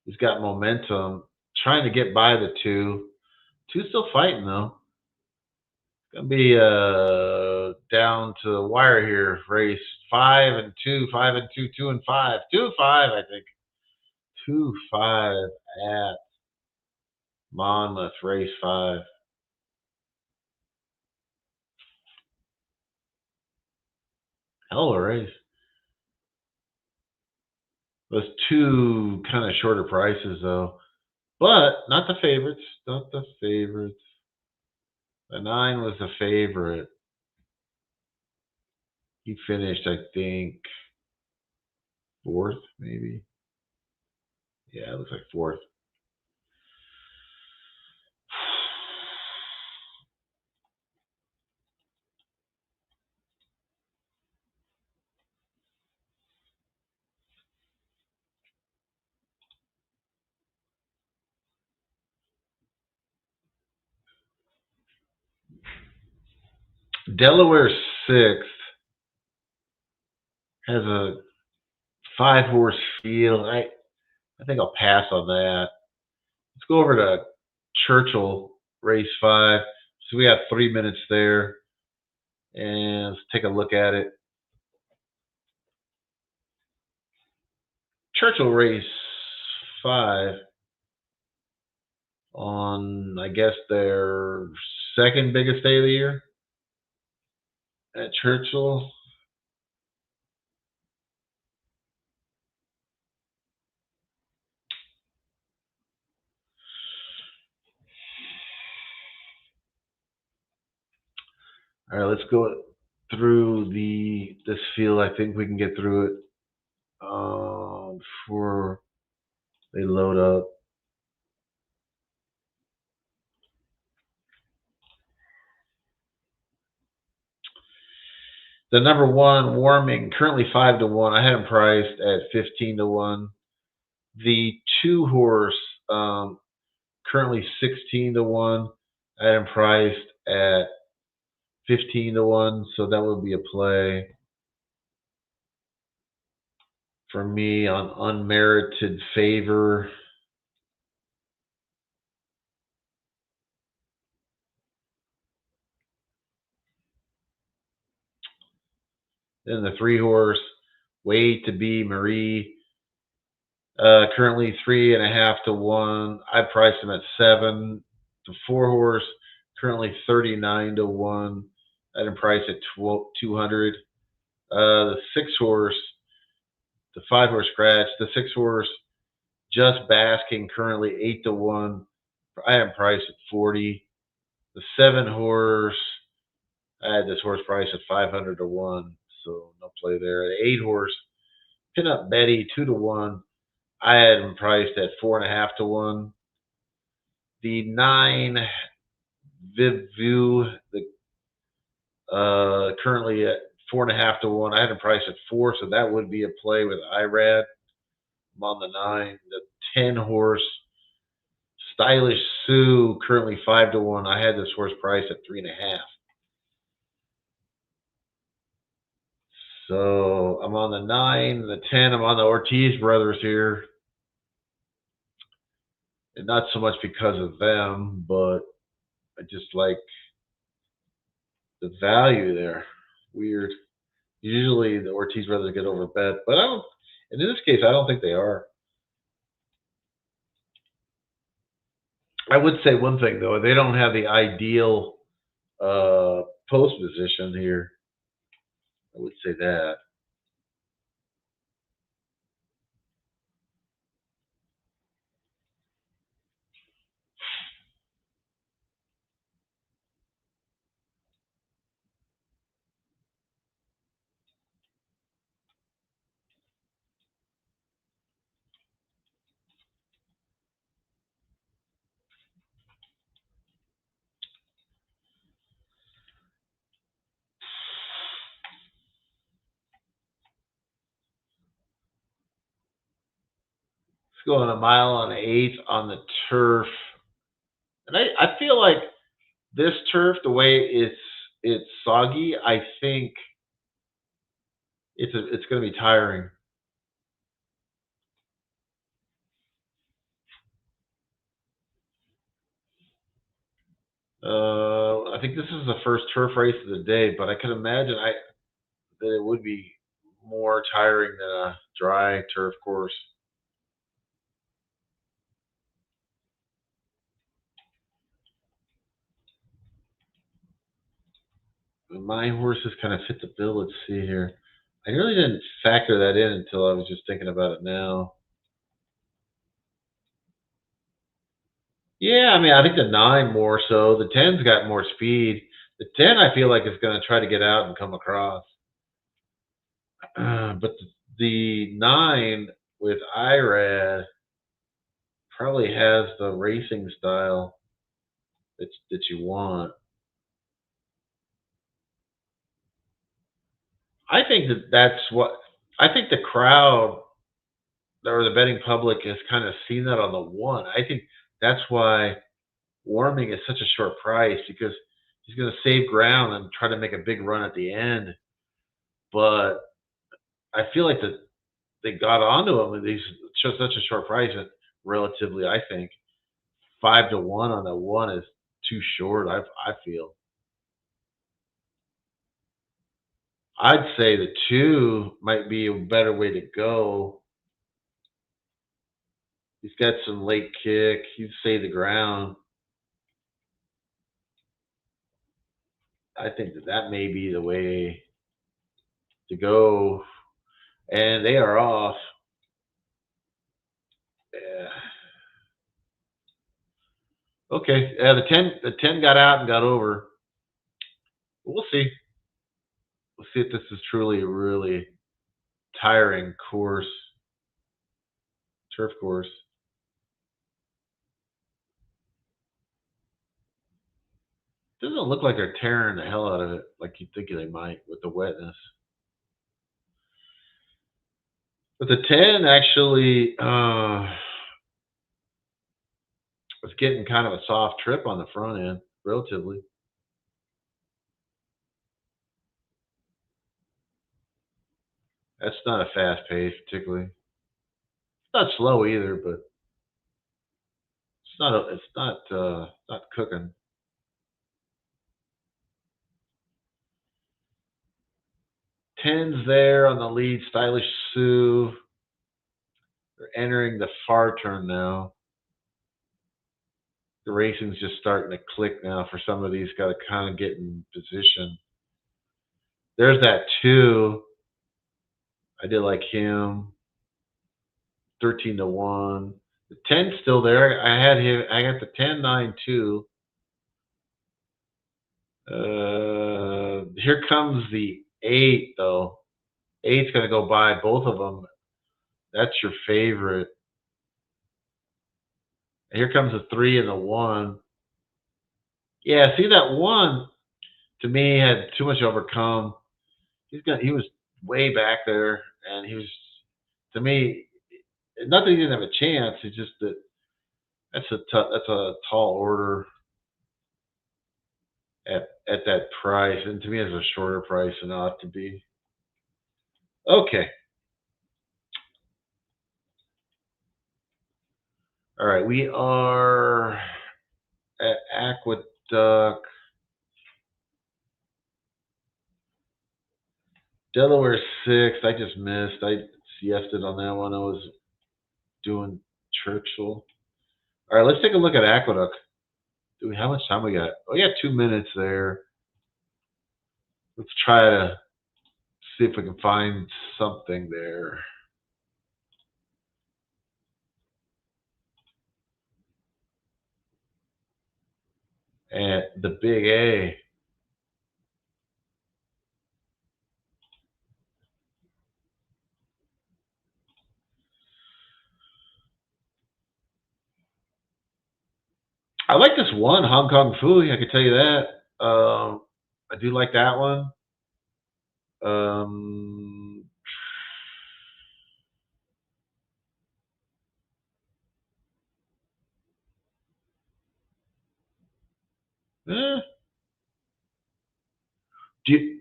He's got momentum, trying to get by the 2. 2's still fighting though. Gonna be down to the wire here. Race 5 and 2, 5 and 2, 2 and 5, 2 5. I think 2-5 at Monmouth. Race 5. Hell of a race. Those 2 kind of shorter prices though, but not the favorites. Not the favorites. The 9 was the favorite. He finished, I think, 4th, maybe. Yeah, it looks like 4th. Delaware 6th has a 5-horse field. I think I'll pass on that. Let's go over to Churchill, race 5. So we have 3 minutes there, and let's take a look at it. Churchill, race 5, on, I guess, their second biggest day of the year at Churchill. All right, let's go through this field. I think we can get through it before they load up. The number 1, Warming, currently 5 to 1. I had him priced at 15 to 1. The 2-horse, currently 16 to 1. I had him priced at 15 to 1, so that would be a play. for me on unmerited favor. Then the 3 horse, Way to Be Marie. Currently 3.5 to 1. I priced him at 7. The 4 horse, currently 39 to 1. I had him priced at 200. The 6 horse, the 5 horse scratch. The 6 horse, Just Basking, currently 8 to 1. I had him priced at 40. The 7 horse, I had this horse priced at 500 to 1, so no play there. The 8 horse, Pin Up Betty, 2 to 1. I had him priced at 4.5 to 1. The 9 Vivu, currently at 4.5 to 1. I had him priced at 4, so that would be a play with IRAD. I'm on the 9. The 10 horse, Stylish Sue, currently 5 to 1. I had this horse priced at 3.5. So I'm on the 9, the 10. I'm on the Ortiz brothers here. And not so much because of them, but I just like the value there. Weird. Usually the Ortiz brothers get overbet, but I don't. In this case, I don't think they are. I would say one thing though: they don't have the ideal post position here. I would say that. Let's go on a mile on 8 on the turf, and I feel like this turf, the way it's soggy, I think it's going to be tiring. I think this is the first turf race of the day, but I can imagine that it would be more tiring than a dry turf course. My horses kind of fit the bill. Let's see here. I really didn't factor that in until I was just thinking about it now. Yeah, I mean, I think the 9 more so. The 10's got more speed. The 10, I feel like, is going to try to get out and come across. But the 9 with IRAD probably has the racing style that you want. I think that's what I think the crowd or the betting public has kind of seen that on the 1. I think that's why Warming is such a short price because he's going to save ground and try to make a big run at the end. But I feel like that they got onto him and he's such a short price that relatively, I think 5 to 1 on the 1 is too short. I feel. I'd say the 2 might be a better way to go. He's got some late kick. He'd save the ground. I think that may be the way to go. And they are off. Yeah. Okay. The ten got out and got over. We'll see. We'll see if this is truly a really tiring course, turf course. Doesn't look like they're tearing the hell out of it like you'd think they might with the wetness. But the 10 actually was getting kind of a soft trip on the front end, relatively. That's not a fast pace, particularly. It's not slow either, but it's not cooking. Tens there on the lead. Stylish Sue. They're entering the far turn now. The racing's just starting to click now for some of these. Got to kind of get in position. There's that two. I did like him. 13-1. The 10's still there. I had him. I got the 10-9-2. Here comes the 8 though. 8's gonna go by both of them. That's your favorite. And here comes the 3 and the 1. Yeah, see that 1 to me had too much overcome. He was way back there, and he was, to me, not that he didn't have a chance. It's just that that's a tall order at that price, and to me, it's a shorter price than it ought to be. Okay, all right, we are at Aqueduct. Delaware 6th. I just missed. I siested on that one. I was doing Churchill. All right, let's take a look at Aqueduct. How much time we got? Oh, we got 2 minutes there. Let's try to see if we can find something there. At the Big A. I like this one, Hong Kong Fooey. I can tell you that. I do like that one. Um, eh, do you,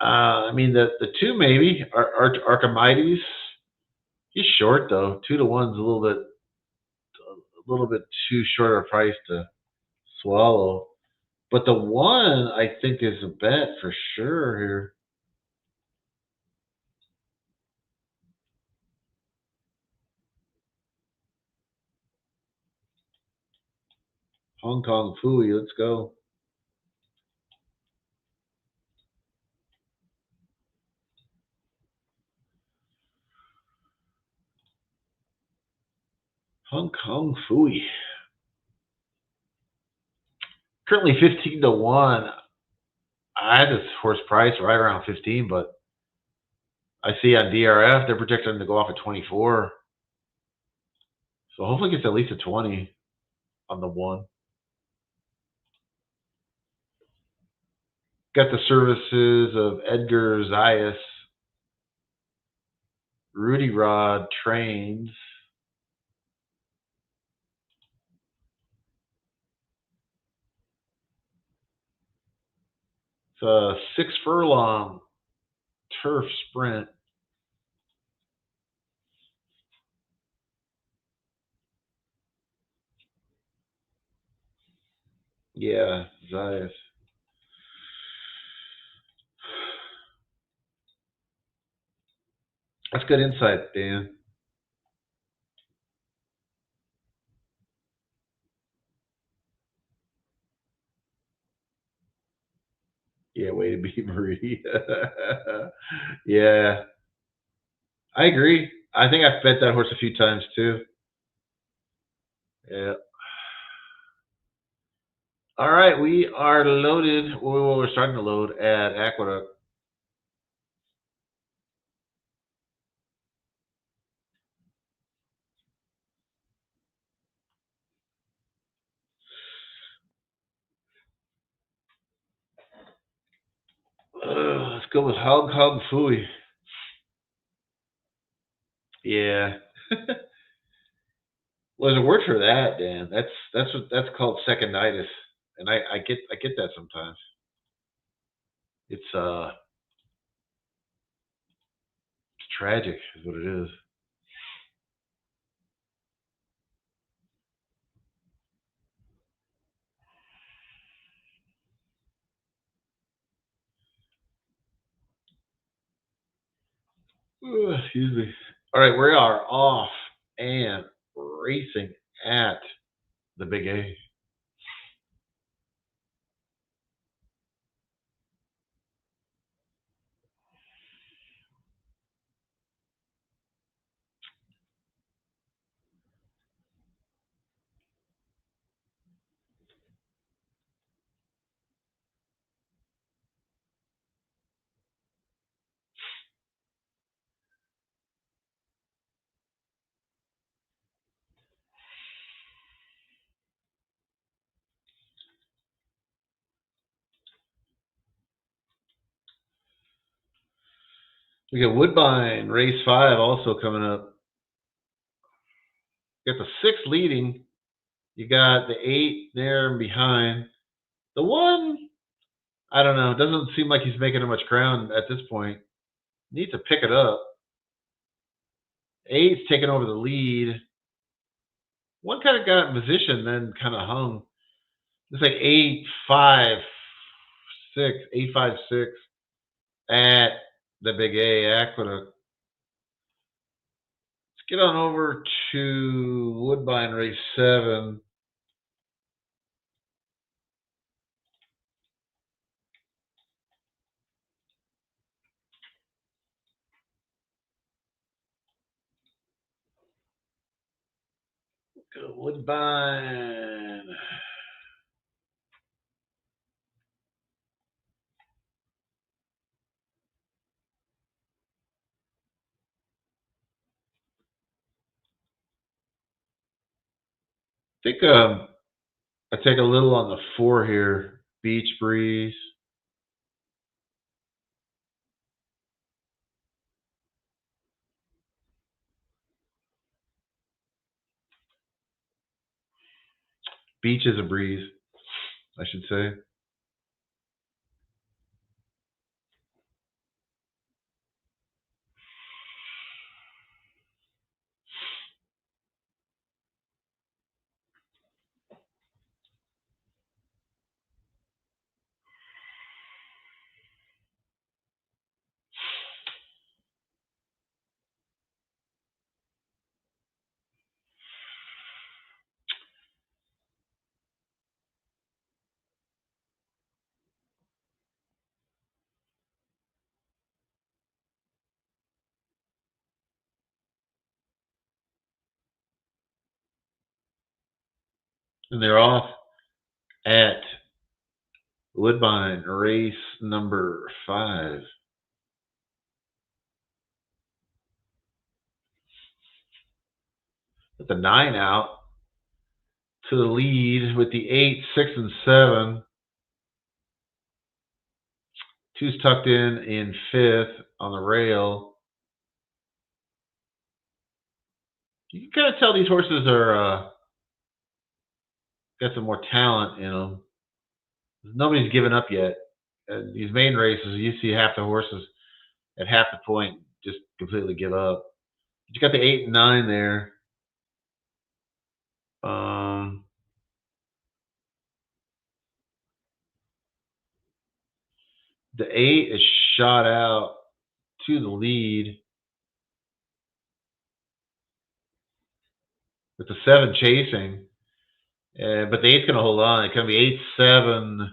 I mean the two maybe Archimedes. He's short though. 2-1's a little bit too short a price to swallow. But the one I think is a bet for sure here. Hong Kong Fooey, let's go. Hong Kong Fooey. Currently 15-1. I had this horse price right around 15, but I see on DRF they're projecting to go off at 24. So hopefully it gets at least a 20 on the one. Got the services of Edgar Zayas. Rudy Rod trains. It's a 6 furlong turf sprint. Yeah, Zayas. That's good insight, Dan. Yeah, way to be Marie. Yeah, I agree. I think I've bet that horse a few times too. Yeah. All right, we are loaded. Well, we're starting to load at Aqueduct. Let's go with Hog Hog Fooey. Yeah. Well, there's a word for that, Dan. That's called seconditis, and I get that sometimes. It's tragic, is what it is. Excuse me. All right, we are off and racing at the Big A. We got Woodbine, race 5 also coming up. You got the 6 leading. You got the 8 there behind. The 1, I don't know. It doesn't seem like he's making much ground at this point. Needs to pick it up. 8's taking over the lead. 1 kind of got in position, then kind of hung. It's like 8-5-6, 8-5-6 at the Big A Aqueduct. Let's get on over to Woodbine race 7. Go Woodbine. I think I take a little on the 4 here. Beach Breeze. Beach is a breeze, I should say. And they're off at Woodbine, race number 5. With the 9 out to the lead with the 8, 6, and 7. 2's tucked in 5th on the rail. You can kind of tell these horses are got some more talent in them. Nobody's given up yet. These main races, you see half the horses at half the point just completely give up. But you got the 8 and 9 there. The 8 is shot out to the lead with the 7 chasing. But the 8's going to hold on. It's going to be 8-7.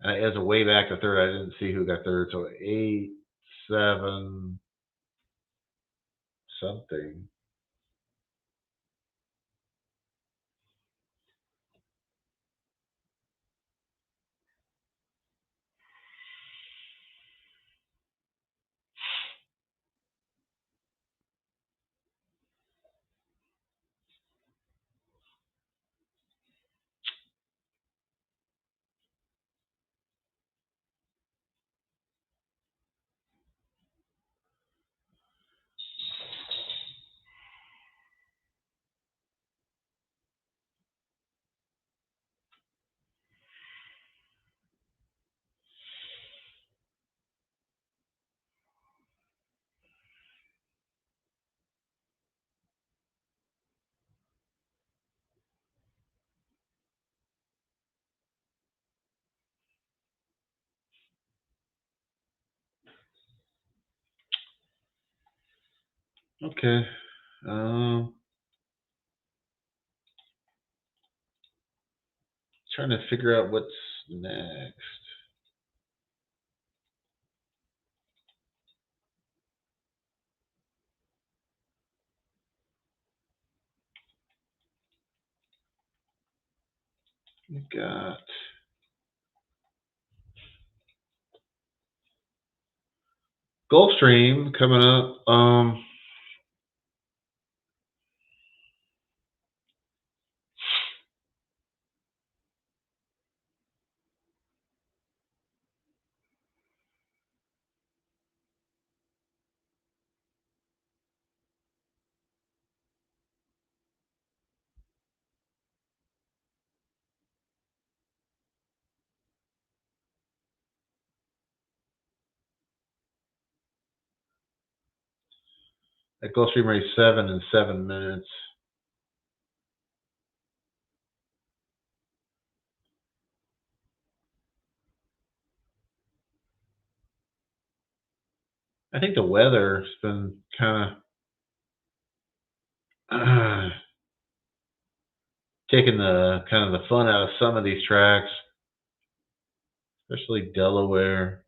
As a way back to third, I didn't see who got third. So 8-7 something. Okay. Um, Trying to figure out what's next. We got Gulfstream coming up. At Gulfstream race 7 in 7 minutes. I think the weather's been kind of taking the kind of the fun out of some of these tracks, especially Delaware.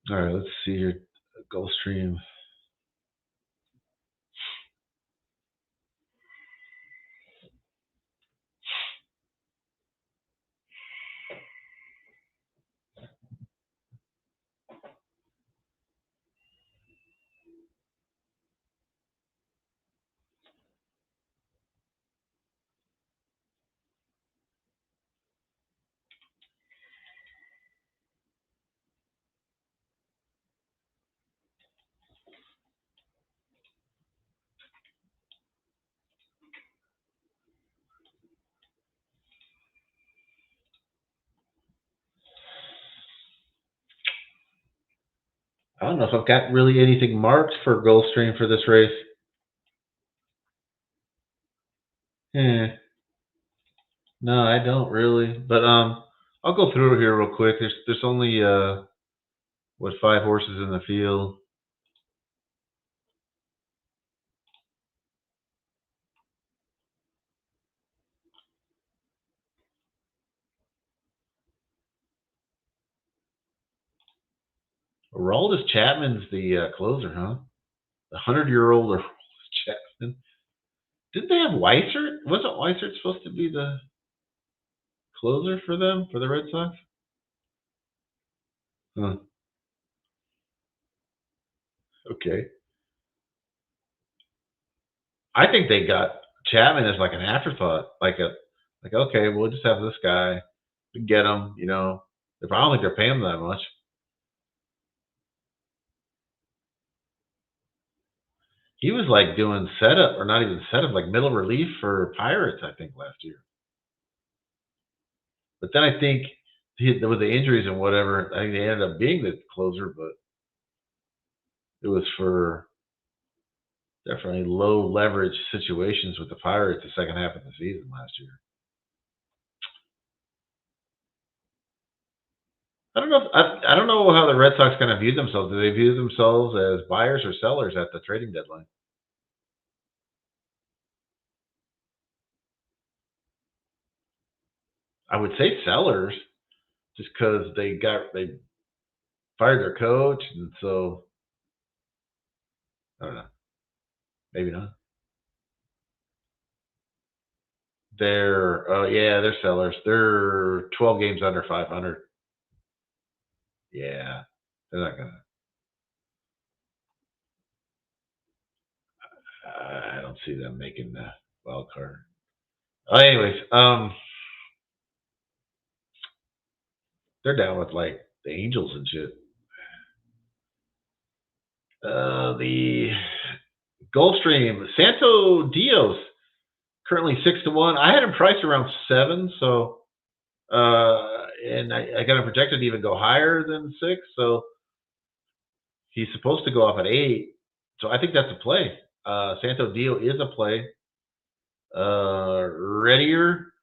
All right, let's see here. Gulfstream. I don't know if I've got really anything marked for Gulfstream for this race. Yeah, no, I don't really. But I'll go through it here real quick. There's only 5 horses in the field. Aroldis Chapman's the closer, huh? The 100-year-old Aroldis Chapman. Didn't they have Weissert? Wasn't Weissert supposed to be the closer for them for the Red Sox? Huh. Okay. I think they got Chapman as like an afterthought, like okay, we'll just have this guy, we get him. I don't think they're paying him that much. He was like doing setup, or not even setup, like middle relief for Pirates, I think, last year. But then I think with the injuries and whatever, I think they ended up being the closer, but it was for definitely low leverage situations with the Pirates the second half of the season last year. I don't know. I don't know how the Red Sox kind of view themselves. Do they view themselves as buyers or sellers at the trading deadline? I would say sellers, just because they fired their coach, and so I don't know. Maybe not. They're sellers. They're 12 games under 500. Yeah, they're not gonna. I don't see them making the wild card. Anyways, they're down with like the Angels and shit. The Gulfstream Santo Dios currently 6-1. I had him priced around 7, so and I got him projected to even go higher than 6. So he's supposed to go off at 8. So I think that's a play. Santo Dio is a play. Readier,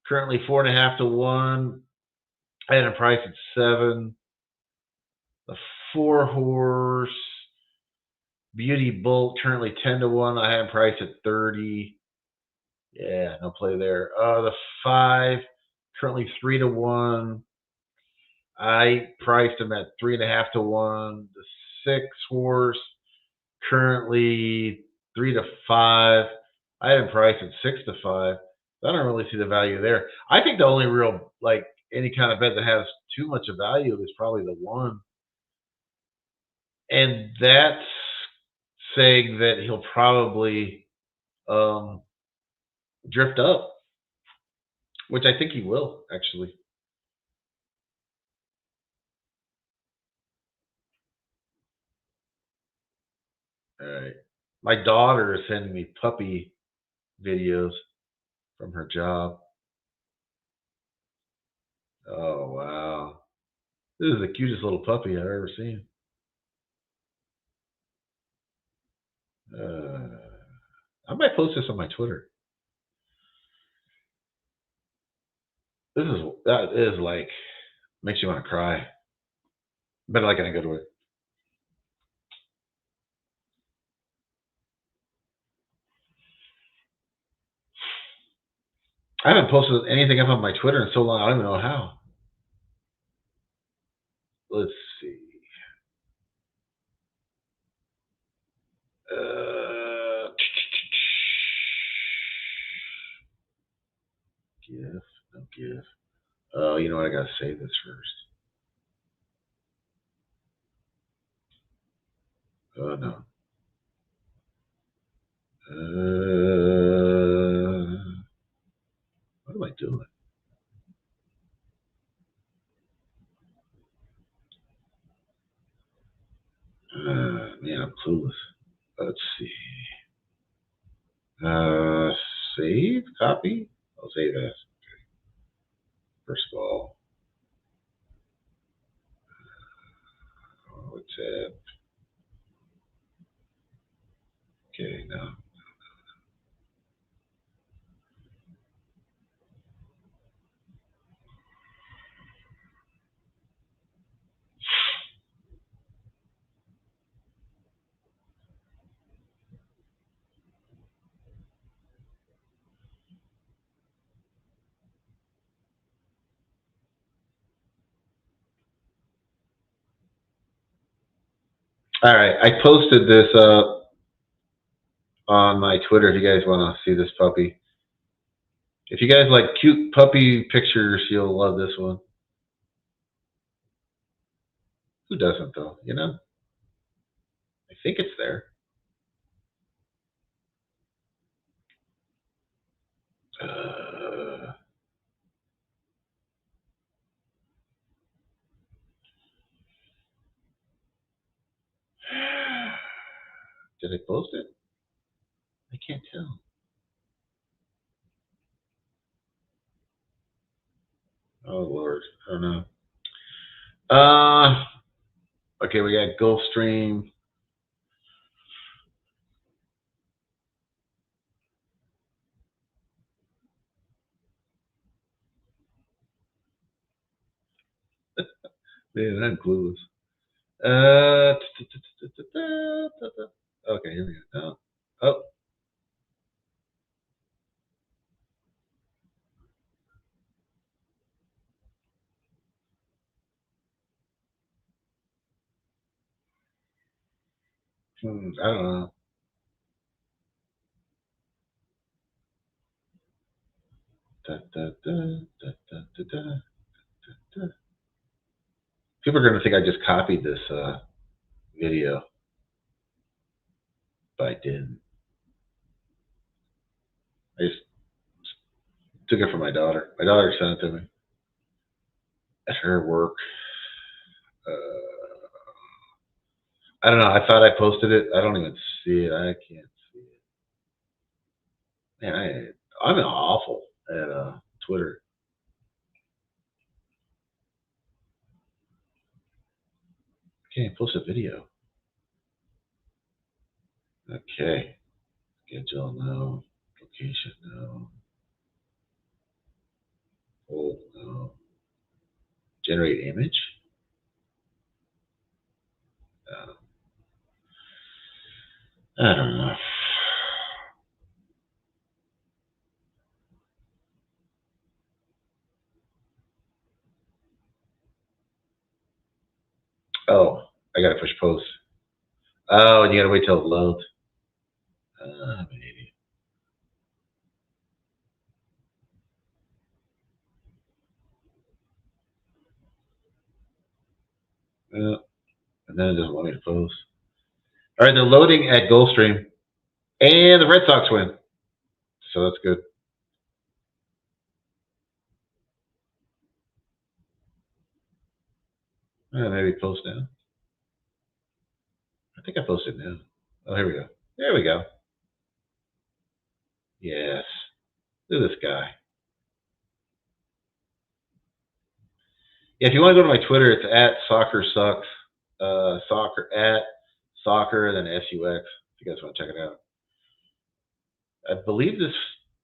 currently 4.5 to 1. I had a price at 7. The 4-horse Beauty Bolt, currently 10 to 1. I had a price at 30. Yeah, no play there. The 5, currently 3 to 1. I priced him at 3.5 to 1. The 6-horse, currently 3 to 5. I had him priced at 6 to 5. I don't really see the value there. I think the only real, like, any kind of bet that has too much of value is probably the 1. And that's saying that he'll probably drift up, which I think he will, actually. All right. My daughter is sending me puppy videos from her job. Oh, wow. This is the cutest little puppy I've ever seen. I might post this on my Twitter. That is like, makes you want to cry. But like in a good way. I haven't posted anything up on my Twitter in so long, I don't even know how. Let's see. GIF, no GIF. Oh, you know what? I gotta save this first. Oh no. What am I doing? Man, I'm clueless. Let's see. Save, copy. I'll save as. Okay. First of all, what's it? Okay, no. All right, I posted this on my Twitter. If you guys want to see this puppy, if you guys like cute puppy pictures, you'll love this one. Who doesn't though? You know, I think it's there. Did I post it? I can't tell. Oh Lord, I don't know. Okay, we got Gulfstream. Man, I'm clueless. Okay, here we go. Oh. I don't know. People are going to think I just copied this video, but I didn't. I just took it from my daughter. My daughter sent it to me at her work. I don't know. I thought I posted it. I don't even see it. I can't see it. Man, I'm awful at Twitter. Okay, post a video. Okay. Schedule no. Location no. Hold no. Generate image. I don't know. Oh, I gotta push post. Oh, and you gotta wait till it loads. I'm an idiot. And then it doesn't want me to post. All right, they're loading at Gulfstream, and the Red Sox win, so that's good. Maybe post now. I think I posted now. Oh, here we go. There we go. Yes. Look at this guy. Yeah, if you want to go to my Twitter, it's at soccer sucks. Soccer at soccer, then SUX. If you guys want to check it out. I believe this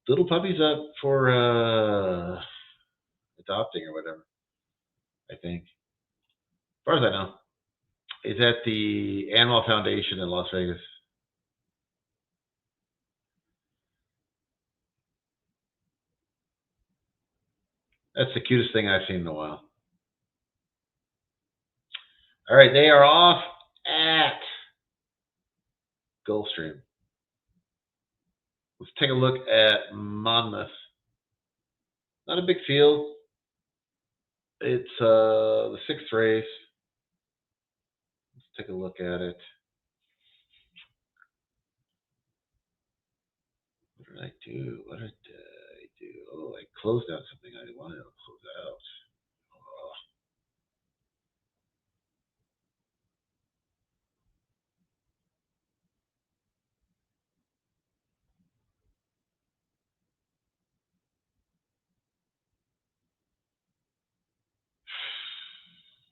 little puppy's up for adopting or whatever. I think, as far as I know, is at the Animal Foundation in Las Vegas. That's the cutest thing I've seen in a while. All right, they are off at Gulfstream. Let's take a look at Monmouth. Not a big field. It's the 6th race. Let's take a look at it. What did I do? What did I do? Oh, I closed out something I wanted to close out.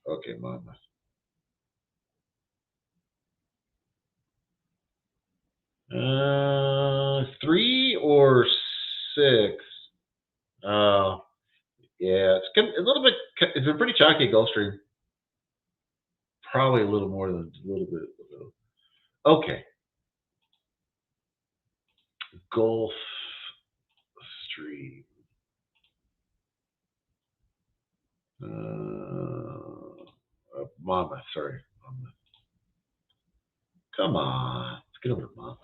Okay, Monmouth. Three or six. Yeah, it's a little bit. It's been pretty chalky at Gulfstream. Probably a little more than a little bit. Okay. Gulfstream. Monmouth. Sorry, Monmouth. Come on, let's get over to Monmouth.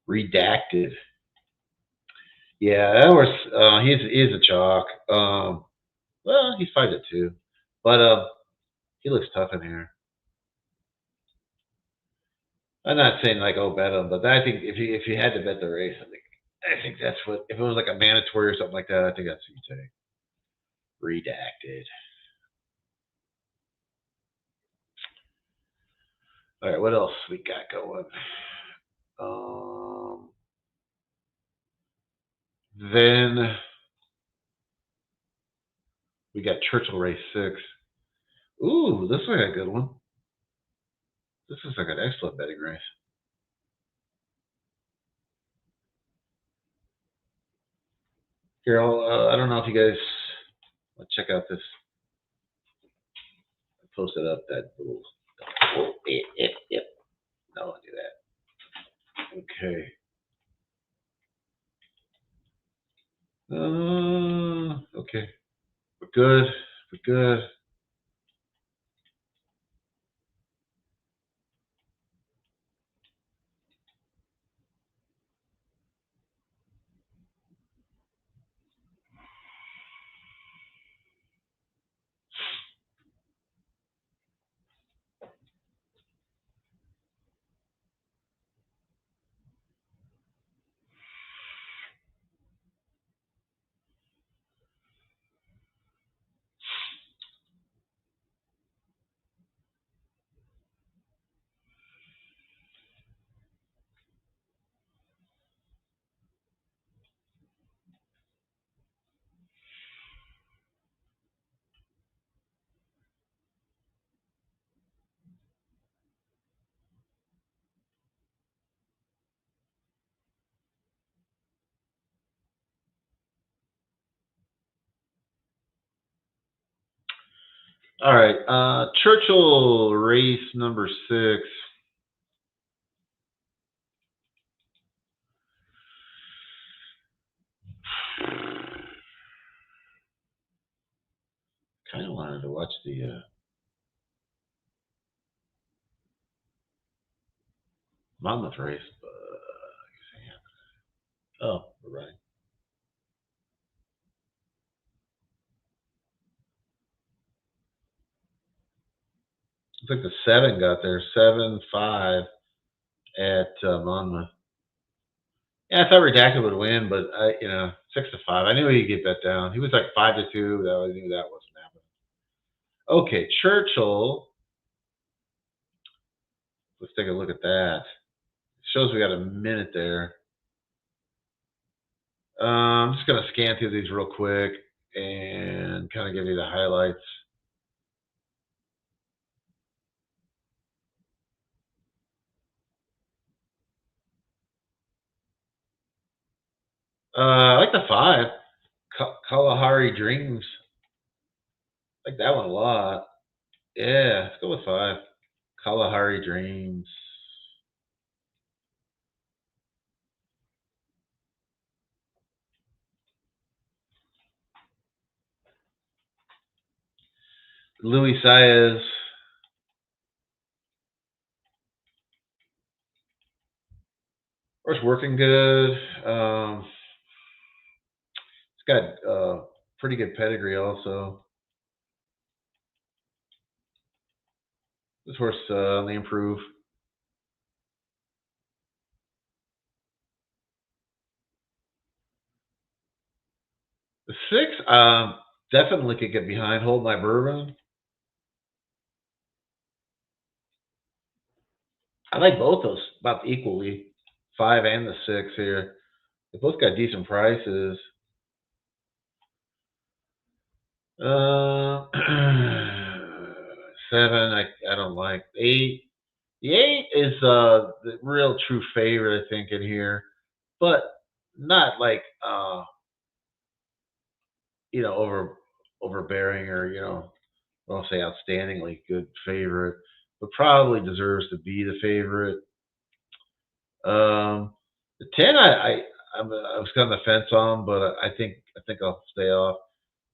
Redacted. Yeah, that was. He's a chalk. Well, he's 5-2, but he looks tough in here. I'm not saying like bet him, but I think if you had to bet the race, I think that's what. If it was like a mandatory or something like that, I think that's what you take. Redacted. All right, what else we got going? Then we got Churchill race 6. Ooh, this looks like a good one. This is like an excellent betting race. Here, I don't know if you guys want to check out this. I posted up that little. Oh, yep. No, I'll do that. Okay. Okay. We're good. We're good. All right. Churchill race number 6. Kind of wanted to watch the Monmouth race, but oh, we're right. Looks like the 7 got there. 7-5 at Monmouth. Yeah, I thought Redacted would win, but 6-5. I knew he'd get that down. He was like 5-2. I knew that wasn't happening. Okay, Churchill. Let's take a look at that. Shows we got a minute there. I'm just gonna scan through these real quick and kind of give you the highlights. I like the 5, Kalahari Dreams. I like that one a lot. Yeah, let's go with 5, Kalahari Dreams. Louis Saez. Horse working good. It's got pretty good pedigree also. This horse on the improve. The 6, definitely could get behind. Hold My Bourbon. I like both those about equally, 5 and the 6 here. They both got decent prices. Uh, 7, I don't like. 8, the 8 is the real true favorite, I think, in here, but not like overbearing or I don't say outstandingly good favorite, but probably deserves to be the favorite. The 10, I was kind of the fence on, but I think I'll stay off.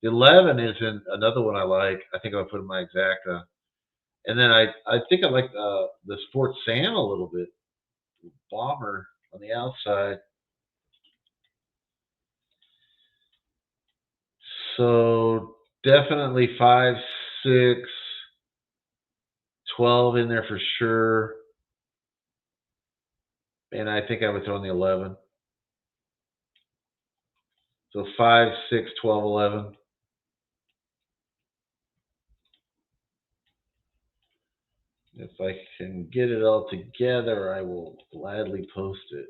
The 11 is in another one I like. I think I'll put in my exacta. And then I think I like the Sport Sam a little bit. Bomber on the outside. So definitely 5, 6, 12 in there for sure. And I think I would throw in the 11. So 5, 6, 12, 11. If I can get it all together, I will gladly post it.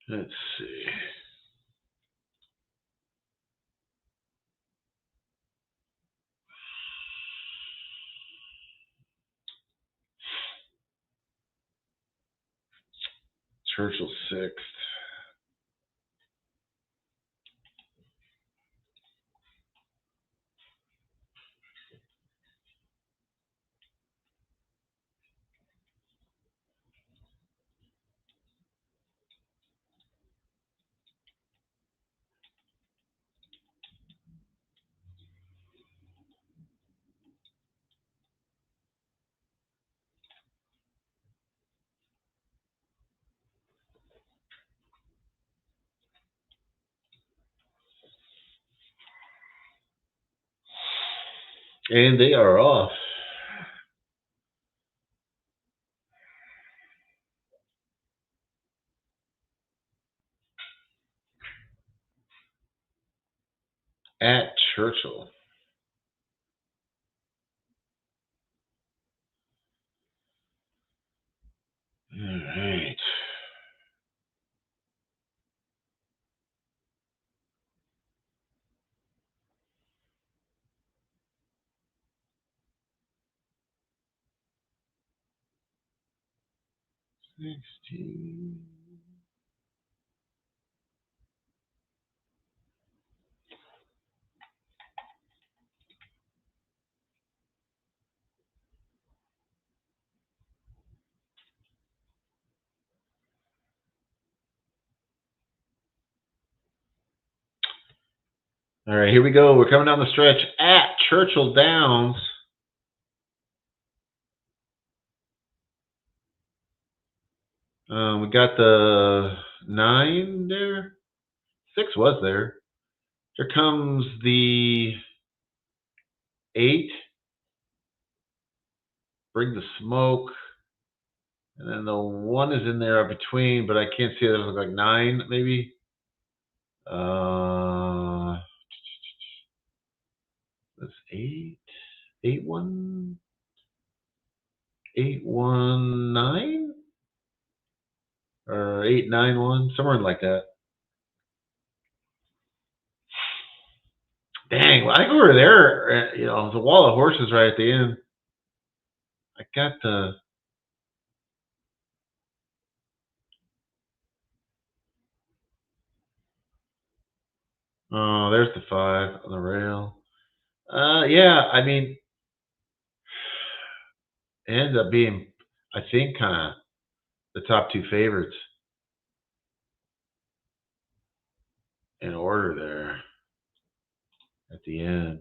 Let's see. Churchill 6th. And they are off. At Churchill. All right. All right, here we go. We're coming down the stretch at Churchill Downs. We got the 9 there. 6 was there. Here comes the 8. Bring the smoke. And then the 1 is in there between, but I can't see it. It looks like 9, maybe. That's 8. 8 1. 819 or 891, somewhere like that. Dang, well, I go over there. The wall of horses right at the end. I got the. Oh, there's the 5 on the rail. Yeah, I mean, it ended up being, I think, kind of the top 2 favorites in order there at the end.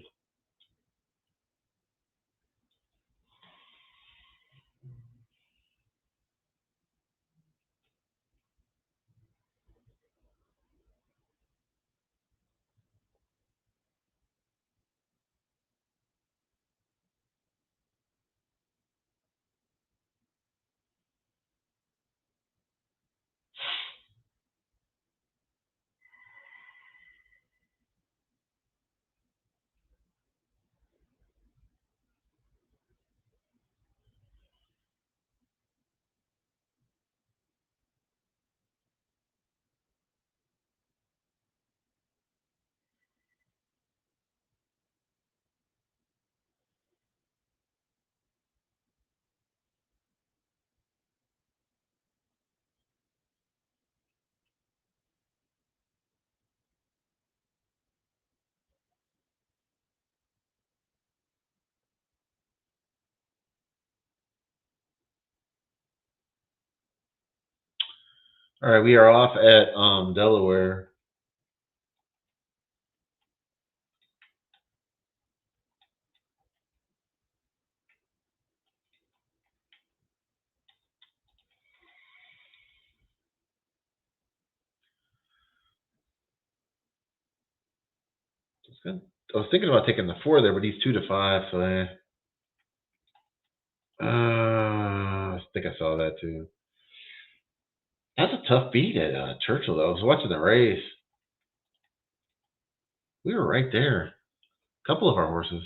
All right, we are off at Delaware. I was thinking about taking the 4 there, but he's 2 to 5, so I think I saw that too. That's a tough beat at Churchill, though. I was watching the race. We were right there. A couple of our horses.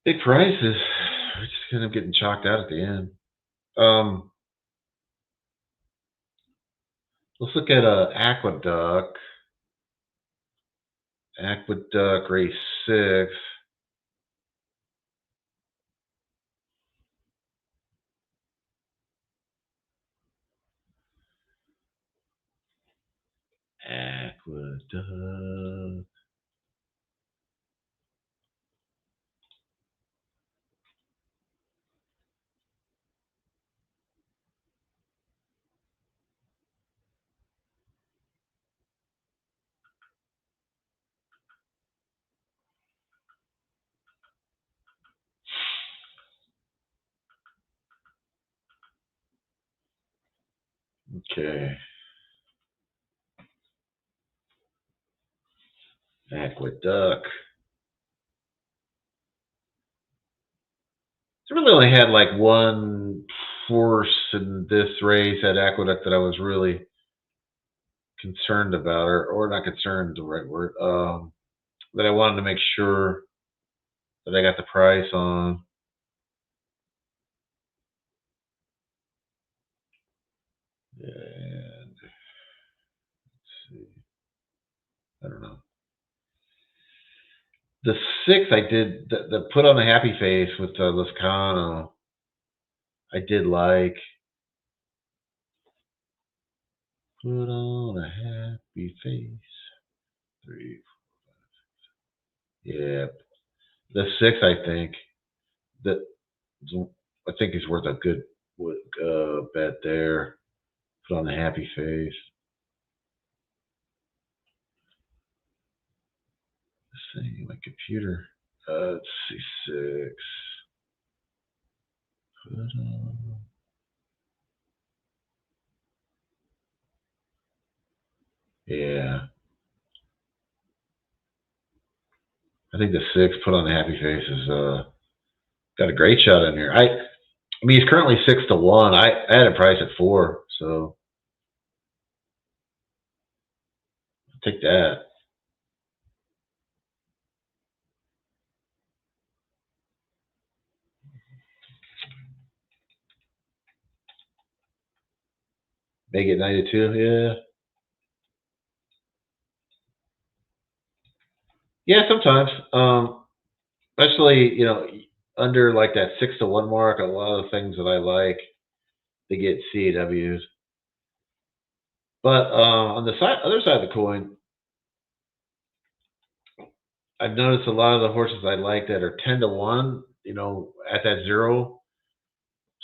Big prices. We're just kind of getting chalked out at the end. Let's look at Aqueduct. Aqueduct race 6. Aqueduct. Okay. Aqueduct. So I really only had like one horse in this race at Aqueduct that I was really concerned about, or not concerned, the right word, that I wanted to make sure that I got the price on. And let's see. I don't know. The 6 I did the put on the happy face with Lascano. I did like. Put on a happy face. 3, 4, 5. Yeah, the 6 I think that I think is worth a good bet there. Put on the happy face. see my computer. Let's see, 6. Yeah, I think the 6 put on the happy face is got a great shot in here. I mean, he's currently 6-1. I had a price at 4, so I'll take that. Make it 92. Yeah, yeah. Sometimes, especially under like that 6-1 mark, a lot of things that I like they get CAWs. But on the other side of the coin, I've noticed a lot of the horses I like that are 10-1. At that 0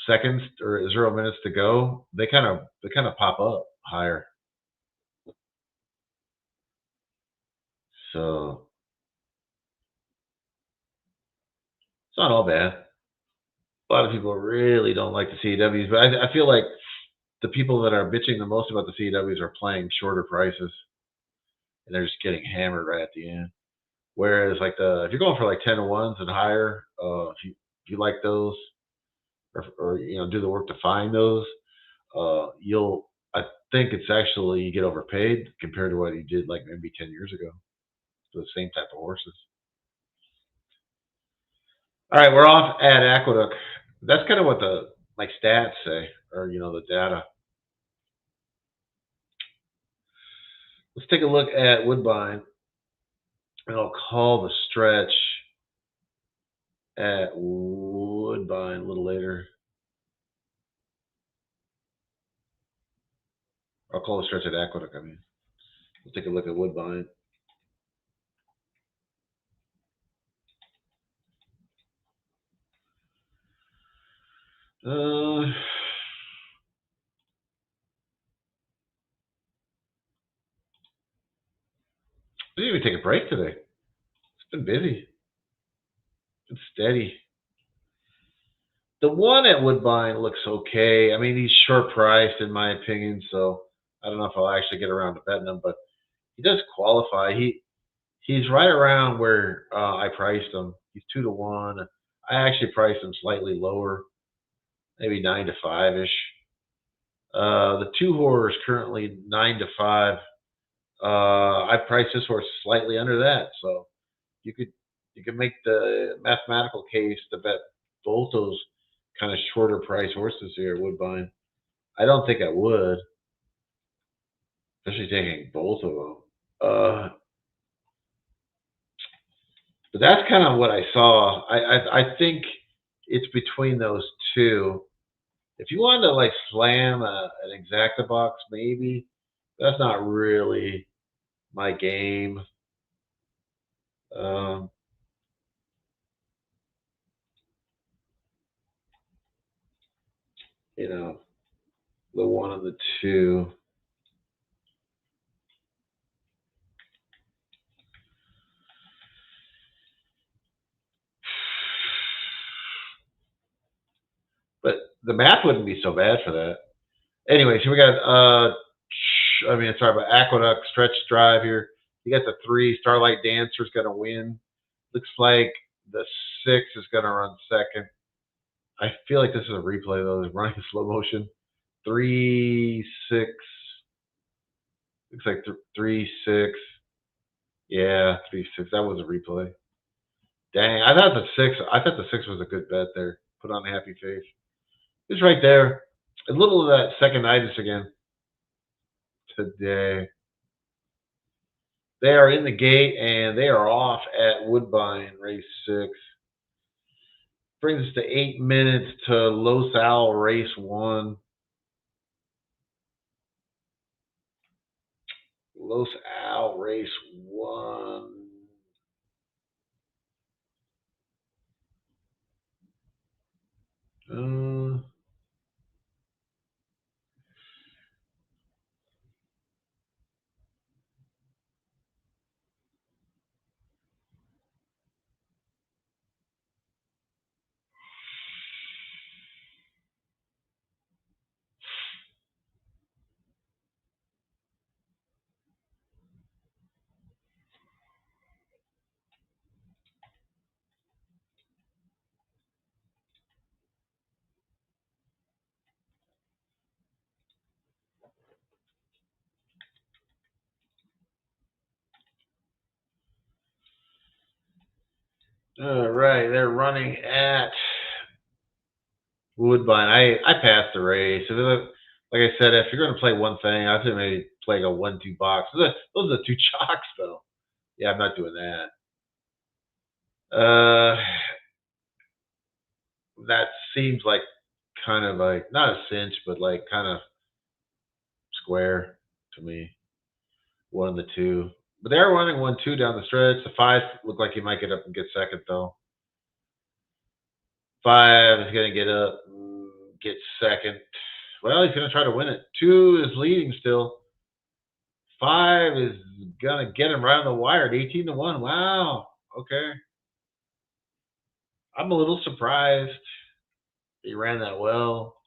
seconds or 0 minutes to go, they kind of pop up higher. So it's not all bad. A lot of people really don't like the CWs, but I feel like the people that are bitching the most about the CWs are playing shorter prices, and they're just getting hammered right at the end. Whereas, like if you're going for like 10-1s and higher, if you like those, or do the work to find those, you'll. I think it's actually you get overpaid compared to what you did like maybe 10 years ago for the same type of horses. All right, we're off at Aqueduct. That's kind of what the like stats say, or the data. Let's take a look at Woodbine, and I'll call the stretch at Woodbine a little later. I'll call the stretch at Aqueduct. I mean, we'll take a look at Woodbine. We didn't even take a break today. It's been busy. It's been steady. The one at Woodbine looks okay. I mean, he's short priced in my opinion, so I don't know if I'll actually get around to betting him, but he does qualify. He's right around where I priced him. He's 2-1. I actually priced him slightly lower, maybe 9-5 ish. The 2 horse currently 9-5. I priced this horse slightly under that, so you could make the mathematical case to bet both those kind of shorter price horses here at Woodbine. I don't think I would, especially taking both of them. But that's kind of what I saw. I think it's between those two. If you wanted to like slam an exacta box, maybe that's not really my game. Um, the one and the two. But the math wouldn't be so bad for that. Anyway, so we got sorry about Aqueduct stretch drive here. You got the 3 Starlight Dancer's going to win. Looks like the 6 is going to run second. I feel like this is a replay though. It's running in slow motion. 3-6. Looks like 3-6. Yeah, 3-6. That was a replay. Dang, I thought the 6 was a good bet there. Put on a happy face. It's right there. A little of that second-itis again today. They are in the gate and they are off at Woodbine, race 6. Brings us to 8 minutes to Los Al, race 1. Los Al, race 1. All right, they're running at Woodbine. I passed the race. Like I said, if you're going to play one thing, I think maybe play a 1-2 box. Those are the two chalks, though. Yeah, I'm not doing that. That seems like kind of like not a cinch, but like kind of square to me. One of the two, but they are running 1-2 down the stretch. The five look like he might get up and get second though. Five is going to get up, get second. Well, he's going to try to win it. Two is leading still. Five is going to get him right on the wire at 18-1. Wow. Okay. I'm a little surprised he ran that well.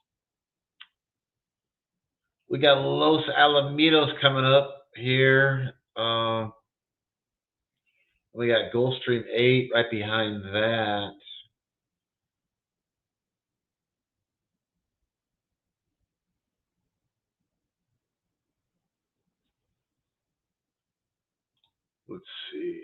We got Los Alamitos coming up here. We got Gulfstream 8 right behind that. Let's see.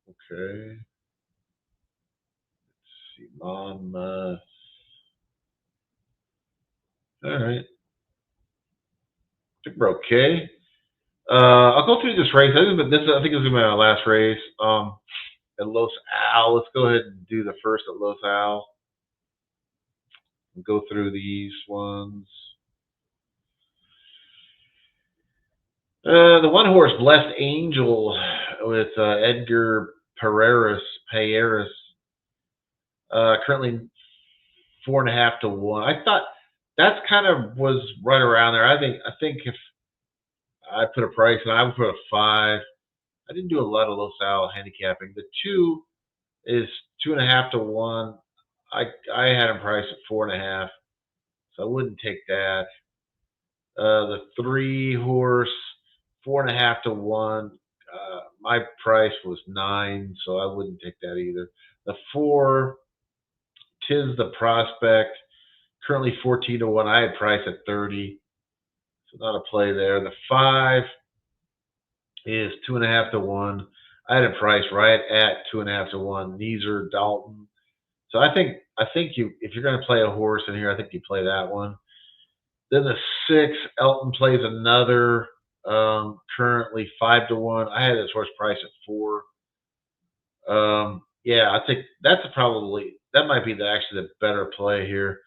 Okay. Let's see. Monmouth. All right. I think we're okay. I'll go through this race. I think this is gonna be my last race. At Los Al. Let's go ahead and do the first at Los Al. Go through these ones. The one horse, Blessed Angel, with Edgar Payeras, currently 4.5-1. I thought that's kind of was right around there. I think if I put a price and I would put a 5. I didn't do a lot of Los Al handicapping. The 2 is 2.5-1. I had him priced at 4.5, so I wouldn't take that. The 3 horse, 4.5-1. My price was 9, so I wouldn't take that either. The 4, Tis the Prospect, currently 14-1. I had price at 30, so not a play there. The 5 is 2.5-1. I had a price right at 2.5-1. Neeser Dalton. So I think you, if you're going to play a horse in here, I think you play that one. Then the 6, Elton plays another, currently 5-1. I had this horse price at 4. Yeah, I think that's that might be actually the better play here.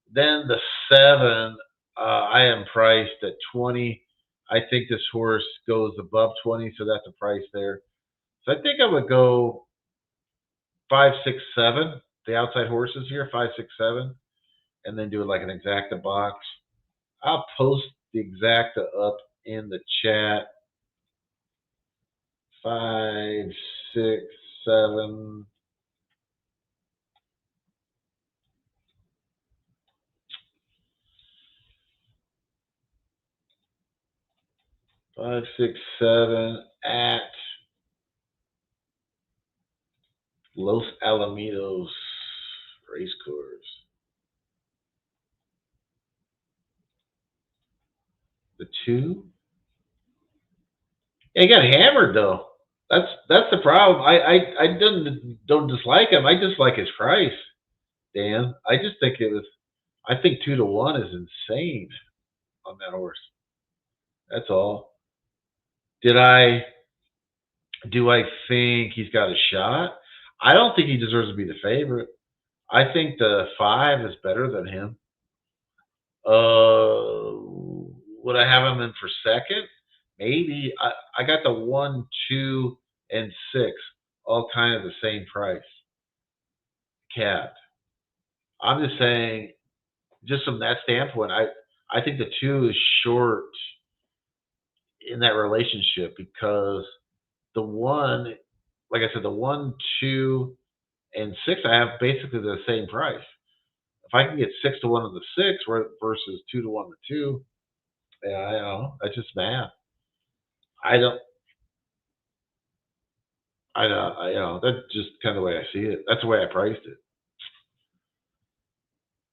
Then the 7, I am priced at 20. I think this horse goes above 20, so that's a price there. So I think I would go 5, 6, 7. The outside horses here, 5, 6, 7, and then do it like an exacta box. I'll post the exacta up in the chat. 5, 6, 7. Five, 6, 7 at Los Alamitos Racecourse. The 2. Yeah, he got hammered though. That's the problem. I don't dislike him. I dislike his price, Dan. I just think it was. I think 2-1 is insane on that horse. That's all. Did I? Do I think he's got a shot? I don't think he deserves to be the favorite. I think the 5 is better than him. Would I have him in for second? Maybe. I got the 1, 2, and 6 all kind of the same price. Cat. I'm just saying, just from that standpoint, I think the 2 is short in that relationship because the 1, like I said, the 1, 2, and 6, I have basically the same price. If I can get 6-1 on the 6 versus 2-1 on the 2, yeah, I know that's just math. I don't. That's just kind of the way I see it. That's the way I priced it.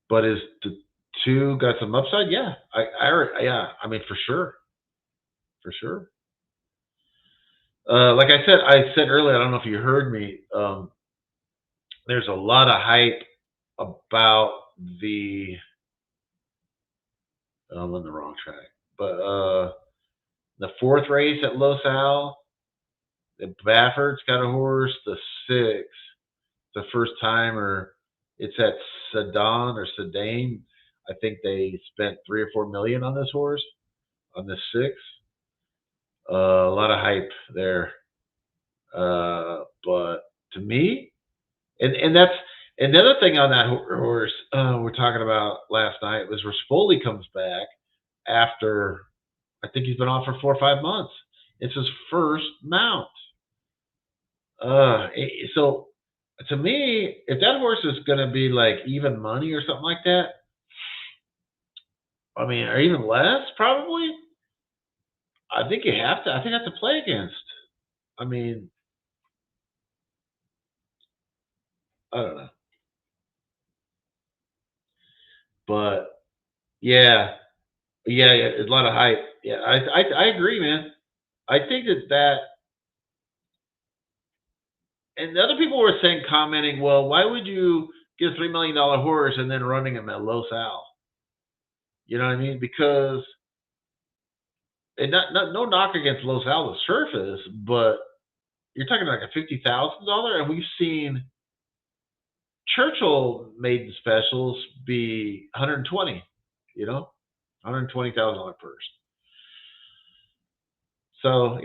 But is the 2 got some upside. Yeah, yeah. I mean, for sure, for sure. Like I said earlier. I don't know if you heard me. There's a lot of hype about the. I'm on the wrong track, but the 4th race at Los Al, the Baffert's got a horse. The 6th, the first timer. It's at Sedan. I think they spent 3 or 4 million on this horse, on the 6th. A lot of hype there. But to me, and that's and the other thing on that horse we're talking about last night was Rispoli comes back after, I think he's been off for 4 or 5 months. It's his first mount. So to me, if that horse is going to be like even money or something like that, I mean, or even less probably, I think you have to. I think I have to play against. I mean, I don't know, but yeah, yeah, it's a lot of hype. Yeah, I agree, man. I think that and the other people were saying, commenting, well, why would you get a $3 million horse and then running him at Los Al? You know what I mean? Because and no knock against Los Al the surface, but you're talking like a $50,000, and we've seen Churchill maiden specials be 120. You know, $120,000 purse. So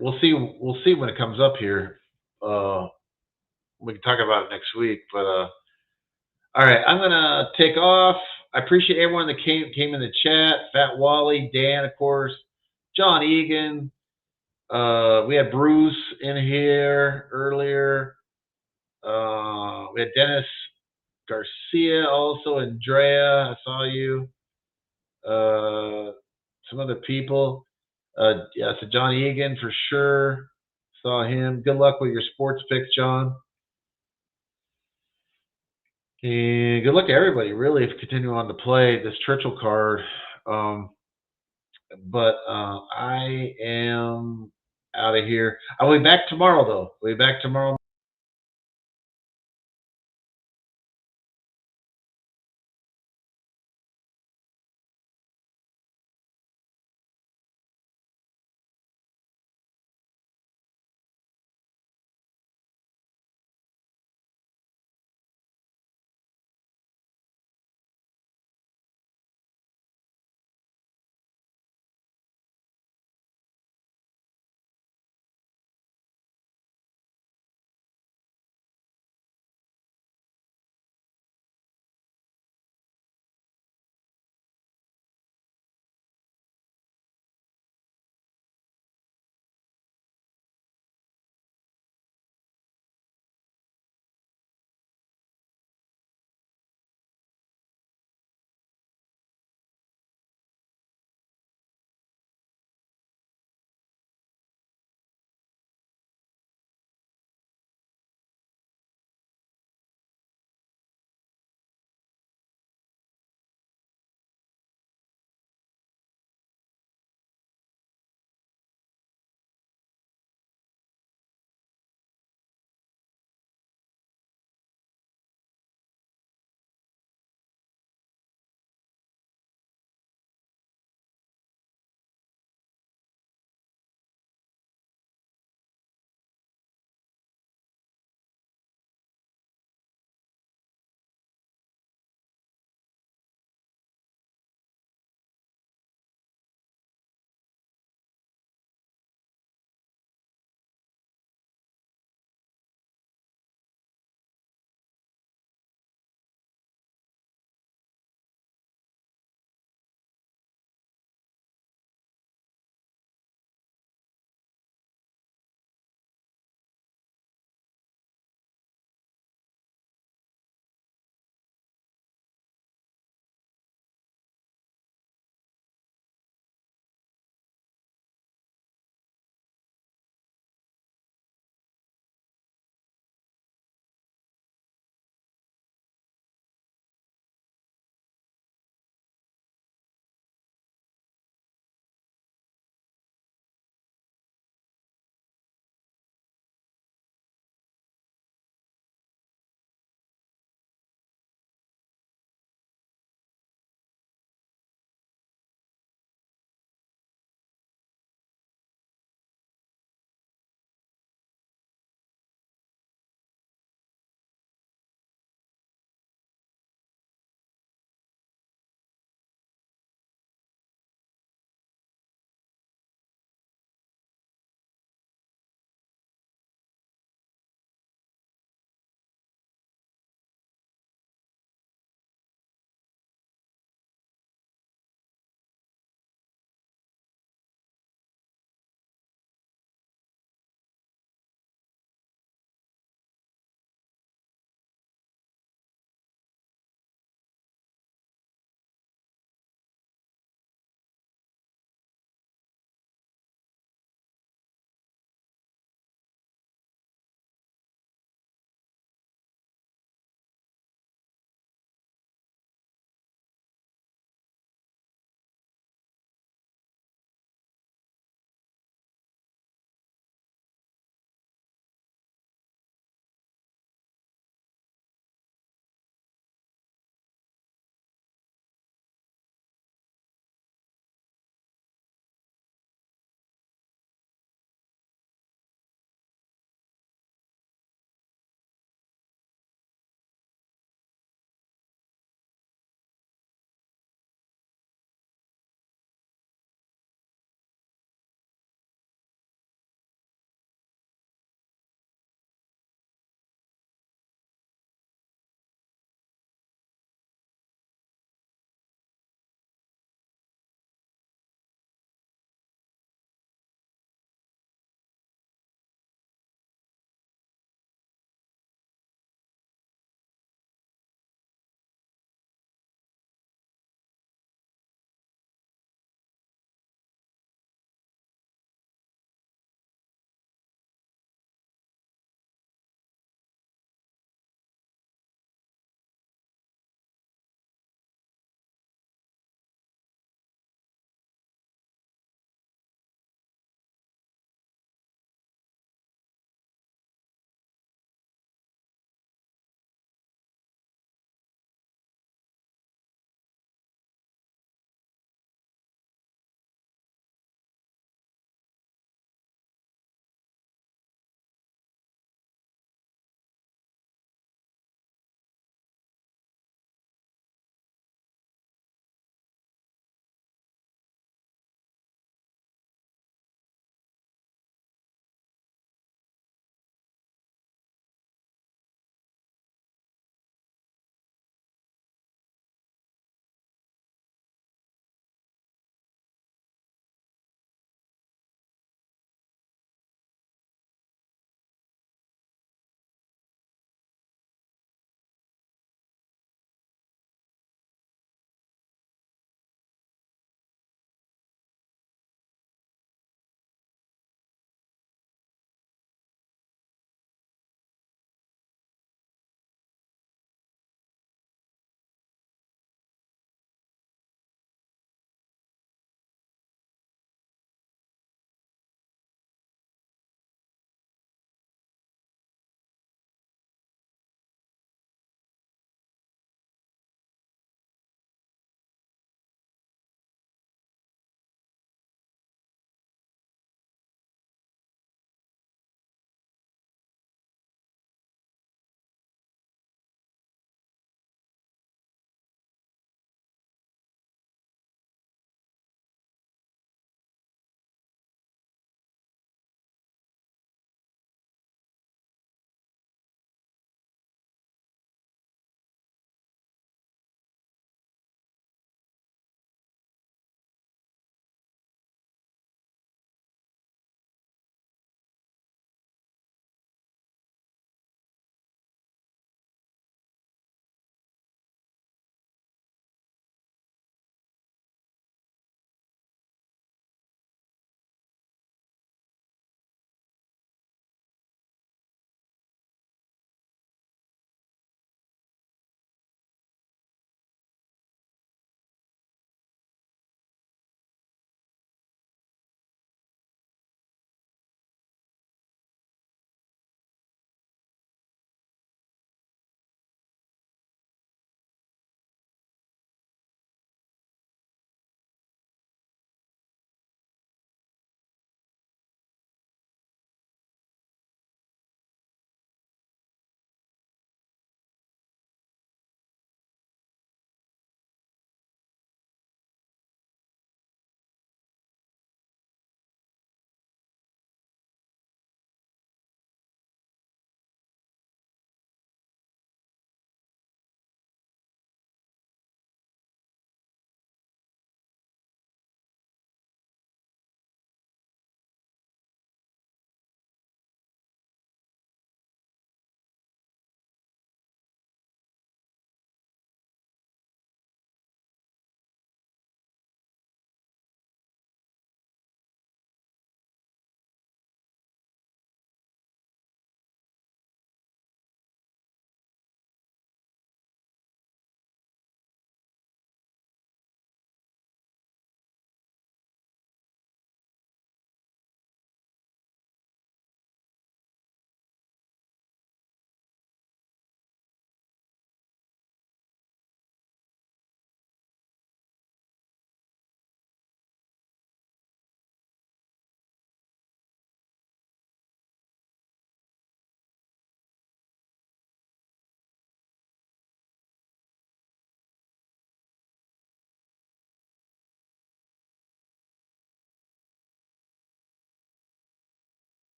we'll see when it comes up here. We can talk about it next week, but all right, I'm gonna take off. I appreciate everyone that came in the chat. Fat Wally, Dan, of course, John Egan. We had Bruce in here earlier. We had Dennis Garcia also, Andrea. I saw you. Some other people. Yeah, so John Egan for sure. Saw him. Good luck with your sports picks, John. And good luck to everybody, really, if continue on to play this Churchill card. But I am out of here. I'll be back tomorrow, though. I'll be back tomorrow